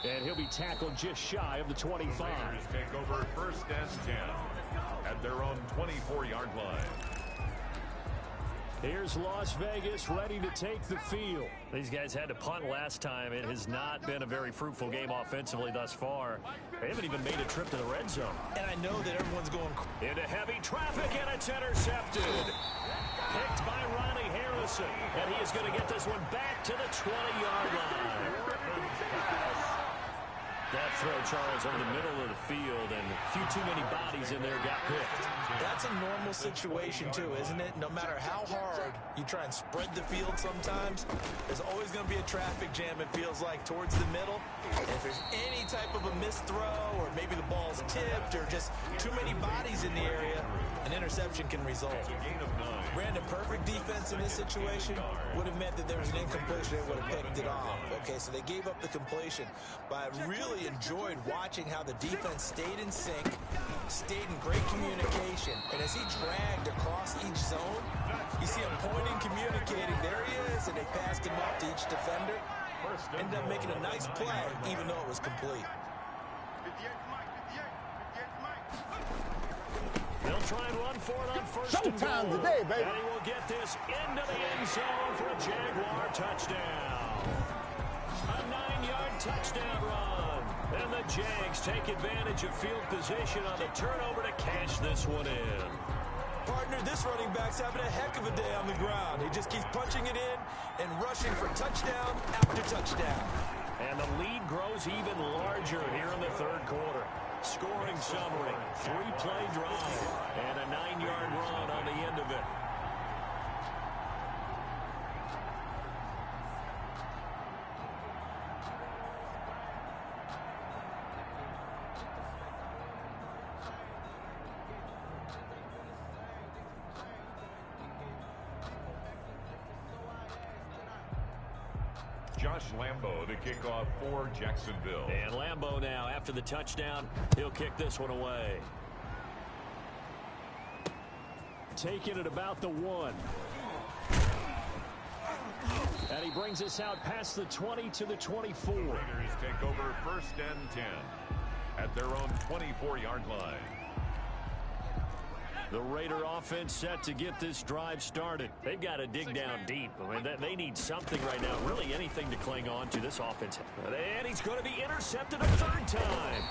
And he'll be tackled just shy of the 25. Raiders take over 1st and 10 at their own 24-yard line. Here's Las Vegas ready to take the field. These guys had to punt last time. It has not been a very fruitful game offensively thus far. They haven't even made a trip to the red zone. And I know that everyone's going into heavy traffic, and it's intercepted. Picked by Ronnie Harrison. And he is going to get this one back to the 20-yard line. That throw, Charles, over the middle of the field, and a few too many bodies in there got picked. That's a normal situation, too, isn't it? No matter how hard you try and spread the field sometimes, there's always going to be a traffic jam, it feels like, towards the middle. And if there's any type of a missed throw, or maybe the ball's tipped, or just too many bodies in the area, an interception can result. Brandon, perfect defense in this situation would have meant that there was an incompletion. They would have picked it off. Okay, so they gave up the completion. But I really enjoyed watching how the defense stayed in sync, stayed in great communication. And as he dragged across each zone, you see him pointing, communicating. There he is, and they passed him off to each defender. Ended up making a nice play, even though it was complete. They'll try and run for it on 1st and goal. Today, baby. And he will get this into the end zone for a Jaguar touchdown. A 9-yard touchdown run. And the Jags take advantage of field position on the turnover to cash this one in. Partner, this running back's having a heck of a day on the ground. He just keeps punching it in and rushing for touchdown after touchdown. And the lead grows even larger here in the 3rd quarter. Scoring summary, 3-play drive, and a 9-yard run on the end of it. Josh Lambo to kick off for Jacksonville. And Lambo now, after the touchdown, he'll kick this one away. Taking it about the 1. And he brings us out past the 20 to the 24. The Raiders take over 1st and 10 at their own 24-yard line. The Raider offense set to get this drive started. They've got to dig down deep. I mean, they need something right now, really anything to cling on to this offense. And he's going to be intercepted a 3rd time.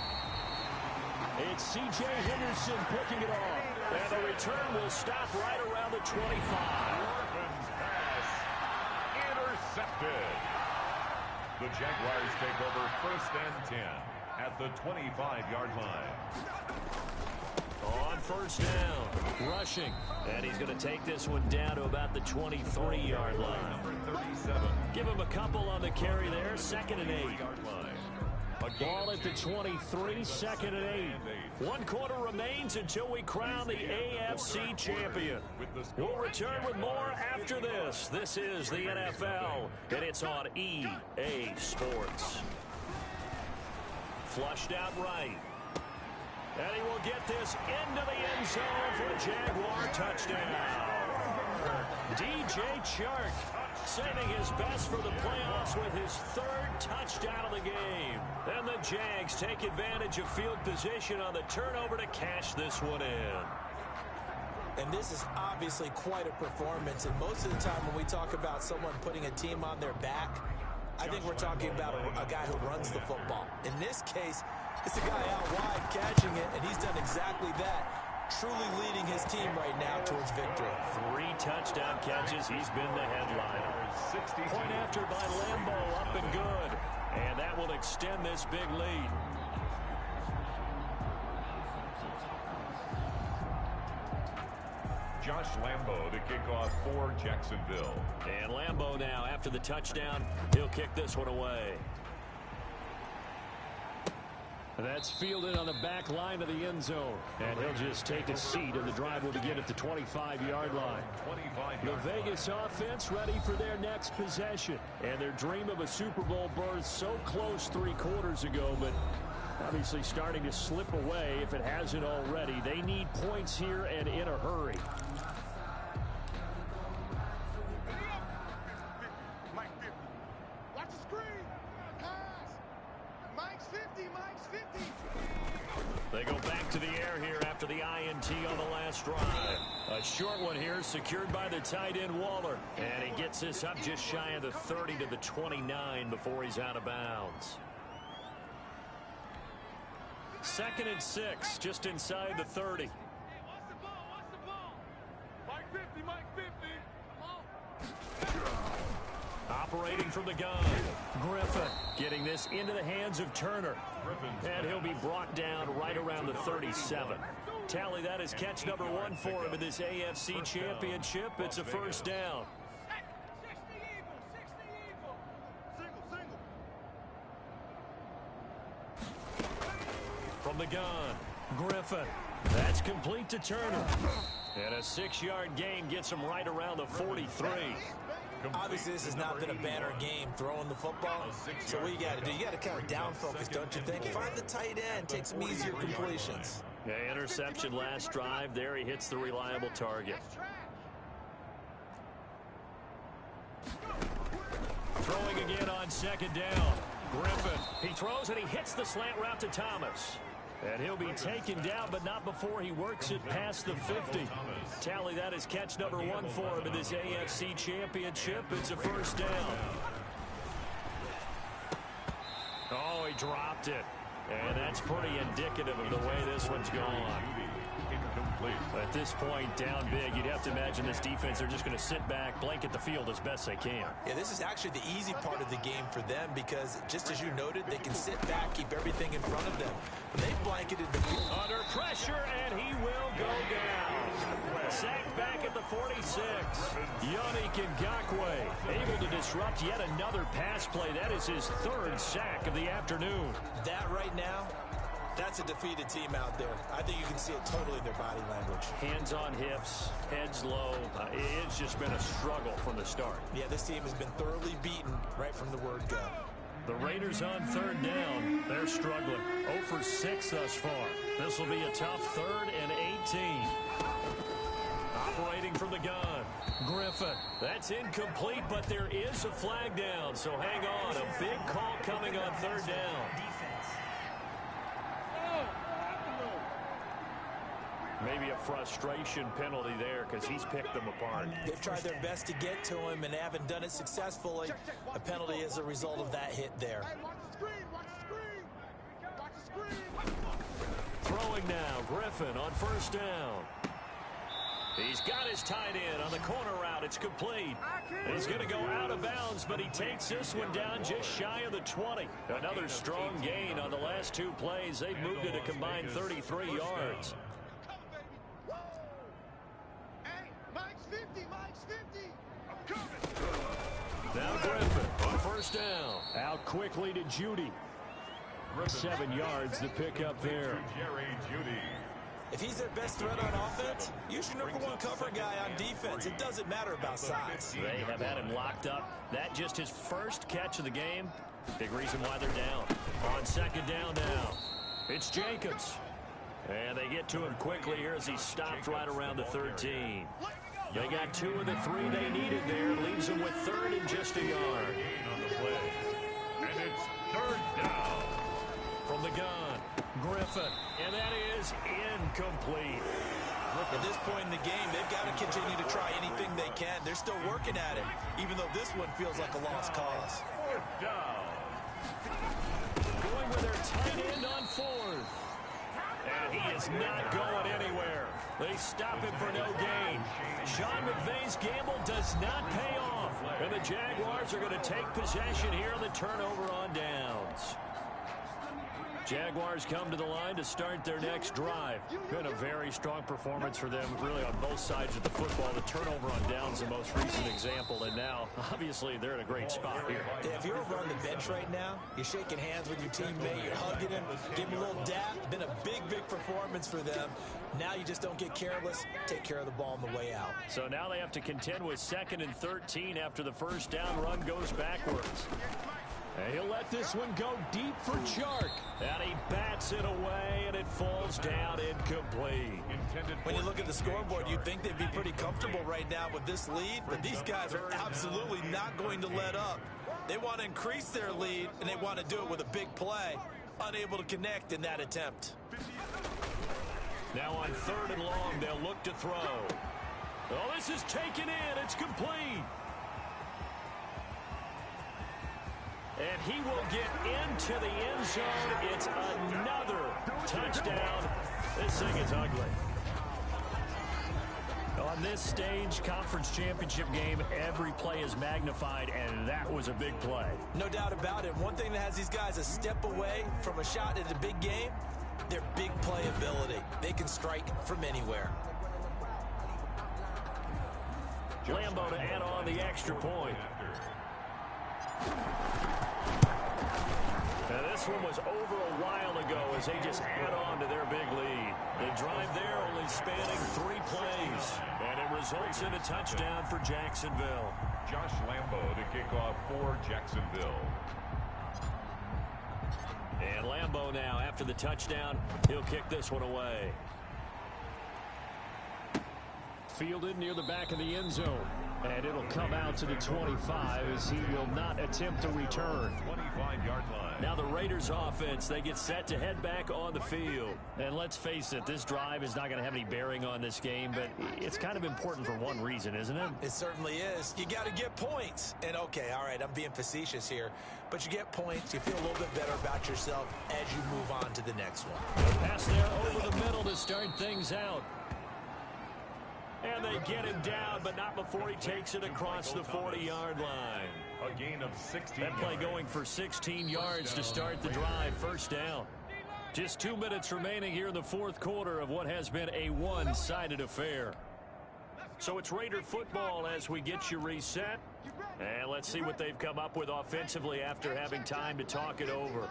It's C.J. Henderson picking it off. And the return will stop right around the 25. Orphan's pass intercepted. The Jaguars take over 1st and 10 at the 25-yard line. On 1st down, rushing. And he's going to take this one down to about the 23-yard line. Number 37. Give him a couple on the carry there. 2nd and 8. Ball at the 23, 2nd and 8. 1 quarter remains until we crown the AFC champion. We'll return with more after this. This is the NFL, and it's on EA Sports. Flushed out right. And he will get this into the end zone for a Jaguar touchdown. DJ Chark saving his best for the playoffs with his 3rd touchdown of the game. And the Jags take advantage of field position on the turnover to cash this one in. And this is obviously quite a performance. And most of the time when we talk about someone putting a team on their back, I think we're talking about a guy who runs the football. In this case, it's a guy out wide catching it, and he's done exactly that, truly leading his team right now towards victory. 3 touchdown catches. He's been the headliner. Point after by Lambo, up and good. And that will extend this big lead. Josh Lambo to kick off for Jacksonville. And Lambo now, after the touchdown, he'll kick this one away. That's fielded on the back line of the end zone. And he'll just take a seat, and the drive will begin at the 25-yard line. The Vegas offense ready for their next possession. And their dream of a Super Bowl berth so close 3 quarters ago, but obviously starting to slip away if it hasn't already. They need points here and in a hurry. Watch the screen. Pass. Mike's 50. Mike's 50. They go back to the air here after the INT on the last drive. A short one here secured by the tight end Waller. And he gets this up just shy of the 30 to the 29 before he's out of bounds. 2nd and 6, just inside the 30. Hey, watch the ball. Watch the ball. Mike 50. Mike 50. Operating from the gun. Griffin getting this into the hands of Turner. And he'll be brought down right around the 37. Tally that is catch number 1 for him in this AFC Championship. It's a 1st down. 60 Eagles. 60 Eagles. Single. From the gun, Griffin. That's complete to Turner. And a 6-yard gain gets him right around the 43. Obviously, this has not been a banner game throwing the football. So what you got to do, you got to kind of down focus, don't you think? Find the tight end, take some easier completions. Yeah, interception last drive. There he hits the reliable target. Throwing again on 2nd down. Griffin, he throws and he hits the slant route to Thomas. And he'll be taken down, but not before he works it past the 50. Tally that is catch number 1 for him in this AFC Championship. It's a 1st down. Oh, he dropped it. And that's pretty indicative of the way this one's gone. At this point, down big, you'd have to imagine this defense, they're just going to sit back, blanket the field as best they can. Yeah, this is actually the easy part of the game for them because, just as you noted, they can sit back, keep everything in front of them. But they blanketed the field. Under pressure, and he will go down. Sacked back at the 46. Yannick Ngakoue able to disrupt yet another pass play. That is his 3rd sack of the afternoon. That right now, That's a defeated team out there. I think you can see it totally in their body language. Hands on hips, heads low. It's just been a struggle from the start. Yeah, this team has been thoroughly beaten right from the word go. The Raiders on third down. They're struggling. 0 for 6 thus far. This will be a tough 3rd and 18. Operating from the gun. Griffin. That's incomplete, but there is a flag down. So hang on. A big call coming on third down. Maybe a frustration penalty there because he's picked them apart. They've tried their best to get to him and haven't done it successfully. A penalty is a result of that hit there. Throwing now, Griffin on first down. He's got his tight end on the corner route. It's complete. He's going to go out of bounds, but he takes this one down just shy of the 20. Another strong gain on the last 2 plays. They've moved it a combined 33 yards. Now Griffin on first down. Out quickly to Judy. 7 yards to pick up there. If he's their best threat on offense, use your #1 cover guy on defense. It doesn't matter about size. They have had him locked up. That just his first catch of the game. Big reason why they're down. On second down now, it's Jacobs. And they get to him quickly here as he stopped right around the 13. They got 2 of the 3 they needed there. Leaves them with 3rd and just a yard. On the play. And it's 3rd down. From the gun, Griffin. And that is incomplete. At this point in the game, they've got to continue to try anything they can. They're still working at it, even though this one feels like a lost cause. 4th down. Going with their tight end on 4th. And he is not going anywhere. They stop him for no gain. Sean McVay's gamble does not pay off. And the Jaguars are going to take possession here on the turnover on downs. Jaguars come to the line to start their next drive. Been a very strong performance for them, really on both sides of the football. The turnover on downs, the most recent example, and now, obviously, they're in a great spot here. Yeah, if you're over on the bench right now, you're shaking hands with your teammate, you're hugging him, giving him a little dap. Been a big, big performance for them. Now you just don't get careless, take care of the ball on the way out. So now they have to contend with 2nd and 13 after the first down run goes backwards. And he'll let this one go deep for Chark. And he bats it away, and it falls down incomplete. When you look at the scoreboard, you'd think they'd be pretty comfortable right now with this lead, but these guys are absolutely not going to let up. They want to increase their lead, and they want to do it with a big play. Unable to connect in that attempt. Now on 3rd and long, they'll look to throw. Oh, this is taken in. It's complete. And he will get into the end zone. It's another touchdown. This thing is ugly. On this stage, conference championship game, every play is magnified, and that was a big play. No doubt about it. One thing that has these guys a step away from a shot in the big game, their big play ability. They can strike from anywhere. Lambo to add on the extra point. Now this one was over a while ago as they just add on to their big lead. The drive there only spanning 3 plays. And it results in a touchdown for Jacksonville. Josh Lambo to kick off for Jacksonville. And Lambo now, after the touchdown, he'll kick this one away. Fielded near the back of the end zone. And it'll come out to the 25 as he will not attempt to return. 25-yard line. Now the Raiders offense, they get set to head back on the field. And let's face it, this drive is not going to have any bearing on this game, but it's kind of important for one reason, isn't it? It certainly is. You got to get points. And okay, all right, I'm being facetious here, but you get points, you feel a little bit better about yourself as you move on to the next one. A pass there over the middle to start things out. And they get him down, but not before he takes it across the 40-yard line. A gain of 16. That play going for 16 yards to start the drive. First down. Just 2 minutes remaining here in the 4th quarter of what has been a one-sided affair. So it's Raider football as we get you reset. And let's see what they've come up with offensively after having time to talk it over.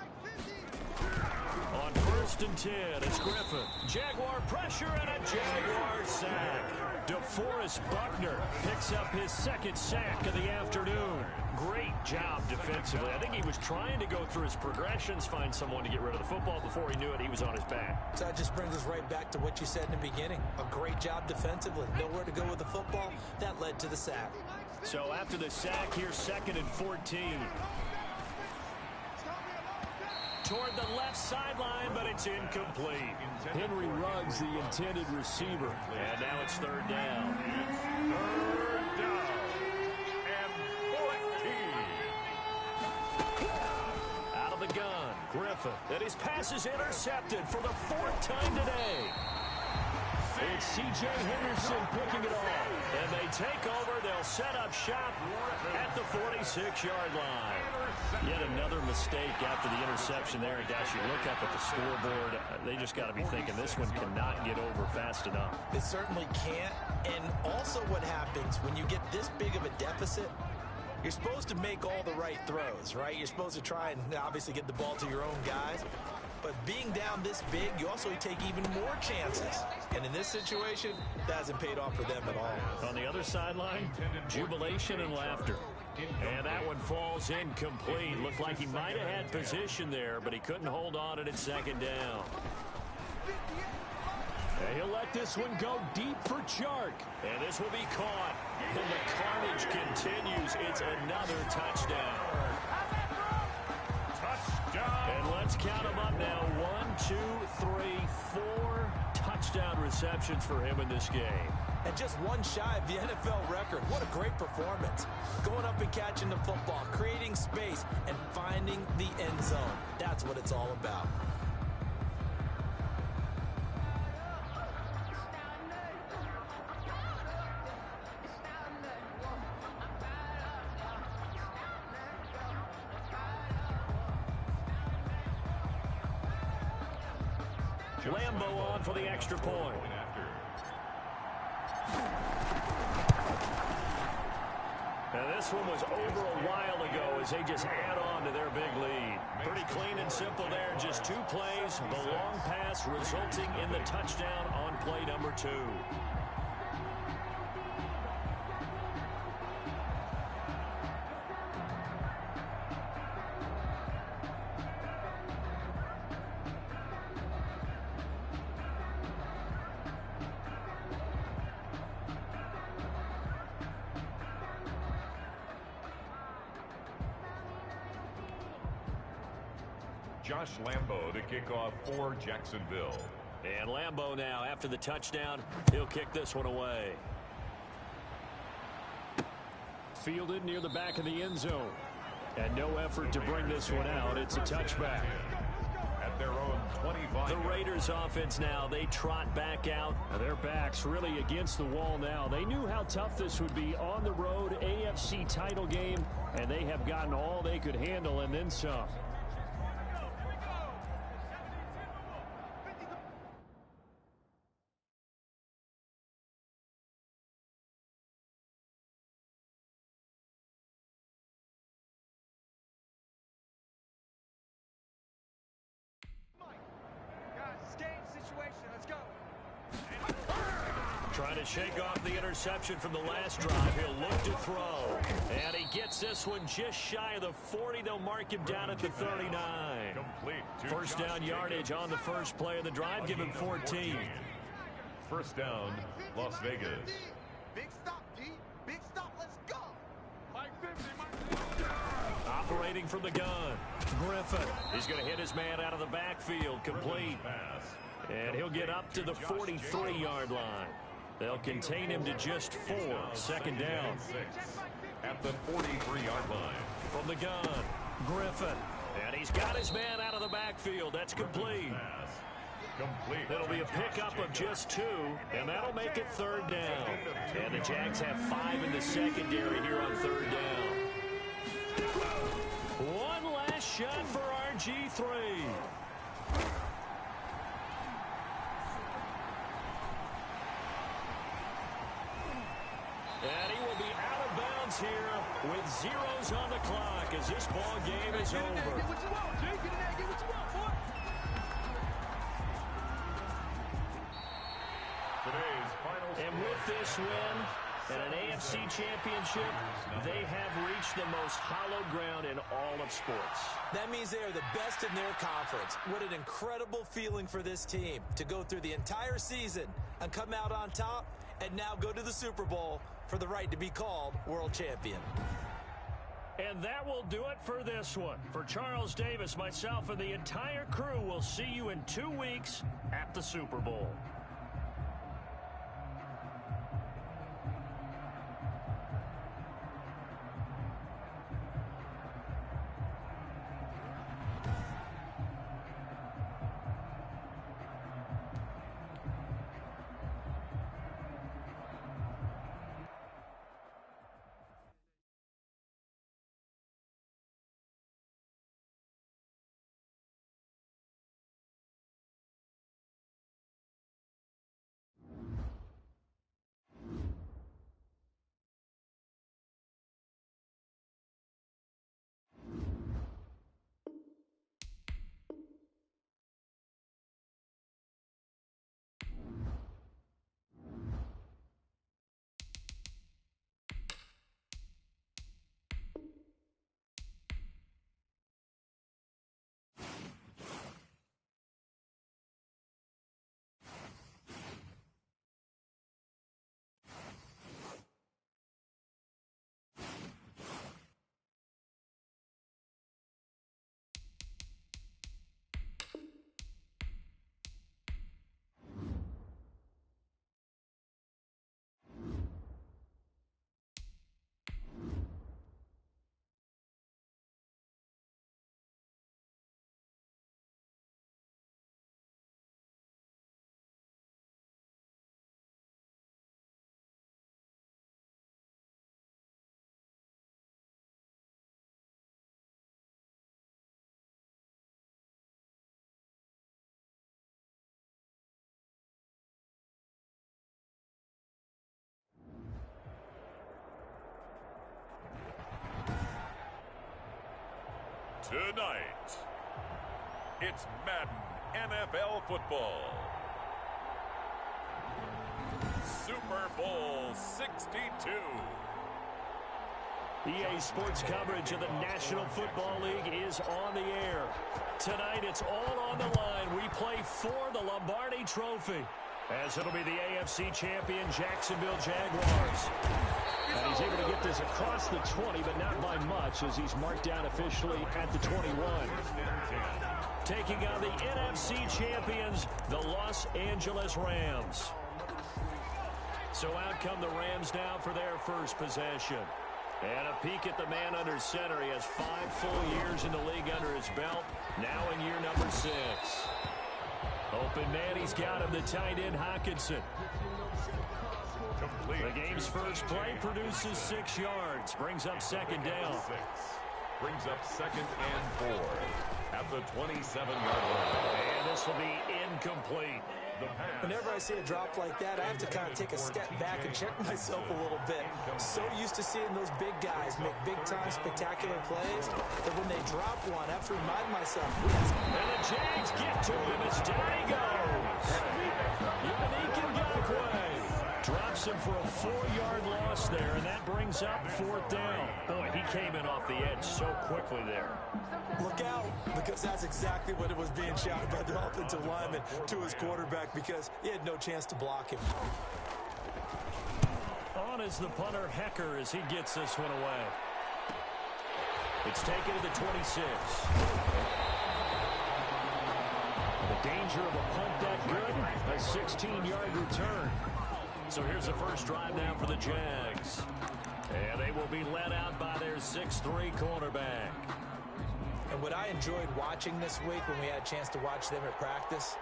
On 1st and 10, it's Griffin. Jaguar pressure and a Jaguar sack. DeForest Buckner picks up his second sack of the afternoon. Great job defensively. I think he was trying to go through his progressions, find someone to get rid of the football. Before he knew it, he was on his back. So that just brings us right back to what you said in the beginning. A great job defensively. Nowhere to go with the football. That led to the sack. So after the sack, here's 2nd and 14. Toward the left sideline, but it's incomplete. Henry Ruggs, the intended receiver. And now it's 3rd down. Third down and 14. Out of the gun, Griffin. And his pass is intercepted for the 4th time today. It's C.J. Henderson picking it off. And they take over. They'll set up shop at the 46-yard line. Yet another mistake after the interception there. And, gosh, you look up at the scoreboard. They just got to be thinking this one cannot get over fast enough. It certainly can't. And also what happens when you get this big of a deficit, you're supposed to make all the right throws, right? You're supposed to try and obviously get the ball to your own guys. But being down this big, you also take even more chances. And in this situation, that hasn't paid off for them at all. On the other sideline, jubilation and laughter. And that one falls incomplete. Looked like he might have had position there, but he couldn't hold on at 2nd down. And he'll let this one go deep for Chark. And this will be caught. And the carnage continues. It's another touchdown. And let's count them up now. 1, 2, 3, 4 touchdown receptions for him in this game. And just one shy of the NFL record. What a great performance. Going up and catching the football, creating space, and finding the end zone. That's what it's all about. Lambo on for the extra point. And this one was over a while ago as they just add on to their big lead. Pretty clean and simple there. Just 2 plays. The long pass resulting in the touchdown on play number 2. Josh Lambo to kick off for Jacksonville. And Lambo now, after the touchdown, he'll kick this one away. Fielded near the back of the end zone. And no effort to bring this one out. It's a touchback. At their own 25. The Raiders offense now, they trot back out. Their backs really against the wall now. They knew how tough this would be on the road, AFC title game, and they have gotten all they could handle and then some. Trying to shake off the interception from the last drive. He'll look to throw. And he gets this one just shy of the 40. They'll mark him down at the 39. First down yardage on the first play of the drive. Give him 14. First down, Las Vegas. Big stop, D. Big stop. Let's go. Mike 50, Operating from the gun. Griffin. He's going to hit his man out of the backfield. Complete. And he'll get up to the 43-yard line. They'll contain him to just 4. Second down. At the 43-yard line. From the gun, Griffin. And he's got his man out of the backfield. That's complete. It'll be a pickup of just 2, and that'll make it third down. And the Jags have 5 in the secondary here on third down. One last shot for RG3. And he will be out of bounds here with zeros on the clock as this ball game is over. with this win and an AFC championship, they have reached the most hallowed ground in all of sports. That means they are the best in their conference. What an incredible feeling for this team to go through the entire season and come out on top and now go to the Super Bowl for the right to be called world champion. And that will do it for this one. For Charles Davis, myself, and the entire crew, will see you in 2 weeks at the Super Bowl. Tonight, it's Madden NFL football. Super Bowl 62. EA Sports coverage of the National Football League is on the air. Tonight, it's all on the line. We play for the Lombardi Trophy, as it'll be the AFC champion Jacksonville Jaguars. And he's able to get this across the 20, but not by much, as he's marked down officially at the 21. Taking on the NFC champions, the Los Angeles Rams. So out come the Rams now for their first possession. And a peek at the man under center. He has 5 full years in the league under his belt, now in year number 6. Open man, he's got him, the tight end Hockenson. The game's first play produces 6 yards, brings up second down. Brings up 2nd and 4 at the 27-yard line. And this will be incomplete. Whenever I see a drop like that, I have to kind of take a step back and check myself a little bit. So used to seeing those big guys make big-time spectacular plays that when they drop one, I have to remind myself. And the Jags get to him as down he goes. Unique Ngakoue drops him for a 4-yard loss there, and that brings up 4th down. Boy, he came in off the edge so quickly there. Look out, because that's exactly what it was being shouted by the offensive lineman to his quarterback, because he had no chance to block him. On is the punter Hecker as he gets this one away. It's taken to the 26. The danger of a punt that good, a 16-yard return. So here's the first drive now for the Jags. And they will be led out by their 6'3 cornerback. And what I enjoyed watching this week when we had a chance to watch them at practice,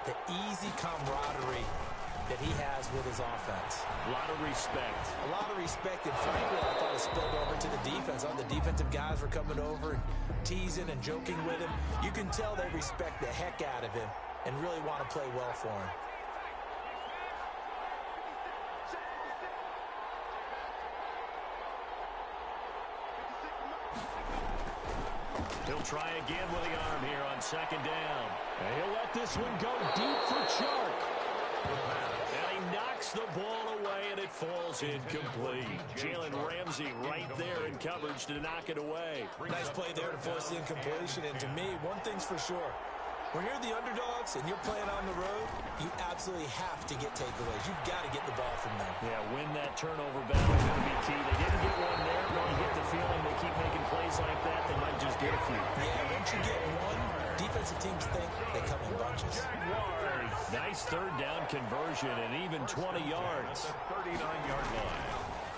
the easy camaraderie that he has with his offense. A lot of respect. A lot of respect, and frankly, I thought it spilled over to the defense. All the defensive guys were coming over and teasing and joking with him. You can tell they respect the heck out of him and really want to play well for him. He'll try again with the arm here on 2nd down. And he'll let this one go deep for Chark. And he knocks knocks the ball away, and it falls incomplete. Jalen Ramsey right there in coverage to knock it away. Nice play there to force the incompletion. And to me, one thing's for sure. When you're the underdogs and you're playing on the road, you absolutely have to get takeaways. You've got to get the ball from them. Yeah, win that turnover battle is going to be key. They didn't get one there, but you get the feeling they keep making plays like that, they might just get a few. Yeah, once you get one, defensive teams think they come in bunches. Nice third down conversion and even 20 yards. 39-yard line.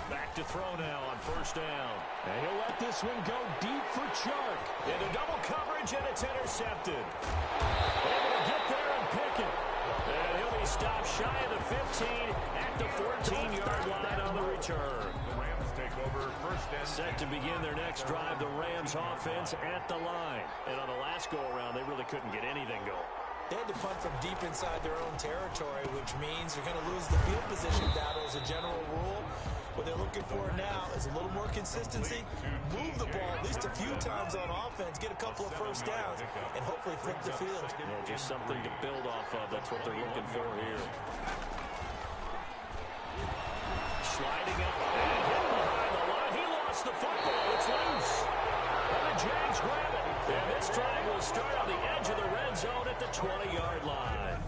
Back to throw now on first down. And he'll let this one go deep for Chark. Into double coverage, and it's intercepted. Able to get there and pick it. And he'll be stopped shy of the 15 at the 14-yard line on the return. The Rams take over first and Set to begin their next drive, the Rams offense at the line. And on the last go-around, they really couldn't get anything going. They had to punt from deep inside their own territory, which means you're going to lose the field position battle as a general rule. What they're looking for now is a little more consistency, move the ball at least a few times on offense, get a couple of first downs, and hopefully flip the field. Yeah, just something to build off of. That's what they're looking for here. Sliding up and hit behind the line. He lost the football. It's loose. And the Jags grab it. And this drive will start on the edge of the red zone at the 20-yard line.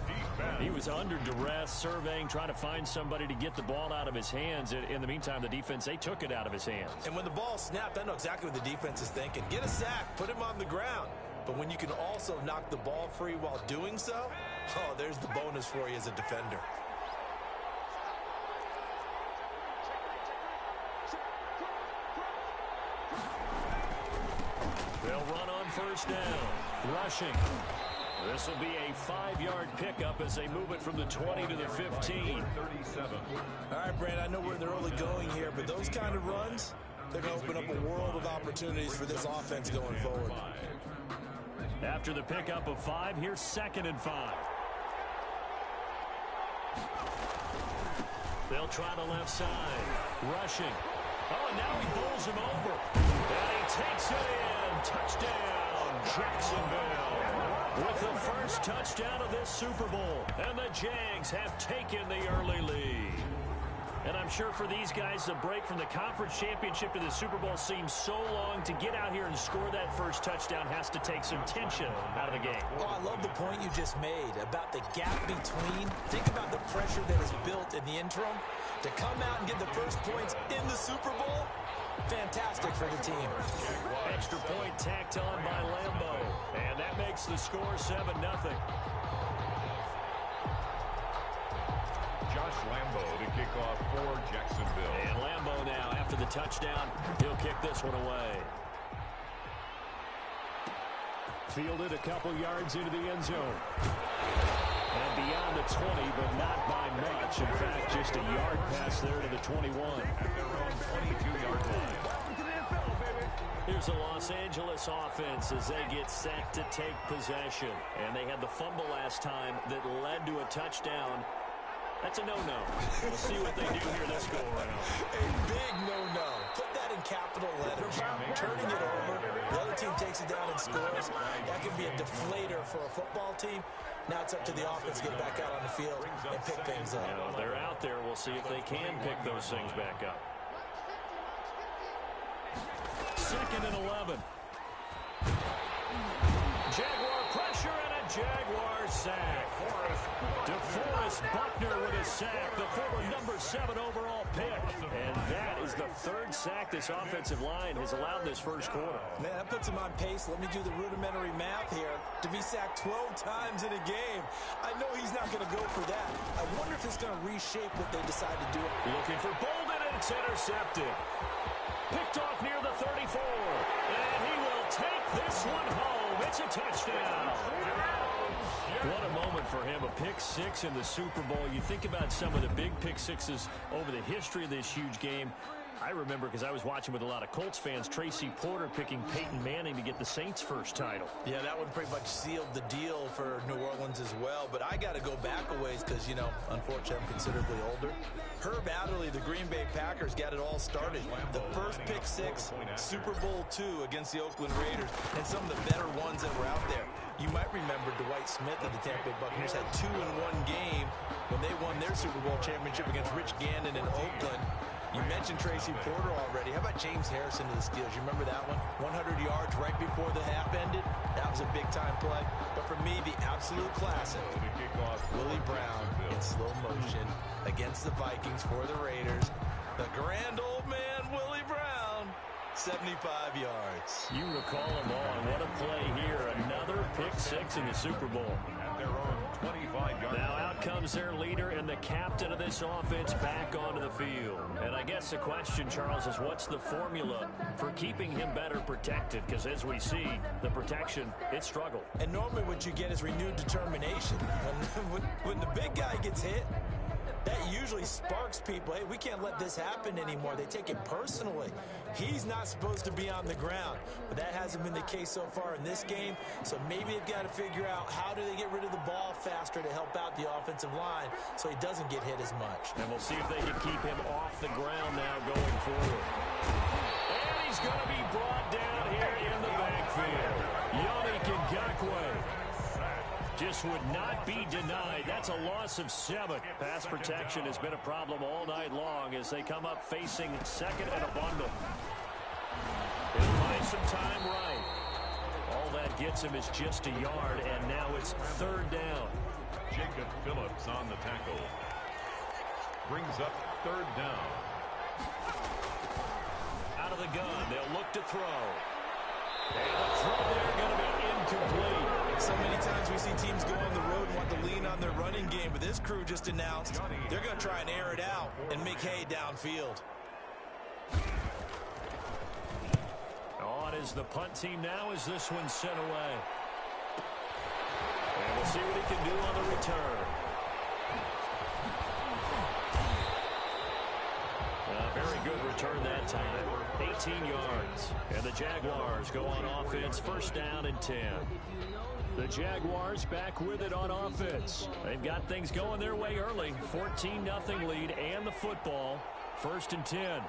He was under duress, surveying, trying to find somebody to get the ball out of his hands. In the meantime, the defense, they took it out of his hands. And when the ball snapped, I know exactly what the defense is thinking. Get a sack, put him on the ground. But when you can also knock the ball free while doing so, oh, there's the bonus for you as a defender. They'll run on first down. Rushing. This will be a 5-yard pickup as they move it from the 20 to the 15. 37. All right, Brand, I know we're in the early going here, but those kind of runs, they're going to open up a world of opportunities for this offense going forward. After the pickup of 5, here's 2nd and 5. They'll try the left side. Rushing. Oh, and now he bowls him over. And he takes it in. Touchdown, Jacksonville. With the first touchdown of this Super Bowl. And the Jags have taken the early lead. And I'm sure for these guys, the break from the conference championship to the Super Bowl seems so long. To get out here and score that first touchdown has to take some tension out of the game. Oh, I love the point you just made about the gap between. Think about the pressure that is built in the interim. To come out and get the first points in the Super Bowl, fantastic for the team. Extra point tacked on by Lambo. And that makes the score 7-0. Josh Lambo to kick off for Jacksonville. And Lambo now, after the touchdown, he'll kick this one away. Fielded a couple yards into the end zone. And beyond the 20, but not by much. In fact, just a yard pass there to the 21. At their own 22-yard line. Here's the Los Angeles offense as they get set to take possession. And they had the fumble last time that led to a touchdown. That's a no-no. We'll see what they do here this go-around. A big no-no. Put that in capital letters. Turning it over. The other team takes it down and scores. That can be a deflator for a football team. Now it's up to the offense to get back out on the field and pick things up. You know, they're out there. We'll see if they can pick those things back up. 2nd and 11. Jaguar pressure and a Jaguar sack. DeForest Buckner with a sack, the former number 7 overall pick. And that is the 3rd sack this offensive line has allowed this first quarter. Man, that puts him on pace. Let me do the rudimentary math here. To be sacked 12 times in a game, I know he's not going to go for that. I wonder if it's going to reshape what they decide to do. Looking for Bolden, and it's intercepted. Picked off near the 34. And he will take this one home. It's a touchdown. What a moment for him. A pick 6 in the Super Bowl. You think about some of the big pick 6s over the history of this huge game. I remember because I was watching with a lot of Colts fans, Tracy Porter picking Peyton Manning to get the Saints' first title. Yeah, that one pretty much sealed the deal for New Orleans as well. But I got to go back a ways because, you know, unfortunately I'm considerably older. Herb Adderley, the Green Bay Packers, got it all started. The first pick six, Super Bowl II against the Oakland Raiders, and some of the better ones that were out there. You might remember Dwight Smith of the Tampa Bay Buccaneers had 2 in one game when they won their Super Bowl championship against Rich Gannon in Oakland. You mentioned Tracy Porter already. How about James Harrison to the Steelers? You remember that one? 100 yards right before the half ended. That was a big-time play. But for me, the absolute classic, Willie Brown in slow motion against the Vikings for the Raiders. The grand old man, Willie Brown, 75 yards. You recall them all. What a play here. Another pick six in the Super Bowl. At their own 25-yard. Now out comes their leader and the captain of this offense back onto the field. And I guess the question, Charles, is what's the formula for keeping him better protected? Because as we see, the protection, it struggled. And normally what you get is renewed determination. When the big guy gets hit, that usually sparks people. Hey, we can't let this happen anymore. They take it personally. He's not supposed to be on the ground, but that hasn't been the case so far in this game. So maybe they've got to figure out how do they get rid of the ball faster to help out the offensive line so he doesn't get hit as much. And we'll see if they can keep him off the ground now going forward. And he's going to be brought down here in the backfield. Yannick Ngakoue just would not be denied. That's a loss of 7. Pass protection has been a problem all night long as they come up facing second and a bundle. He'll buy some time right. All that gets him is just a yard, and now it's 3rd down. Jacob Phillips on the tackle. Brings up 3rd down. Out of the gun, they'll look to throw. And the throw there going to be incomplete. So many times we see teams go on the road and want to lean on their running game, but this crew just announced they're going to try and air it out and make hay downfield. On is the punt team now as this one's sent away. And we'll see what he can do on the return. A very good return that time. 18 yards. And the Jaguars go on offense, 1st down and 10. The Jaguars back with it on offense. They've got things going their way early. 14-0 lead and the football. 1st and 10.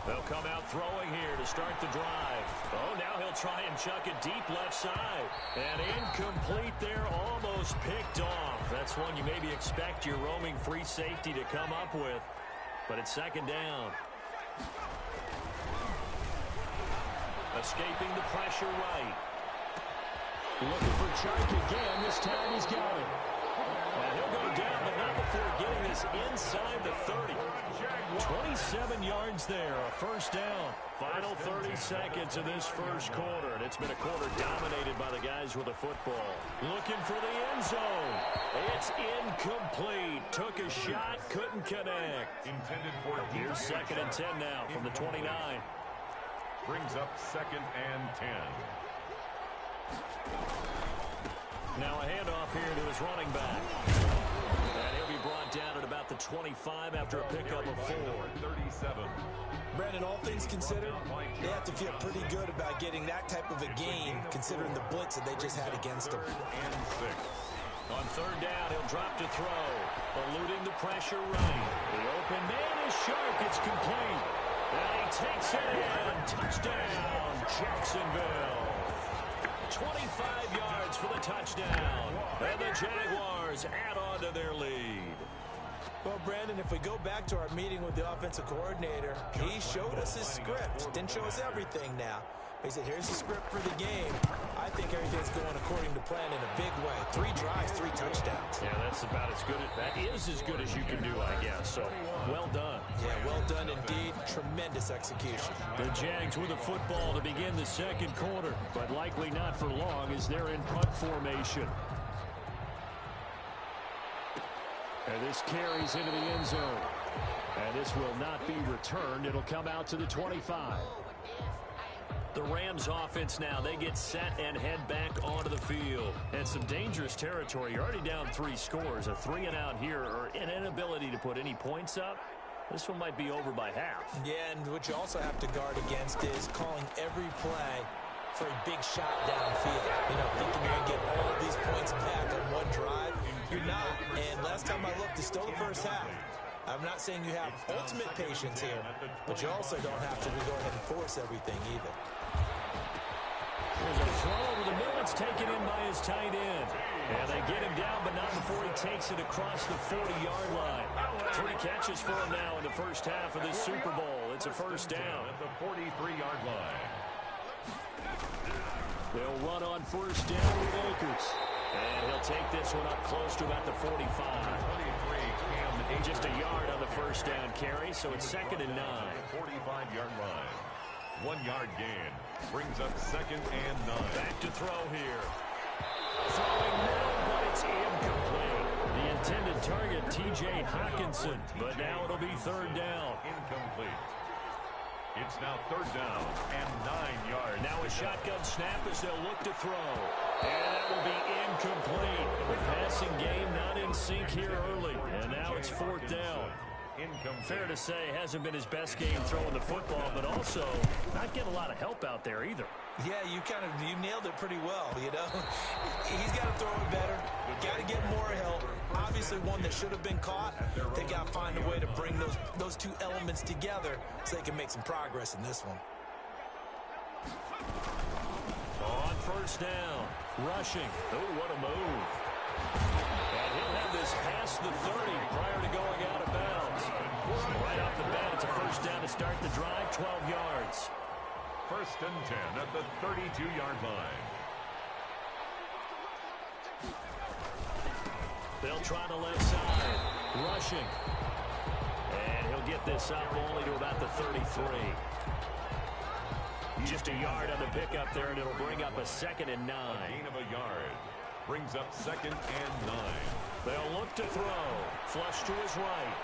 They'll come out throwing here to start the drive. Oh, now he'll try and chuck it deep left side. And incomplete there, almost picked off. That's one you maybe expect your roaming free safety to come up with. But it's 2nd down. Escaping the pressure right. Looking for Chark again. This time he's got it. And he'll go down, but not before getting this inside the 30. 27 yards there, a 1st down. Final 30 seconds of this 1st quarter, and it's been a quarter dominated by the guys with the football. Looking for the end zone. It's incomplete. Took a shot, couldn't connect. Intended for Here's 2nd and 10 now from the 29. Brings up 2nd and 10. Now a handoff here to his running back. And he'll be brought down at about the 25 after a pickup of 4. 37. Brandon, all things considered, they have to feel pretty good about getting that type of a gain considering the blitz that they just had against them. 3rd and 6. On 3rd down, he'll drop to throw. Eluding the pressure right. The open man is Sharp. It's complete. And he takes it in. Touchdown, Jacksonville. 25 yards for the touchdown. And the Jaguars add on to their lead. Well, Brandon, if we go back to our meeting with the offensive coordinator, he showed us his script. Didn't show us everything now. He said, here's the script for the game. I think everything's going according to plan in a big way. 3 drives, 3 touchdowns. Yeah, that's about as good. That is as good as you can do, I guess. So, well done. Yeah, well done indeed. Tremendous execution. The Jags with the football to begin the 2nd quarter, but likely not for long as they're in punt formation. And this carries into the end zone. And this will not be returned. It'll come out to the 25. The Rams offense now, they get set and head back onto the field. And some dangerous territory. You're already down 3 scores. A 3-and-out here or an inability to put any points up This one might be over by half. Yeah, and what you also have to guard against is calling every play for a big shot downfield. You know, thinking you're going to get all these points back on one drive. You're not. And last time I looked, it's still the first half. I'm not saying you have ultimate patience here, but you also don't have to go ahead and force everything either. There's a throw over the middle. It's taken in by his tight end. And they get him down, but not before he takes it across the 40-yard line. 3 catches for him now in the first half of this Super Bowl. It's a first down. At the 43-yard line. They'll run on first down with Akers. And he'll take this one up close to about the 45. Just a yard on the first down carry, so it's 2nd and 9. 45-yard line. 1-yard gain. Brings up 2nd and 9. Back to throw here. Throwing middle, but it's incomplete. The intended target, T.J. Hockenson, but now it'll be 3rd down. Incomplete. It's now 3rd down and 9 yards. Now a shotgun snap as they'll look to throw. And that will be incomplete. The passing game not in sync here early. And now it's 4th down. Fair to say, hasn't been his best game throwing the football, but also not getting a lot of help out there either. Yeah, you nailed it pretty well, you know. He's got to throw it better. Got to get more help. Obviously one that should have been caught. They got to find a way to bring those two elements together so they can make some progress in this one. On first down, rushing. Oh, what a move. And he'll have this past the 30 prior to going out of bounds. Right off the bat, it's a first down to start the drive, 12 yards. 1st and 10 at the 32-yard line. They'll try the left side, rushing. And he'll get this up only to about the 33. Just a yard on the pickup there, and it'll bring up a 2nd and 9. A gain of a yard. Brings up 2nd and 9. They'll look to throw. Flush to his right.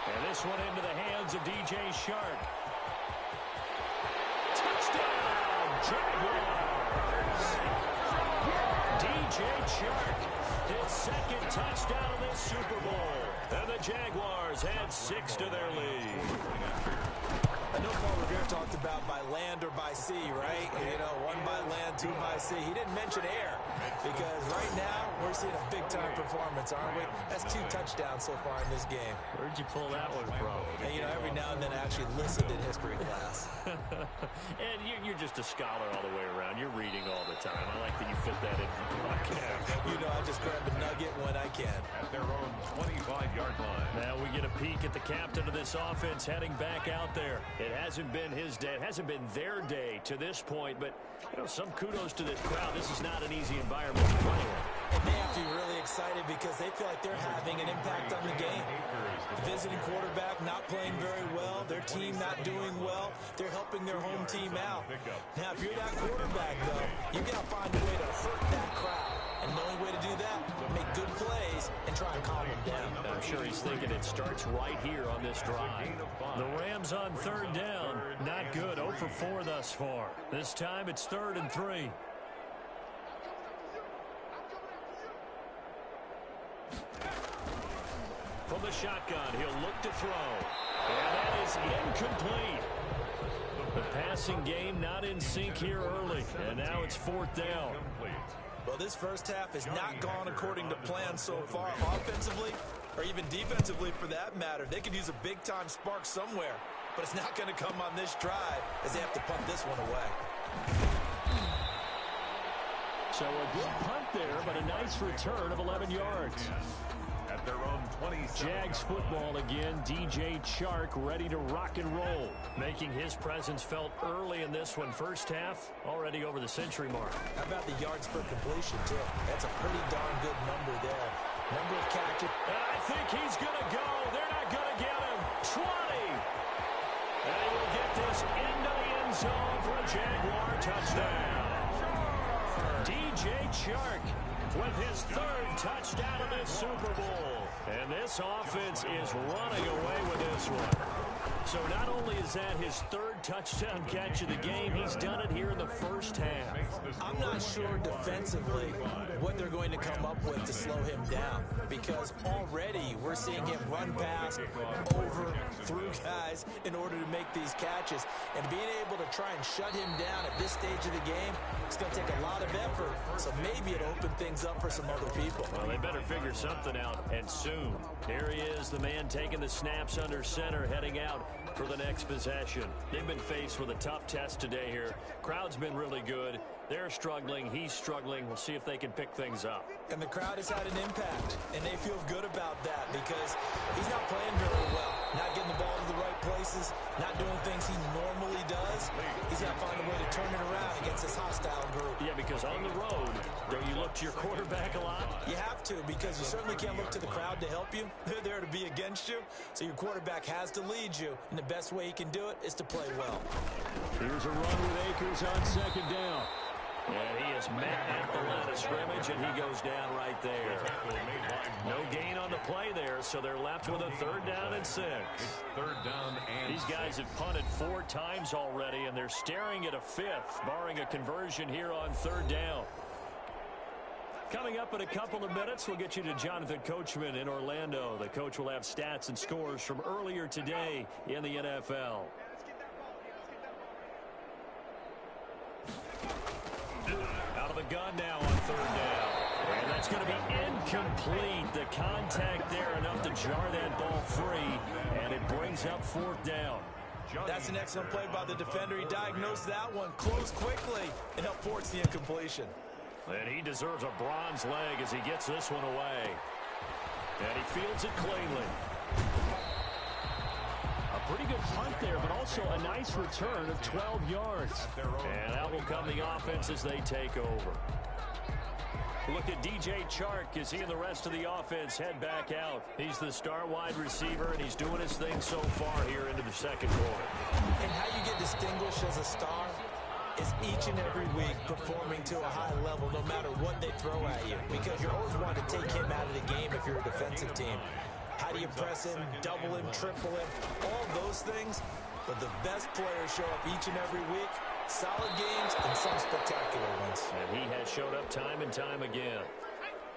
And this one into the hands of D.J. Shark. Touchdown, Jaguars! D.J. Shark, his 2nd touchdown of this Super Bowl. And the Jaguars add 6 to their lead. I know Paul Revere talked about by land or by sea, right? You know, 1 by land, 2 by sea. He didn't mention air because right now we're seeing a big-time performance, aren't we? That's 2 touchdowns so far in this game. Where'd you pull that one from? And, you know, every now and then I actually listened in history class. And you're just a scholar all the way around. You're reading all the time. I like that you fit that in your podcast. You know, I just grab a nugget when I can. At their own 25-yard line. Now we get a peek at the captain of this offense heading back out there. It hasn't been his day. It hasn't been their day to this point, but you know, some kudos to this crowd. This is not an easy environment to play in. And they have to be really excited because they feel like they're having an impact on the game. The visiting quarterback not playing very well. Their team not doing well. They're helping their home team out. Now, if you're that quarterback, though, you got to find a way to hurt that crowd. And the only way to do that, make good plays and try and calm them down. I'm sure he's thinking it starts right here on this drive. The Rams on 3rd down. Not good. 0 for 4 thus far. This time it's 3rd and 3. From the shotgun, he'll look to throw. And that is incomplete. The passing game not in sync here early. And now it's 4th down. Well, this first half has not gone according to plan so far offensively or even defensively for that matter. They could use a big-time spark somewhere, but it's not going to come on this drive as they have to punt this one away. So a good punt there, but a nice return of 11 yards. At their own 27. Jags football again. D.J. Chark ready to rock and roll, making his presence felt early in this one. First half already over the century mark. How about the yards per completion, too? That's a pretty darn good number there. Number of catches. And I think he's going to go. They're not going to get him. 20. And he will get this into the end zone for a Jaguar touchdown. D.J. Chark with his 3rd touchdown of this Super Bowl. And this offense is running away with this one. So not only is that his 3rd touchdown catch of the game. He's done it here in the first half. I'm not sure defensively what they're going to come up with to slow him down, because already we're seeing him run past, over, through guys in order to make these catches. And being able to try and shut him down at this stage of the game, it's going to take a lot of effort. So maybe it'll open things up for some other people. Well, they better figure something out, and soon. Here he is, the man taking the snaps under center, heading out for the next possession. They've been faced with a tough test today here. Crowd's been really good. They're struggling. He's struggling. We'll see if they can pick things up. And the crowd has had an impact, and they feel good about that because he's not playing very well, not getting the ball to the right places, not doing things he normally does. He's got to find a way to turn it around against this hostile group. Yeah, because on the road, don't you look to your quarterback a lot? You have to, because you certainly can't look to the crowd to help you. They're there to be against you, so your quarterback has to lead you, and the best way he can do it is to play well. Here's a run with Akers on second down. And he is met at the line of scrimmage, and he goes down right there. No gain on the play there, so they're left with a 3rd down and 6. Third down and These guys have punted 4 times already, and they're staring at a 5th, barring a conversion here on 3rd down. Coming up in a couple of minutes, we'll get you to Jonathan Coachman in Orlando. The coach will have stats and scores from earlier today in the NFL. Out of the gun now on 3rd down. And that's going to be incomplete. The contact there enough to jar that ball free, and it brings up 4th down. That's an excellent play by the defender. He diagnosed that one, closed quickly, and helped force the incompletion. And he deserves a bronze leg as he gets this one away. And he fields it cleanly. A pretty good punt there, but also a nice return of 12 yards. And that will come the offense as they take over. Look at DJ Chark as he and the rest of the offense head back out. He's the star wide receiver, and he's doing his thing so far here into the second quarter. And how you get distinguished as a star is each and every week performing to a high level no matter what they throw at you, because you're always wanting to take him out of the game if you're a defensive team. How do you press him, double him, triple him, all those things? But the best players show up each and every week. Solid games and some spectacular ones. And he has showed up time and time again.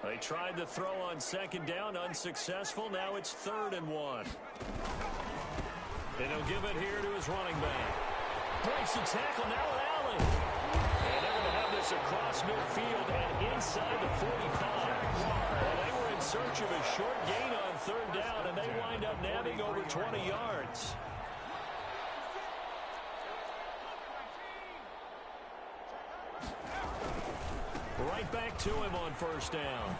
They tried to throw on second down, unsuccessful. Now it's 3rd and 1. And he'll give it here to his running back. Breaks the tackle, now an alley. And they're going to have this across midfield and inside the 45. Well, they were in search of a short gain on 3rd down, and they wind up nabbing over 20 yards. Right back to him on 1st down.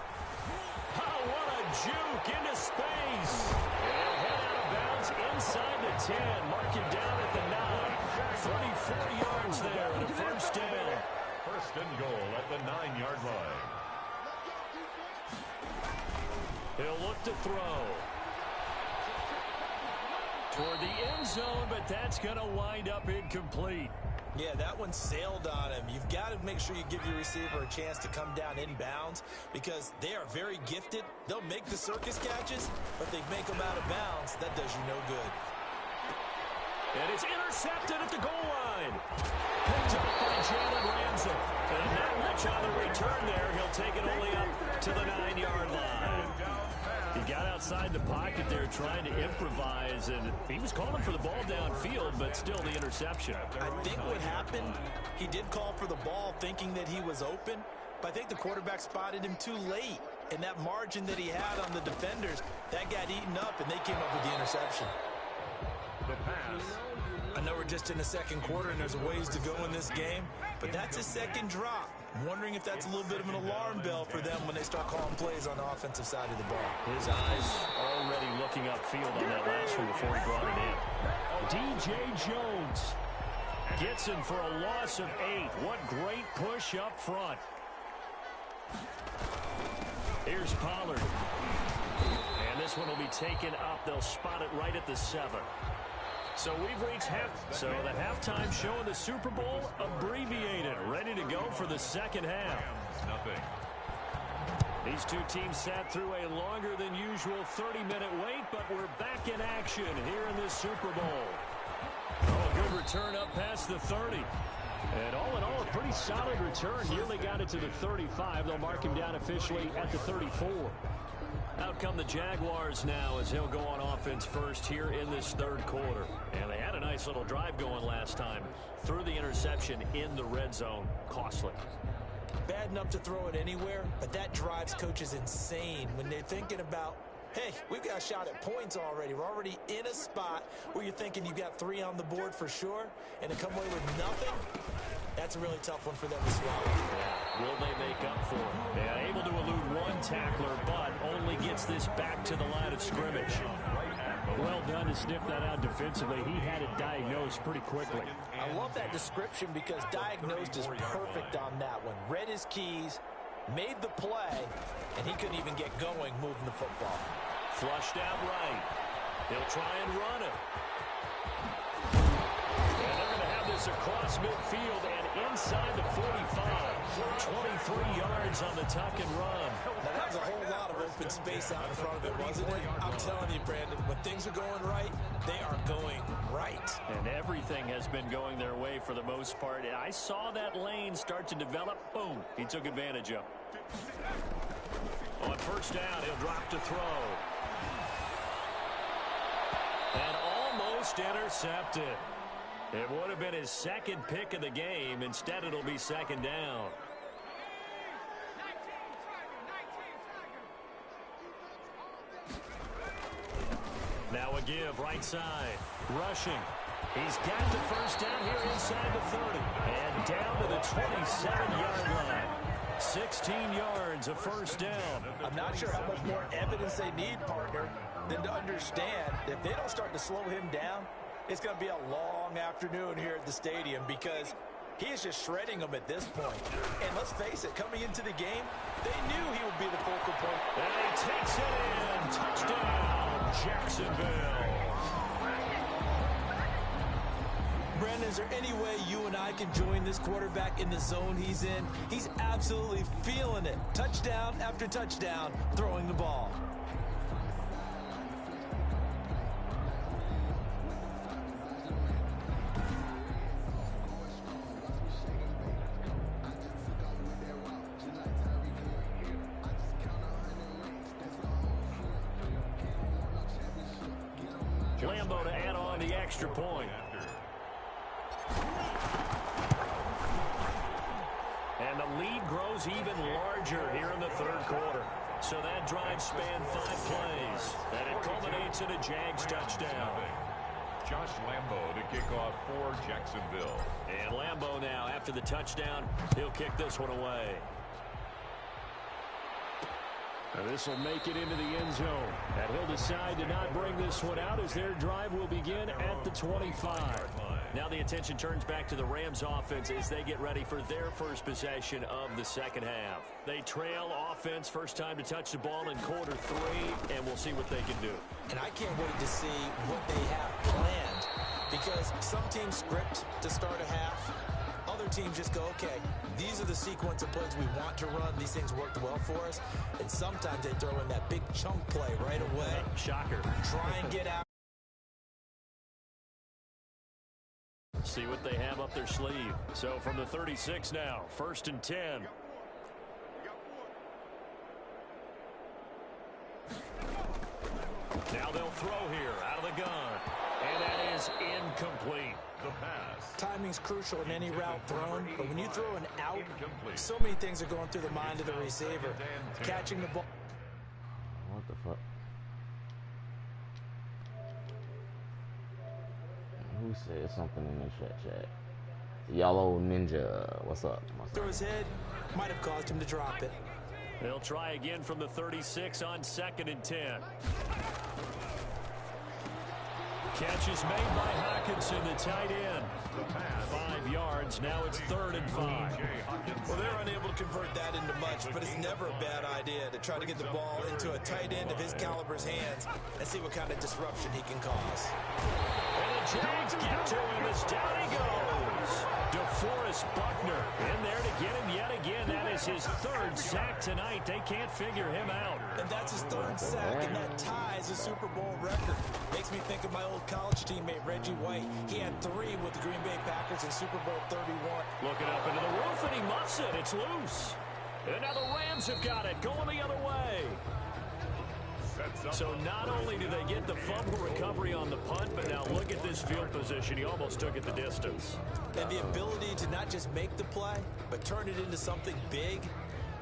Oh, what a juke into space. And he'll head out of bounds inside the 10. Mark him down at the 9. 34 yards there and a 1st down. 1st and goal at the 9-yard line. He'll look to throw toward the end zone, but that's going to wind up incomplete. Yeah, that one sailed on him. You've got to make sure you give your receiver a chance to come down inbounds because they are very gifted. They'll make the circus catches, but they make them out of bounds. That does you no good. And it's intercepted at the goal line. Picked up by Jalen Ramsey. And not much on the return there. He'll take it only up to the 9-yard line. He got outside the pocket there trying to improvise, and he was calling for the ball downfield, but still the interception. I think what happened, he did call for the ball thinking that he was open, but I think the quarterback spotted him too late. And that margin that he had on the defenders, that got eaten up, and they came up with the interception. The pass. I know we're just in the second quarter, and there's a ways to go in this game, but that's a second drop. I'm wondering if that's a little bit of an alarm bell for them when they start calling plays on the offensive side of the ball. His eyes already looking upfield on that last one before he brought it in. DJ Jones gets him for a loss of 8. What great push up front. Here's Pollard. And this one will be taken up. They'll spot it right at the 7. So we've reached So the halftime show in the Super Bowl abbreviated, ready to go for the second half. Nothing. These two teams sat through a longer than usual 30-minute wait, but we're back in action here in this Super Bowl. Oh, good return up past the 30. And all in all, a pretty solid return. Nearly got it to the 35. They'll mark him down officially at the 34. Out come the Jaguars now as he'll go on offense first here in this third quarter. And they had a nice little drive going last time. Threw the interception in the red zone. Costly. Bad enough to throw it anywhere, but that drives coaches insane when they're thinking about, hey, we've got a shot at points already. We're already in a spot where you're thinking you've got 3 on the board for sure, and to come away with nothing, that's a really tough one for them to swallow. Yeah. Will they make up for it? Yeah, able to elude one tackler, but only gets this back to the line of scrimmage. Well done to sniff that out defensively. He had it diagnosed pretty quickly. I love that description because diagnosed is perfect on that one. Read his keys, made the play, and he couldn't even get going moving the football. Flushed out right. He'll try and run it. And they're going to have this across midfield and inside the 45. 23 yards on the tuck and run. Now, that was a whole lot of open space out in front of it, wasn't it? I'm telling you, Brandon, when things are going right, they are going right. And everything has been going their way for the most part. And I saw that lane start to develop. Boom. He took advantage of it. On first down, he'll drop to throw. And almost intercepted. It would have been his second pick of the game. Instead, it'll be second down. Now a give, right side. Rushing. He's got the first down here inside the 30. And down to the 27-yard line. 16 yards, a first down. I'm not sure how much more evidence they need, partner, than to understand if they don't start to slow him down, it's going to be a long afternoon here at the stadium because he is just shredding them at this point. And let's face it, coming into the game, they knew he would be the focal point. And he takes it in. Touchdown, Jacksonville. Brandon, is there any way you and I can join this quarterback in the zone he's in? He's absolutely feeling it. Touchdown after touchdown, throwing the ball. Lambo to add on the extra point. And the lead grows even larger here in the third quarter. So that drive spanned 5 plays. And it culminates in a Jags touchdown. Josh Lambo to kick off for Jacksonville. And Lambo now, after the touchdown, he'll kick this one away. And this will make it into the end zone. And he'll decide to not bring this one out as their drive will begin at the 25. Now the attention turns back to the Rams offense as they get ready for their first possession of the second half. They trail offense, first time to touch the ball in quarter 3, and we'll see what they can do. And I can't wait to see what they have planned because some teams script to start a half. Other teams just go, okay, these are the sequence of plays we want to run. These things worked well for us. And sometimes they throw in that big chunk play right away. Shocker. Try and get out. See what they have up their sleeve. So from the 36 now, 1st and 10. Now they'll throw here out of the gun. And that is incomplete. The pass. Timing's crucial in any route thrown, but when you throw an out, so many things are going through the mind of the receiver. Catching the ball. What the fuck? Who said something in the chat? Yellow Ninja, what's up? Through his head, might have caused him to drop it. They'll try again from the 36 on 2nd and 10. Catch is made by Hawkinson, the tight end. 5 yards, now it's 3rd and 5. Well, they're unable to convert that into much, but it's never a bad idea to try to get the ball into a tight end of his caliber's hands and see what kind of disruption he can cause. And the Jags get to him as down he goes. DeForest Buckner in there to get him yet again. That is his third sack tonight. They can't figure him out. And that's his third sack, and that ties a Super Bowl record. Makes me think of my old college teammate, Reggie White. He had 3 with the Green Bay Packers in Super Bowl 31. Looking up into the roof, and he muffs it. It's loose. And now the Rams have got it, going the other way. So not only do they get the fumble recovery on the punt, but now look at this field position. He almost took it the distance. And the ability to not just make the play, but turn it into something big,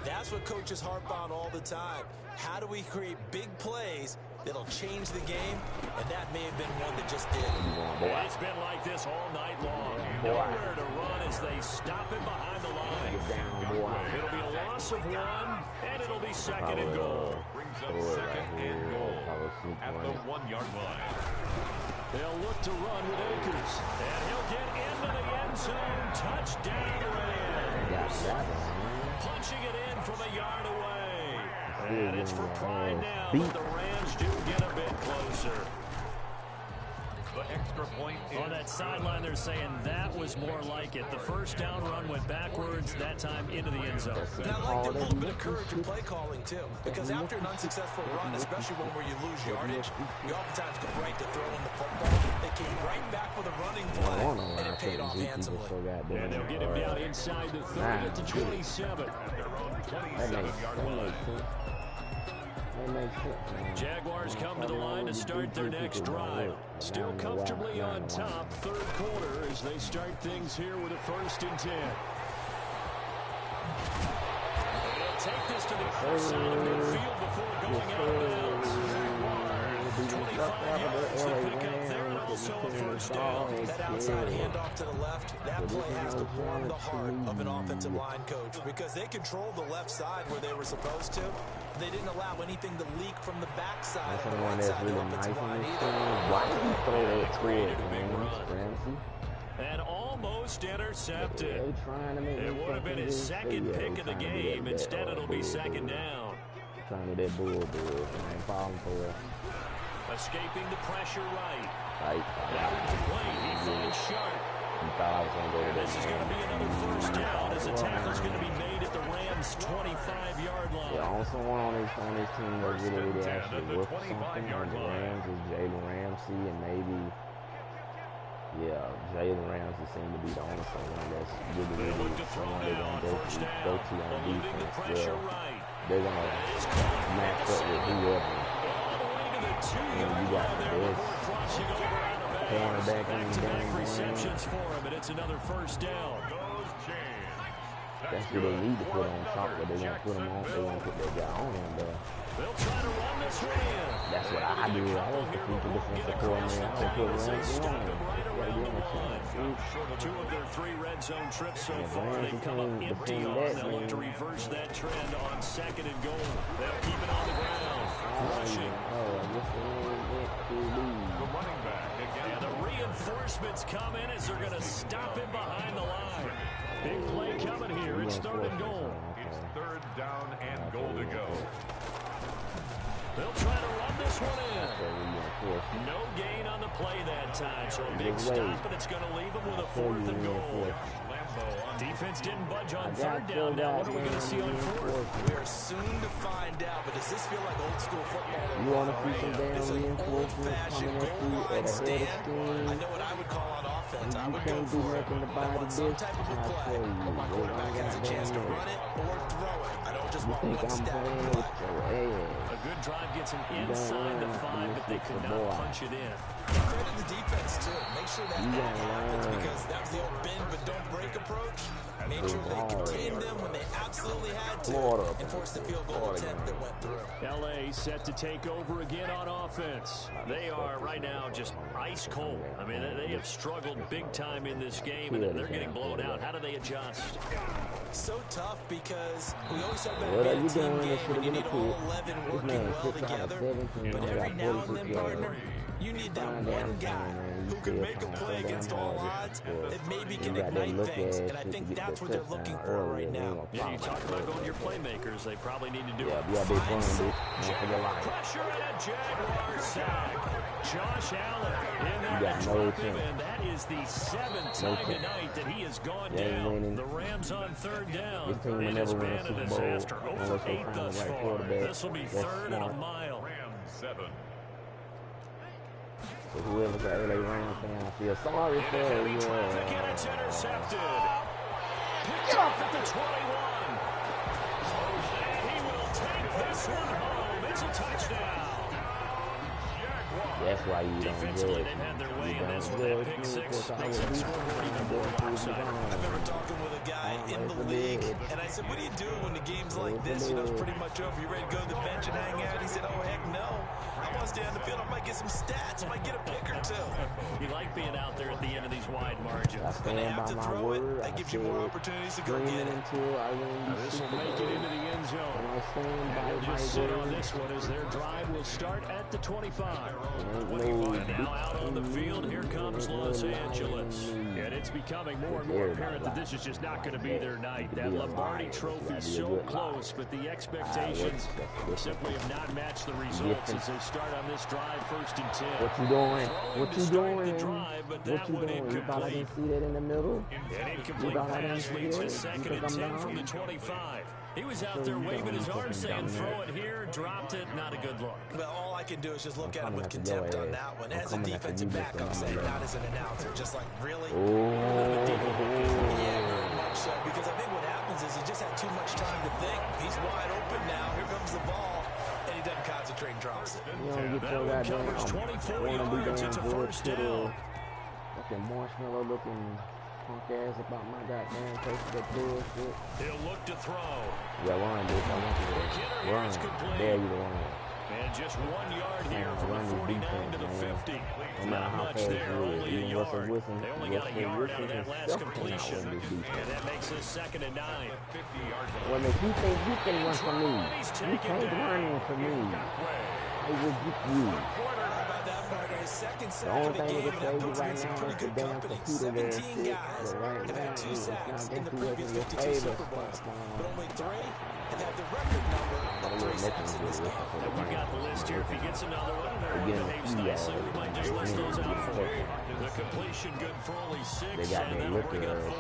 that's what coaches harp on all the time. How do we create big plays that'll change the game? And that may have been one that just did. It's been like this all night long. Nowhere to run as they stop him behind the line. It'll be a loss of 1, and it'll be second and goal. Brings up second and goal at the 1-yard line. They'll look to run with Akers. And he'll get into the end zone. Touchdown, Rams. Punching it in from a yard away. And it's for pride now, but the Rams do get a bit closer. The extra point On that sideline, they're saying that was more like it. The first down run went backwards, that time into the end zone. And I like their little bit of courage in play calling, too. Because after an unsuccessful run, especially one where you lose yardage, you oftentimes go right to throwing the football. They came right back with a running play, and it paid off handsomely. And they'll get him down inside the 30 at the 27. Jaguars come to the line to start their next drive. Still comfortably on top, third quarter, as they start things here with a 1st and 10. They'll take this to the outside of midfield before going out of bounds. 25 yards to pick up there, and also a 1st down. That outside handoff to the left, that play has to warm the heart of an offensive line coach because they controlled the left side where they were supposed to. They didn't allow anything to leak from the backside of the right side of the offensive line either. Why did he throw that to Ramsey? And almost intercepted. It would have been his second pick of the game. Instead, it'll be second down. Trying to that bull, man. Falling for it. Escaping the pressure right. Right. He finds Sharp. He thought I was going to go to This is going to be another 1st down as the tackle's going to be made at the Rams' 25-yard line. Yeah, also one on this team that really actually work for something on the Rams is Jalen Ramsey, and maybe, Jalen Ramsey seems to be the only someone that's really someone they're going to go to on defense. They're going to match up with whoever. And you got this cornerback in the game. Receptions for him, and it's another 1st down. That's what they need to put on top, but they're going to put him on. They're going to put that guy on him, but they'll try to run this one in. That's what I do. I was the defensive coordinator. I would put Ramsey on him. Two of their 3 red zone trips so far. They come up empty on. They'll look to reverse that trend on 2nd and goal. They'll keep it on the ground. Rushing. The running back again. And the reinforcements come in as they're going to stop him behind the line. Big play coming here. It's 3rd and goal. It's 3rd down and goal to go. They'll try to run this one in. No gain on the play that time, so a big stop, and it's going to leave them with a 4th and goal. Defense didn't budge on 3rd down. Now what are we going to see on 4th? We're soon to find out, but does this feel like old school football? You want to see some damn reinforcements coming at you at a head of steam? I know what I would call on offense. I would go can't do for it. nothing to I buy want the some bitch. type of a play, but my quarterback has a chance to run it or throw it. I don't just want think one I'm static playing play. with your ass? A good drive gets him inside the 5, but they could not punch it in. Credit the defense, too. Make sure that happens because that was the old bend but don't break approach. Made sure they contained them when they absolutely had to and forced the field goal attempt that went through. L.A. set to take over again on offense. They are right now just ice cold. I mean, they have struggled big time in this game, and they're getting blown out. How do they adjust? So tough because we always talk about it being a team game and you need all 11 working well together. But every now and then, partner, you need that one guy who can make a play against all odds that maybe can ignite things. And I think that's what they're looking for right now. Yeah, you talk about going to your playmakers. They probably need to do it. Yeah, big Jaguar pressure and a Jaguar sack. Josh Allen in there to drop him, and that is the 7th time tonight that he has gone down. The Rams on 3rd down. It has been a disaster. 0 for 8 thus far. This will be 3rd and a mile. Rams 7. So whoever's the LA Rams fan, I feel sorry for you. Traffic, and it's intercepted. Picked off at the 21. And he will take this one home. It's a touchdown. That's why you don't Defensively, they've had their way in this one. That pick six makes that scoreboard even more lopsided. I remember talking with a guy in the league, and I said, what do you do when the game's like this? You know, it's pretty much over. You ready to go to the bench and hang out? He said, oh, heck no. I want to stay on the field. I might get some stats. I might get a pick or two. You like being out there at the end of these wide margins. I stand by my word. That gives you more opportunities to go get it. This will make it into the end zone. They'll just sit on this one as their drive will start at the 25. And now out on the field, here comes Los Angeles. And it's becoming more and more apparent that this is just not going to be their night. That Lombardi trophy so close, but the expectations simply have not matched the results as they start on this drive, 1st and 10. What you doing? What you doing? Drive, but What you doing? You thought I didn't see that in the middle? An incomplete pass leads to 2nd and 10 from the 25. He was out there waving his arm saying, throw it here, dropped it, not a good look. Well, all I can do is just look at him with contempt on that one. As a defensive back, I'm saying, not as an announcer. Just like, really? Yeah, very much so. Because I think what happens is he just had too much time to think. He's wide open now. Here comes the ball. And he doesn't concentrate and drops it. That one covers 24 yards. It's a 1st down. Fucking marshmallow looking punk ass about my goddamn place that bullshit. He'll look to throw. Yeah, run, dude. I want you to run. There you go. And just 1 yard here from the 49 to the 50. Not much there, only a yard. They only got a yard out of that last completion. And that makes this 2nd and 9. Well, if you think you can run for me, you can't run for me. I will get you. The only thing that saves you right now is the damn computer there. 17 guys have had 2 sacks in the previous 52 Super Bowls, but only 3 have had the record number of 3 sacks in this game. We've got the list here. If he gets another one, or behaves nicely, we might just list those out for you. The completion good for only 6, and that'll bring up 4.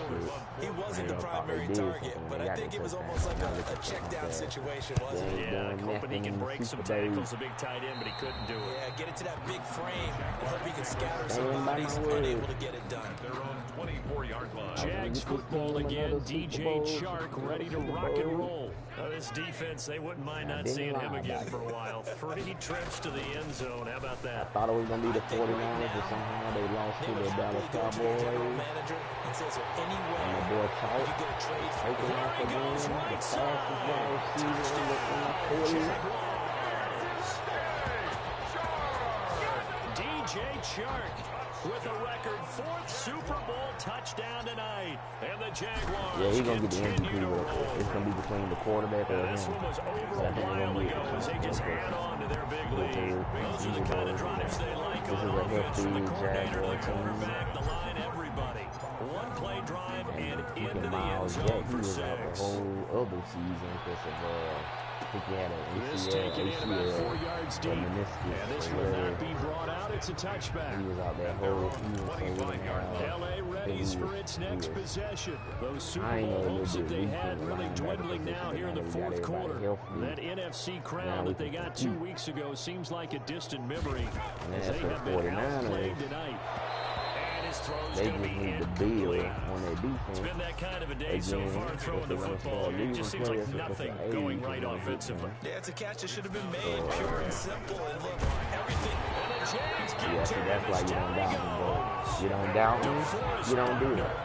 He wasn't the primary target, but I think it was almost like a check-down situation, wasn't it? Yeah, hoping he can break some tackles, a big tight end, but he couldn't do it. Yeah, get it to that big frame. I hope he can scatter some bodies and able to get it done. Their own 24-yard line. Jags football again. DJ Chark ready to rock and roll. This defense, they wouldn't mind not seeing him again for a while. 3 trips to the end zone. How about that? I thought it was going to be the 49ers, but somehow they lost to the Dallas Cowboys. And the boy Chark taking off again. The fastest wide receiver in the 40. DJ Chark with a record 4th Super Bowl touchdown tonight. And the Jaguars he's going to get the MVP real quick. It's going to be between the quarterback and him. This one was over a while ago as they just add on to their big lead. Those are the kind of drives they like on offense. From the coordinator to the quarterback, the line, everybody. One-play drive and into the end zone for 6. The whole other season because of I think he had This taken in about 4 yards deep. And this will not be brought out. It's a touchback. He was out there whole LA readies for its next possession. Those Super Bowl hopes that they had really dwindling now here in the 4th quarter. That NFC crown that they got 2 weeks ago seems like a distant memory as they have been outplayed tonight. They just need to build on their defense. It's been that kind of a day so far throwing the football. It just seems like nothing going right offensively. Yeah, it's a catch that should have been made, pure and simple. And look, everything. Yeah, see, that's why you don't doubt me, bro. You don't doubt me, you don't do that.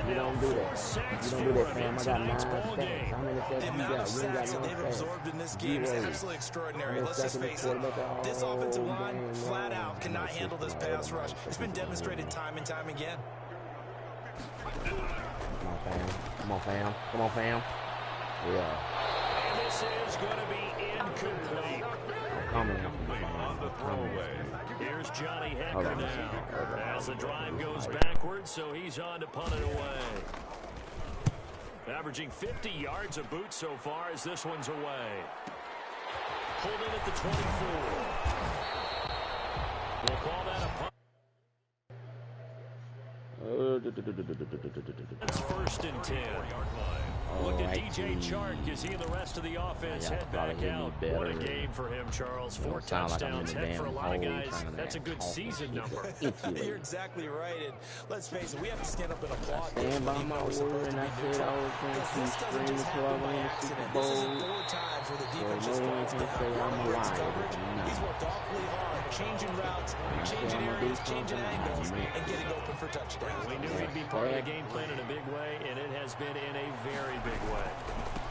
You don't do that. You don't do that, fam. I got 9 sacks. How many sacks you got? You ain't got no they've sacks. absorbed in this game is absolutely extraordinary. Let's just face it. This offensive line, flat out, cannot handle this pass rush. It's been demonstrated time and time again. Come on, fam. Come on, fam. Come on, fam. Yeah. And this is going to be incomplete. Coming. Here's Johnny Hecker now. As the drive goes backwards, so he's on to punt it away. Averaging 50 yards a boot so far as this one's away. Pulled in at the 24. It's 1st and 10. Look at DJ Chark as he and the rest of the offense head back out. What a game for him, Charles. 4 touchdowns. Heck, for a lot of guys, that's a good season number. You're exactly right. And let's face it, we have to stand up and applaud. Stand by my word, and I said I was going to keep screaming till I win the Super Bowl. So no one can say I'm a liar. He's worked awfully hard, changing routes, changing areas, changing angles, and getting open for touchdowns. We knew he'd be part of the game plan in a big way, and it has been in a very big way.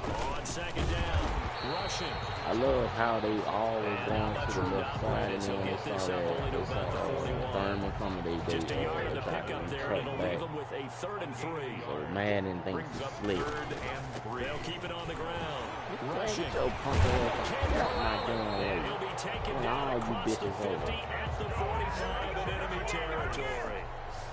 On 2nd down, rushing. I love how they always down to the left side, and then they saw Thurman coming. Just a yard to pick up there, and it'll leave them with a 3rd and 3. So Madden thinks it's slick. They'll keep it on the ground. Rushing. Your punk ass, get out my damn way. He'll be taken down across the 50 at the 45 in enemy territory.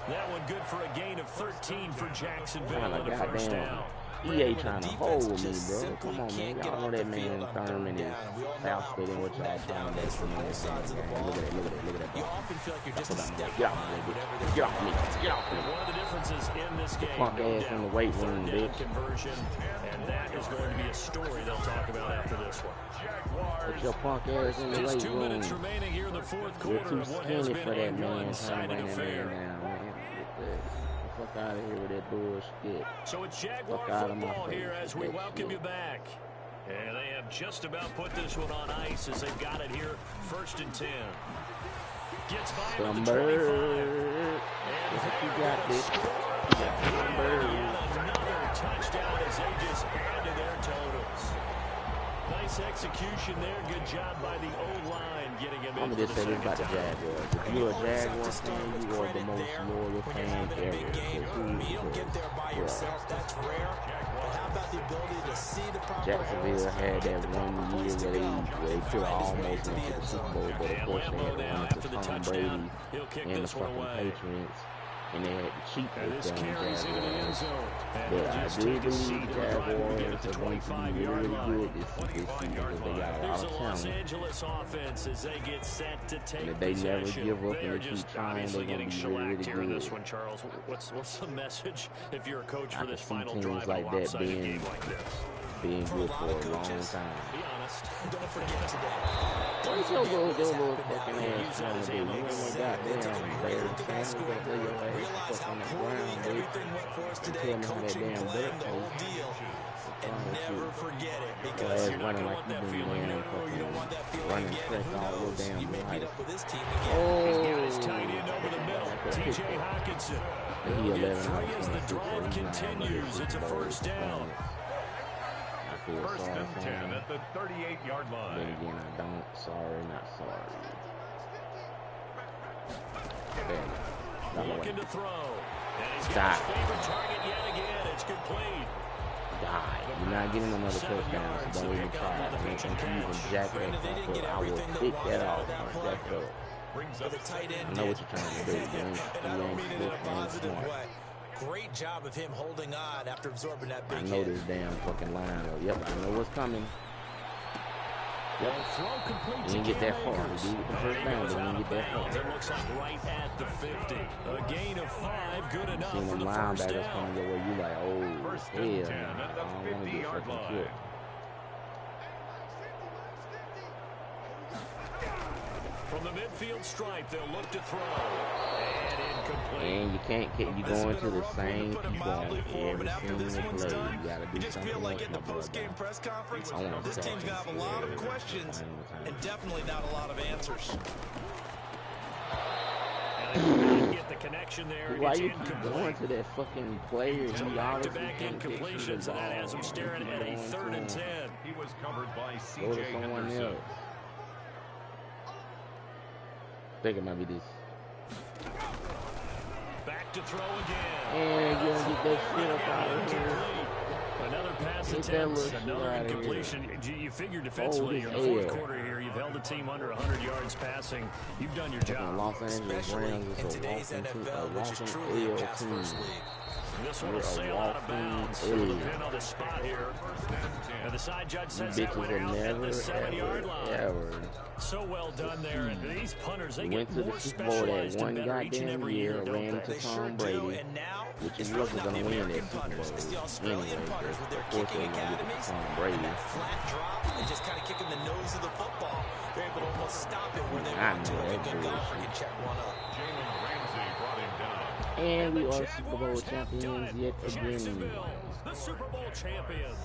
That one good for a gain of 13 for Jacksonville on the 1st down. EA trying to hold me, bro. Come on, man. Y'all know that man Thurman is faster than what y'all telling that to me. Look at that. You often feel like you're just a step Get off me. Get off me. Get off me. One of the differences in this game, Punk ass in the weight room, bitch. Conversion, and that is going to be a story they'll talk about after this one. Put your punk ass in the weight room. Just 2 minutes remaining here in the 4th quarter. You're too skinny for that, man. One-sided affair. Fuck out of here with that bullshit. So it's Jaguar football here as we welcome you back. And they have just about put this one on ice as they've got it here. 1st and 10. Gets by with the 25. You got this. Another touchdown as they just added their totals. Nice execution there. Good job by the O-line getting him in. I'm just say this about the Jaguars. If you're a Jaguar fan, you are the most loyal fan ever. You don't get there by yourself. That's rare. But how about the ability to see the proper Jacksonville had that 1 year where they could almost went to the Super Bowl, but of course they had to run to Tom Brady and the fucking Patriots. And they had to cheat with them Jaguars. But I do believe the Jaguars are going to be really good this season because they got a lot of Los talent. Angeles offense as they get set to take And if they never possession. give up They are and they keep just trying, obviously they're going getting to be really, shellacked here in really this good. one, Charles. What's the message if you're a coach I for can this see final teams drive in like a that lopsided being game like this? good for a long time. Be honest. Don't forget today. What's your little fucking ass trying to do? You ain't no goddamn bear trying to go through your ass fuck on the ground, bitch. Everything went for us today. Tell me how that Coaching, damn playing dirt the whole tastes. deal. And never forget it Your because ass you're not running going to like want you that been feeling. wearing You don't want that feeling running again. fresh Who all your knows? damn You may meet life. up with this team again. He's got his Oh, tight end over the middle. T.J. Hawkinson. he He'll get 11 out three of as the 26, drive so he's not gonna get continues. It's a Super Bowl. 1st down. I feel 1st sorry and for 10 him. at the 38-yard Then line. again, I don't. Sorry, not sorry. Looking to throw. And he's Stop. got his favorite target yet again. It's complete. Die. You're not getting another touchdown, so don't even try. I mean, if you even jack that fuck up, I will pick that off. Jack it up. Brings For up the tight end. I know what you're trying to do. You ain't And I don't mean it in a slick, you ain't positive smart. way. Great job of him holding on after absorbing that I big know hit. this damn fucking lineup. Yep, I know what's coming. Throw complete You to didn't get that Cam far. Akers. You did the first He down, goes but you out didn't of get that bounds. far. It looks like right at the 50. A gain of 5, good enough Seen for them the 1st linebackers down. coming your way. You like, oh, 1st hell, and 10 nah, at I the don't want to get 50-yard fucking line. killed. From the midfield stripe, they'll look to throw. And incomplete. And you can't get you going to the same Put it people mildly on for him, every but after single this one's play. done, You gotta you do just something feel like else, at the my brother. post-game press conference, I want this team's going to have a lot of questions and definitely not a lot of answers. And they will not get the connection there. Why It's you keep going incomplete. to that fucking player? Two He back-to-back obviously can't get you the incompletions, and that has ball. him staring You at a keep going 3rd and to 10. him. He was covered by Go to C.J. someone Henderson. else. I think it might be this. Back to throw again. And you don't get that shit up out of here. Another pass Get that attempt, little shit another outta here. incompletion. You figure defensively Hold in his the 4th head. quarter here, you've held the team under 100 yards passing. You've done your Fucking job. Los Angeles Especially Rams in is a today's walking NFL, which is walking truly a L pass-first team. league. This one will sail out of bounds. So the pin on the spot here. And the side judge says that went out at the 7-yard line. So well done there. And these punters, they get more specialized and better each and every year, don't they? They sure do. And now, it's really not the American punters. It's the Australian punters with their kicking academies. And that flat drop and just kind of kicking the nose of the football. They're able to almost stop it where they want to. Like a good golfer can check one up. And we are Super Bowl champions yet again. The Super Bowl champions.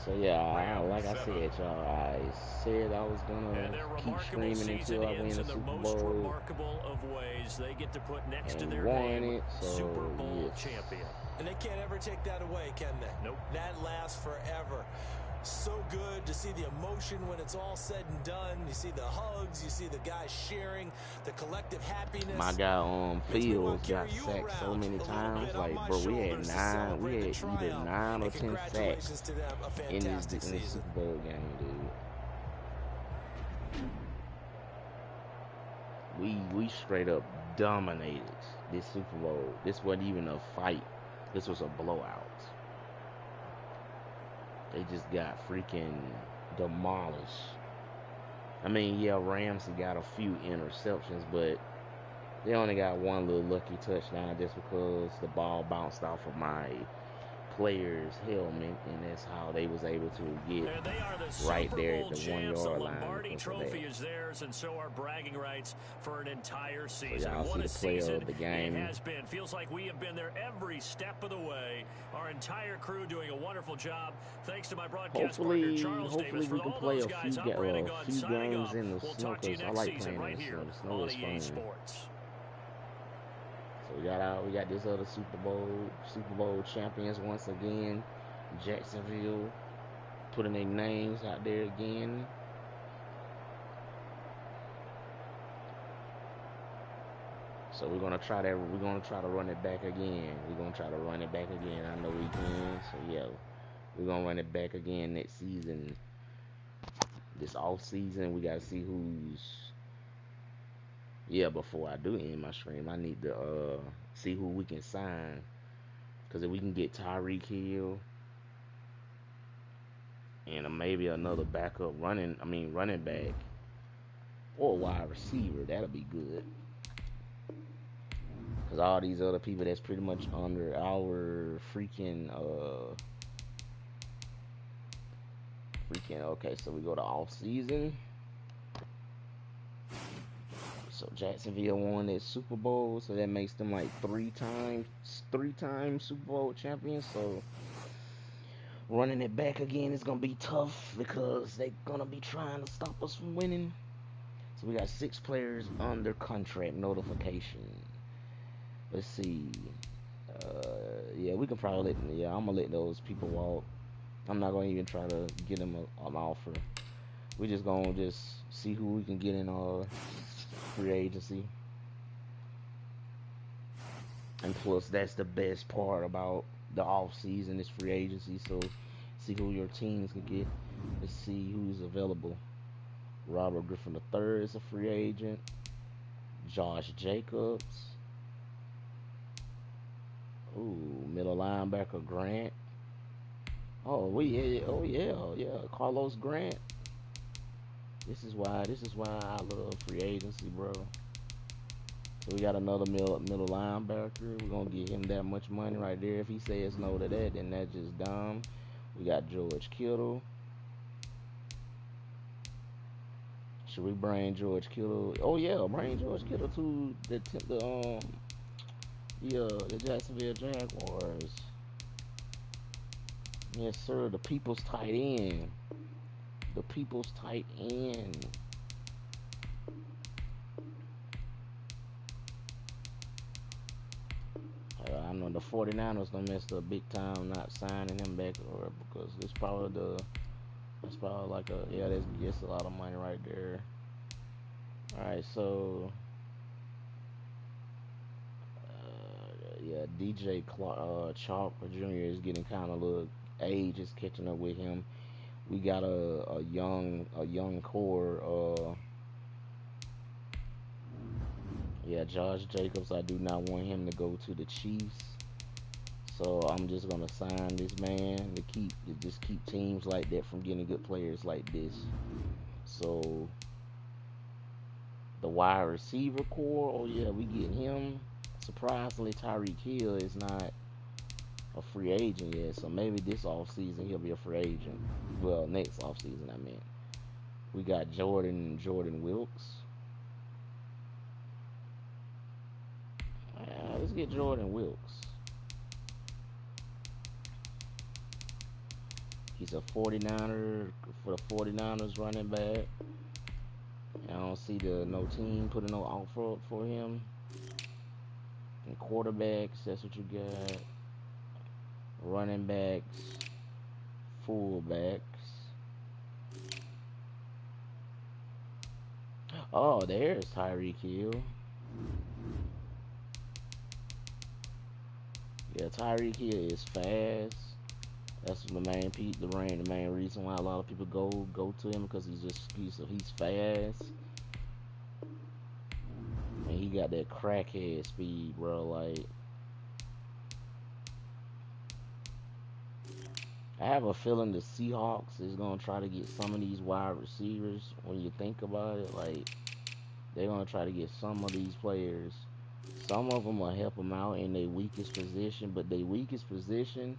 So yeah, like I said, y'all, I said I was gonna keep screaming until I win the Super Bowl. Remarkable of ways they get to put next to their name, Super Bowl champion. And they can't ever take that away, can they? Nope. That lasts forever. So good to see the emotion when it's all said and done. You see the hugs, you see the guys sharing, the collective happiness. My guy Fields got sacked so many times. Like, bro, we had either 9 or 10 sacks in this Super Bowl game, dude. We straight up dominated this Super Bowl. This wasn't even a fight. This was a blowout. They just got freaking demolished. I mean, yeah, Ramsey got a few interceptions, but they only got one little lucky touchdown just because the ball bounced off of my player's helmet, and that's how they was able to get right there at the 1-yard line. Lombardi Trophy is theirs, and so are bragging rights for an entire season. So y'all see the player of the game. It has been. Feels like we have been there every step of the way. Our entire crew doing a wonderful job. Thanks to my broadcast partner Charles Davis for all those guys operating on signing off. We'll talk to you next season right here on EA Sports. So we got this other Super Bowl champions once again. Jacksonville putting their names out there again. So we're gonna try to run it back again. I know we can. So yeah, we're gonna run it back again next season. This off season, we gotta see who's. Yeah, before I do end my stream, I need to see who we can sign. Because if we can get Tyreek Hill and maybe another backup running back or wide receiver, that'll be good. Because all these other people that's pretty much under our freaking okay, so we go to off season. So Jacksonville won that Super Bowl, so that makes them like three time Super Bowl champions. So running it back again is gonna be tough because they're gonna be trying to stop us from winning. So we got 6 players under contract notification. Let's see. Yeah, we can probably I'm gonna let those people walk. I'm not gonna even try to get them an offer. We just gonna see who we can get in free agency. And plus, that's the best part about the off season is free agency. So see who your teams can get. Let's see who's available. Robert Griffin III is a free agent. Josh Jacobs. Ooh, middle linebacker Grant. Oh yeah. Carlos Grant. This is why I love free agency, bro. So we got another middle linebacker. We're gonna give him that much money right there. If he says no to that, then that's just dumb. We got George Kittle. Should we bring George Kittle? Oh yeah, bring George Kittle to the Jacksonville Jaguars. Yes, sir. The people's tight end. I know the 49ers done messed up big time not signing him back, or because that's probably like that's a lot of money right there. All right, so DJ Chalk Jr. is getting kind of little age is catching up with him. We got a young core. Josh Jacobs. I do not want him to go to the Chiefs. So I'm just gonna sign this man to just keep teams like that from getting good players like this. So the wide receiver core, oh yeah, we getting him. Surprisingly, Tyreek Hill is not a free agent yet, so maybe this offseason he'll be a free agent. Well, next offseason, I mean. We got Jordan Wilkes. Let's get Jordan Wilkes. He's a 49er for the 49ers running back. I don't see no team putting no offer up for him. And quarterbacks, that's what you got. Running backs, fullbacks. Oh, there's Tyreek Hill. Yeah, Tyreek Hill is fast. That's the main reason why a lot of people go to him, because he's fast. And he got that crackhead speed, bro. Like, I have a feeling the Seahawks is gonna try to get some of these wide receivers. When you think about it, like, they're gonna try to get some of these players. Some of them will help them out in their weakest position, but their weakest position,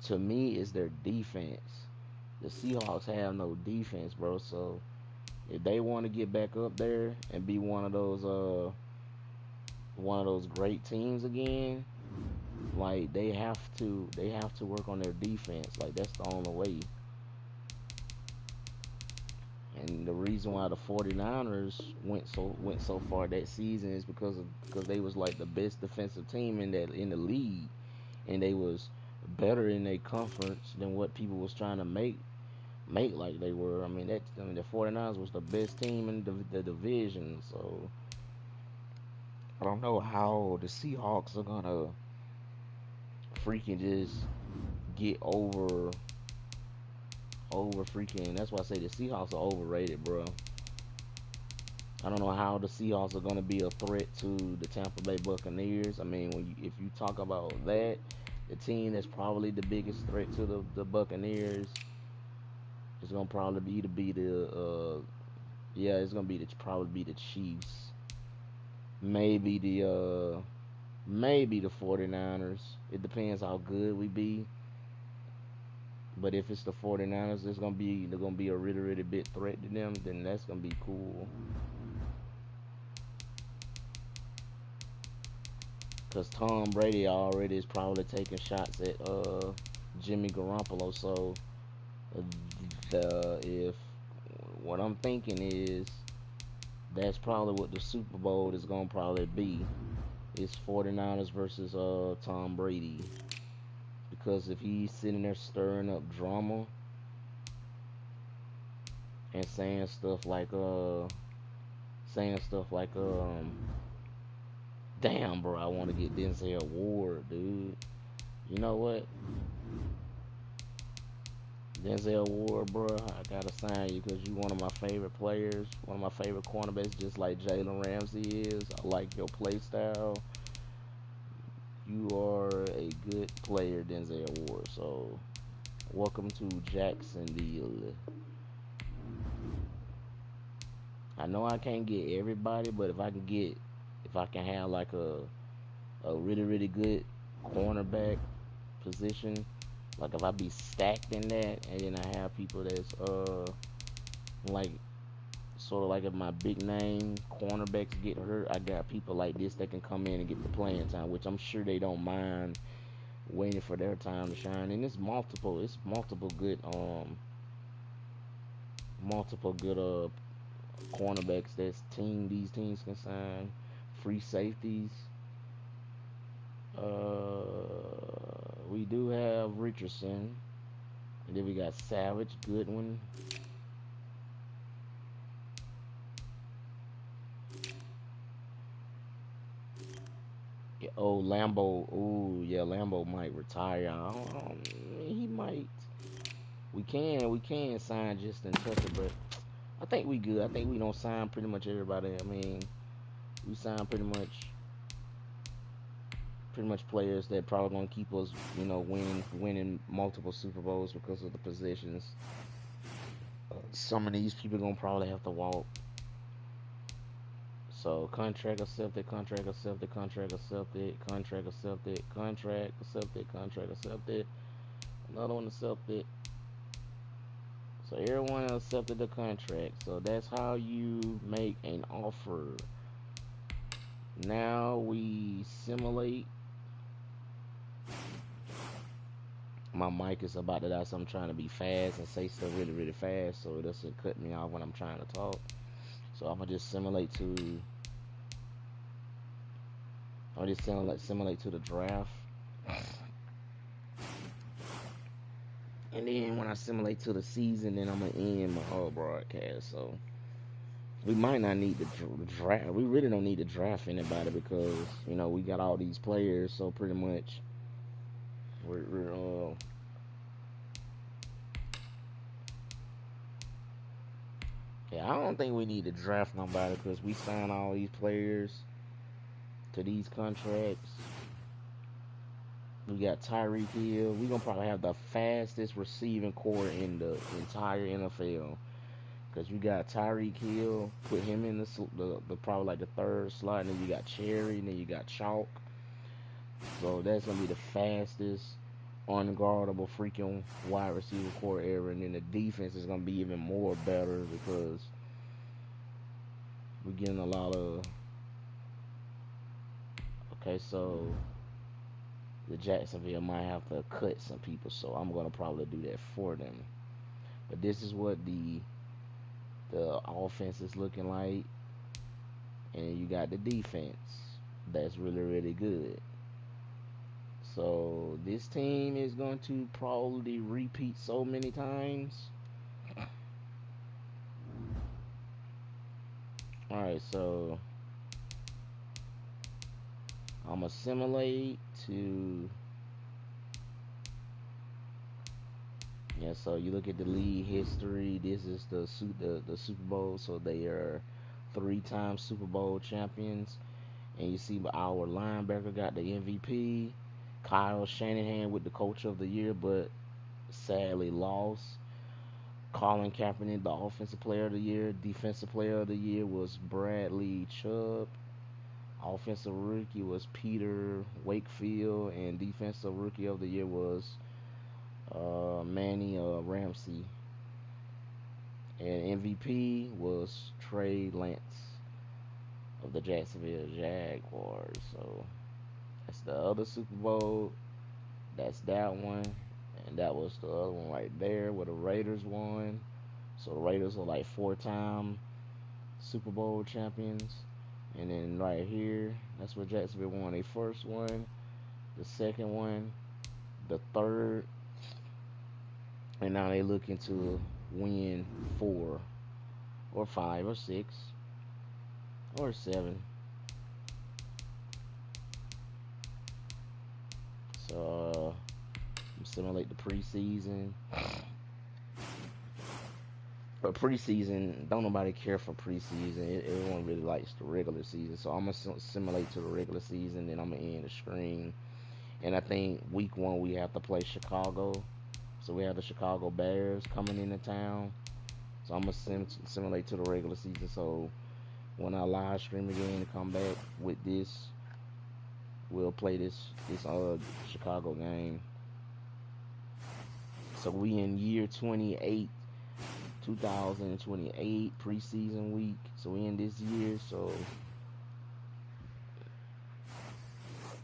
to me, is their defense. The Seahawks have no defense, bro. So if they want to get back up there and be one of those great teams again, like, they have to work on their defense. Like, that's the only way. And the reason why the 49ers went so far that season is because they was like the best defensive team in the league, and they was better in their conference than what people was trying to make like they were. The 49ers was the best team in the division. So I don't know how the Seahawks are gonna freaking just get over freaking. That's why I say the Seahawks are overrated, bro. I don't know how the Seahawks are going to be a threat to the Tampa Bay Buccaneers. I mean, if you talk about that, the team that's probably the biggest threat to the Buccaneers is going to probably be it's going to probably be the Chiefs. Maybe the 49ers. It depends how good we be. But if it's the 49ers, they're gonna be a really, really big threat to them, then that's gonna be cool. Cause Tom Brady already is probably taking shots at Jimmy Garoppolo. So if what I'm thinking is, that's probably what the Super Bowl is gonna probably be. It's 49ers versus Tom Brady. Because if he's sitting there stirring up drama and saying stuff like damn, bro, I want to get Denzel Ward, dude. You know what? Denzel Ward, bro, I gotta sign you because you one of my favorite players, one of my favorite cornerbacks, just like Jalen Ramsey is. I like your play style. You are a good player, Denzel Ward. So, welcome to Jacksonville. I know I can't get everybody, but if I can have like a really, really good cornerback position, like if I be stacked in that, and then I have people that's like sort of like if my big name cornerbacks get hurt, I got people like this that can come in and get the playing time, which I'm sure they don't mind waiting for their time to shine. And it's multiple good cornerbacks these teams can sign. Free safeties. We do have Richardson. And then we got Savage, Goodwin. Yeah, Lambo. Oh, yeah, Lambo might retire. He might. We can sign Justin Tucker, but I think we good. I think we don't sign pretty much everybody. I mean, we sign pretty pretty much players that probably gonna keep us, you know, winning multiple Super Bowls because of the positions. Some of these people gonna probably have to walk. So contract accepted, contract accepted, contract accepted, contract accepted, contract accepted, contract accepted, another one accepted. So everyone accepted the contract. So that's how you make an offer. Now we simulate. My mic is about to die, so I'm trying to be fast and say stuff really, really fast so it doesn't cut me off when I'm trying to talk. So I'm gonna just simulate to the draft. And then when I simulate to the season, then I'm gonna end my whole broadcast. So we might not need to draft. We really don't need to draft anybody because, you know, we got all these players. So pretty much we're yeah, I don't think we need to draft nobody because we sign all these players to these contracts. We got Tyreek Hill. We're going to probably have the fastest receiving core in the entire NFL. Because you got Tyreek Hill, put him in the probably like the third slot. And then you got Cherry, and then you got Chalk. So that's going to be the fastest, unguardable freaking wide receiver core ever. And then the defense is going to be even more better because we're getting a lot of... Okay, so the Jacksonville might have to cut some people, so I'm going to probably do that for them. But this is what the offense is looking like. And you got the defense. That's really, really good. So this team is going to probably repeat so many times. Alright, so I'm going to simulate to... Yeah, so you look at the league history. This is the Super Bowl. So they are 3-time Super Bowl champions. And you see our linebacker got the MVP. Kyle Shanahan with the Coach of the Year, but sadly lost. Colin Kaepernick, the Offensive Player of the Year. Defensive Player of the Year was Bradley Chubb. Offensive Rookie was Peter Wakefield. And Defensive Rookie of the Year was Manny Ramsey. And MVP was Trey Lance of the Jacksonville Jaguars. So that's the other Super Bowl. That's that one. And that was the other one right there where the Raiders won. So the Raiders are like 4-time Super Bowl champions. And then right here, that's where Jacksonville won their first one, the second one, the third. And now they looking to win 4 or 5 or 6 or 7. So simulate the preseason. But preseason, don't nobody care for preseason. Everyone really likes the regular season. So I'm going to simulate to the regular season, then I'm going to end the screen. And I think week 1 we have to play Chicago. So we have the Chicago Bears coming into town. So I'm going to simulate to the regular season. So when I live stream again and come back with this, we'll play this Chicago game. So we in year 28, 2028 preseason week. So we in this year. So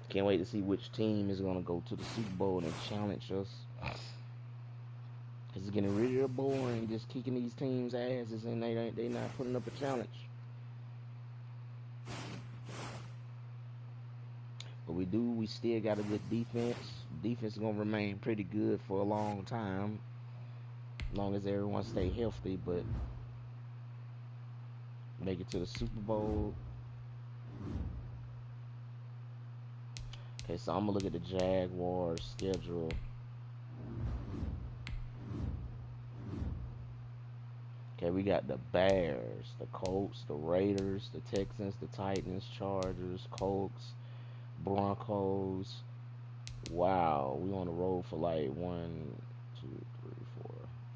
can't wait to see which team is gonna go to the Super Bowl and challenge us. Cause it's getting really boring just kicking these teams' asses and they not putting up a challenge. But we still got a good defense. Defense is gonna remain pretty good for a long time. As long as everyone stay healthy, but make it to the Super Bowl. Okay, so I'm gonna look at the Jaguars schedule. Okay, we got the Bears, the Colts, the Raiders, the Texans, the Titans, Chargers, Colts, Broncos. Wow, we on the road for like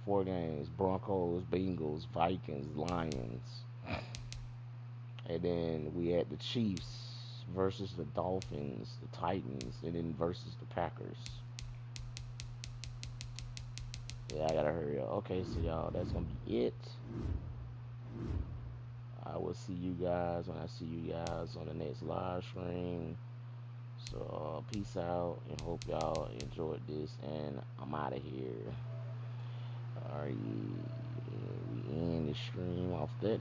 4 games. Broncos, Bengals, Vikings, Lions. And then we had the Chiefs versus the Dolphins, the Titans, and then versus the Packers. Yeah, I gotta hurry up. Okay, so y'all, that's gonna be it. I will see you guys when I see you guys on the next live stream. So peace out and hope y'all enjoyed this, and I'm out of here. Alright, we end the stream off that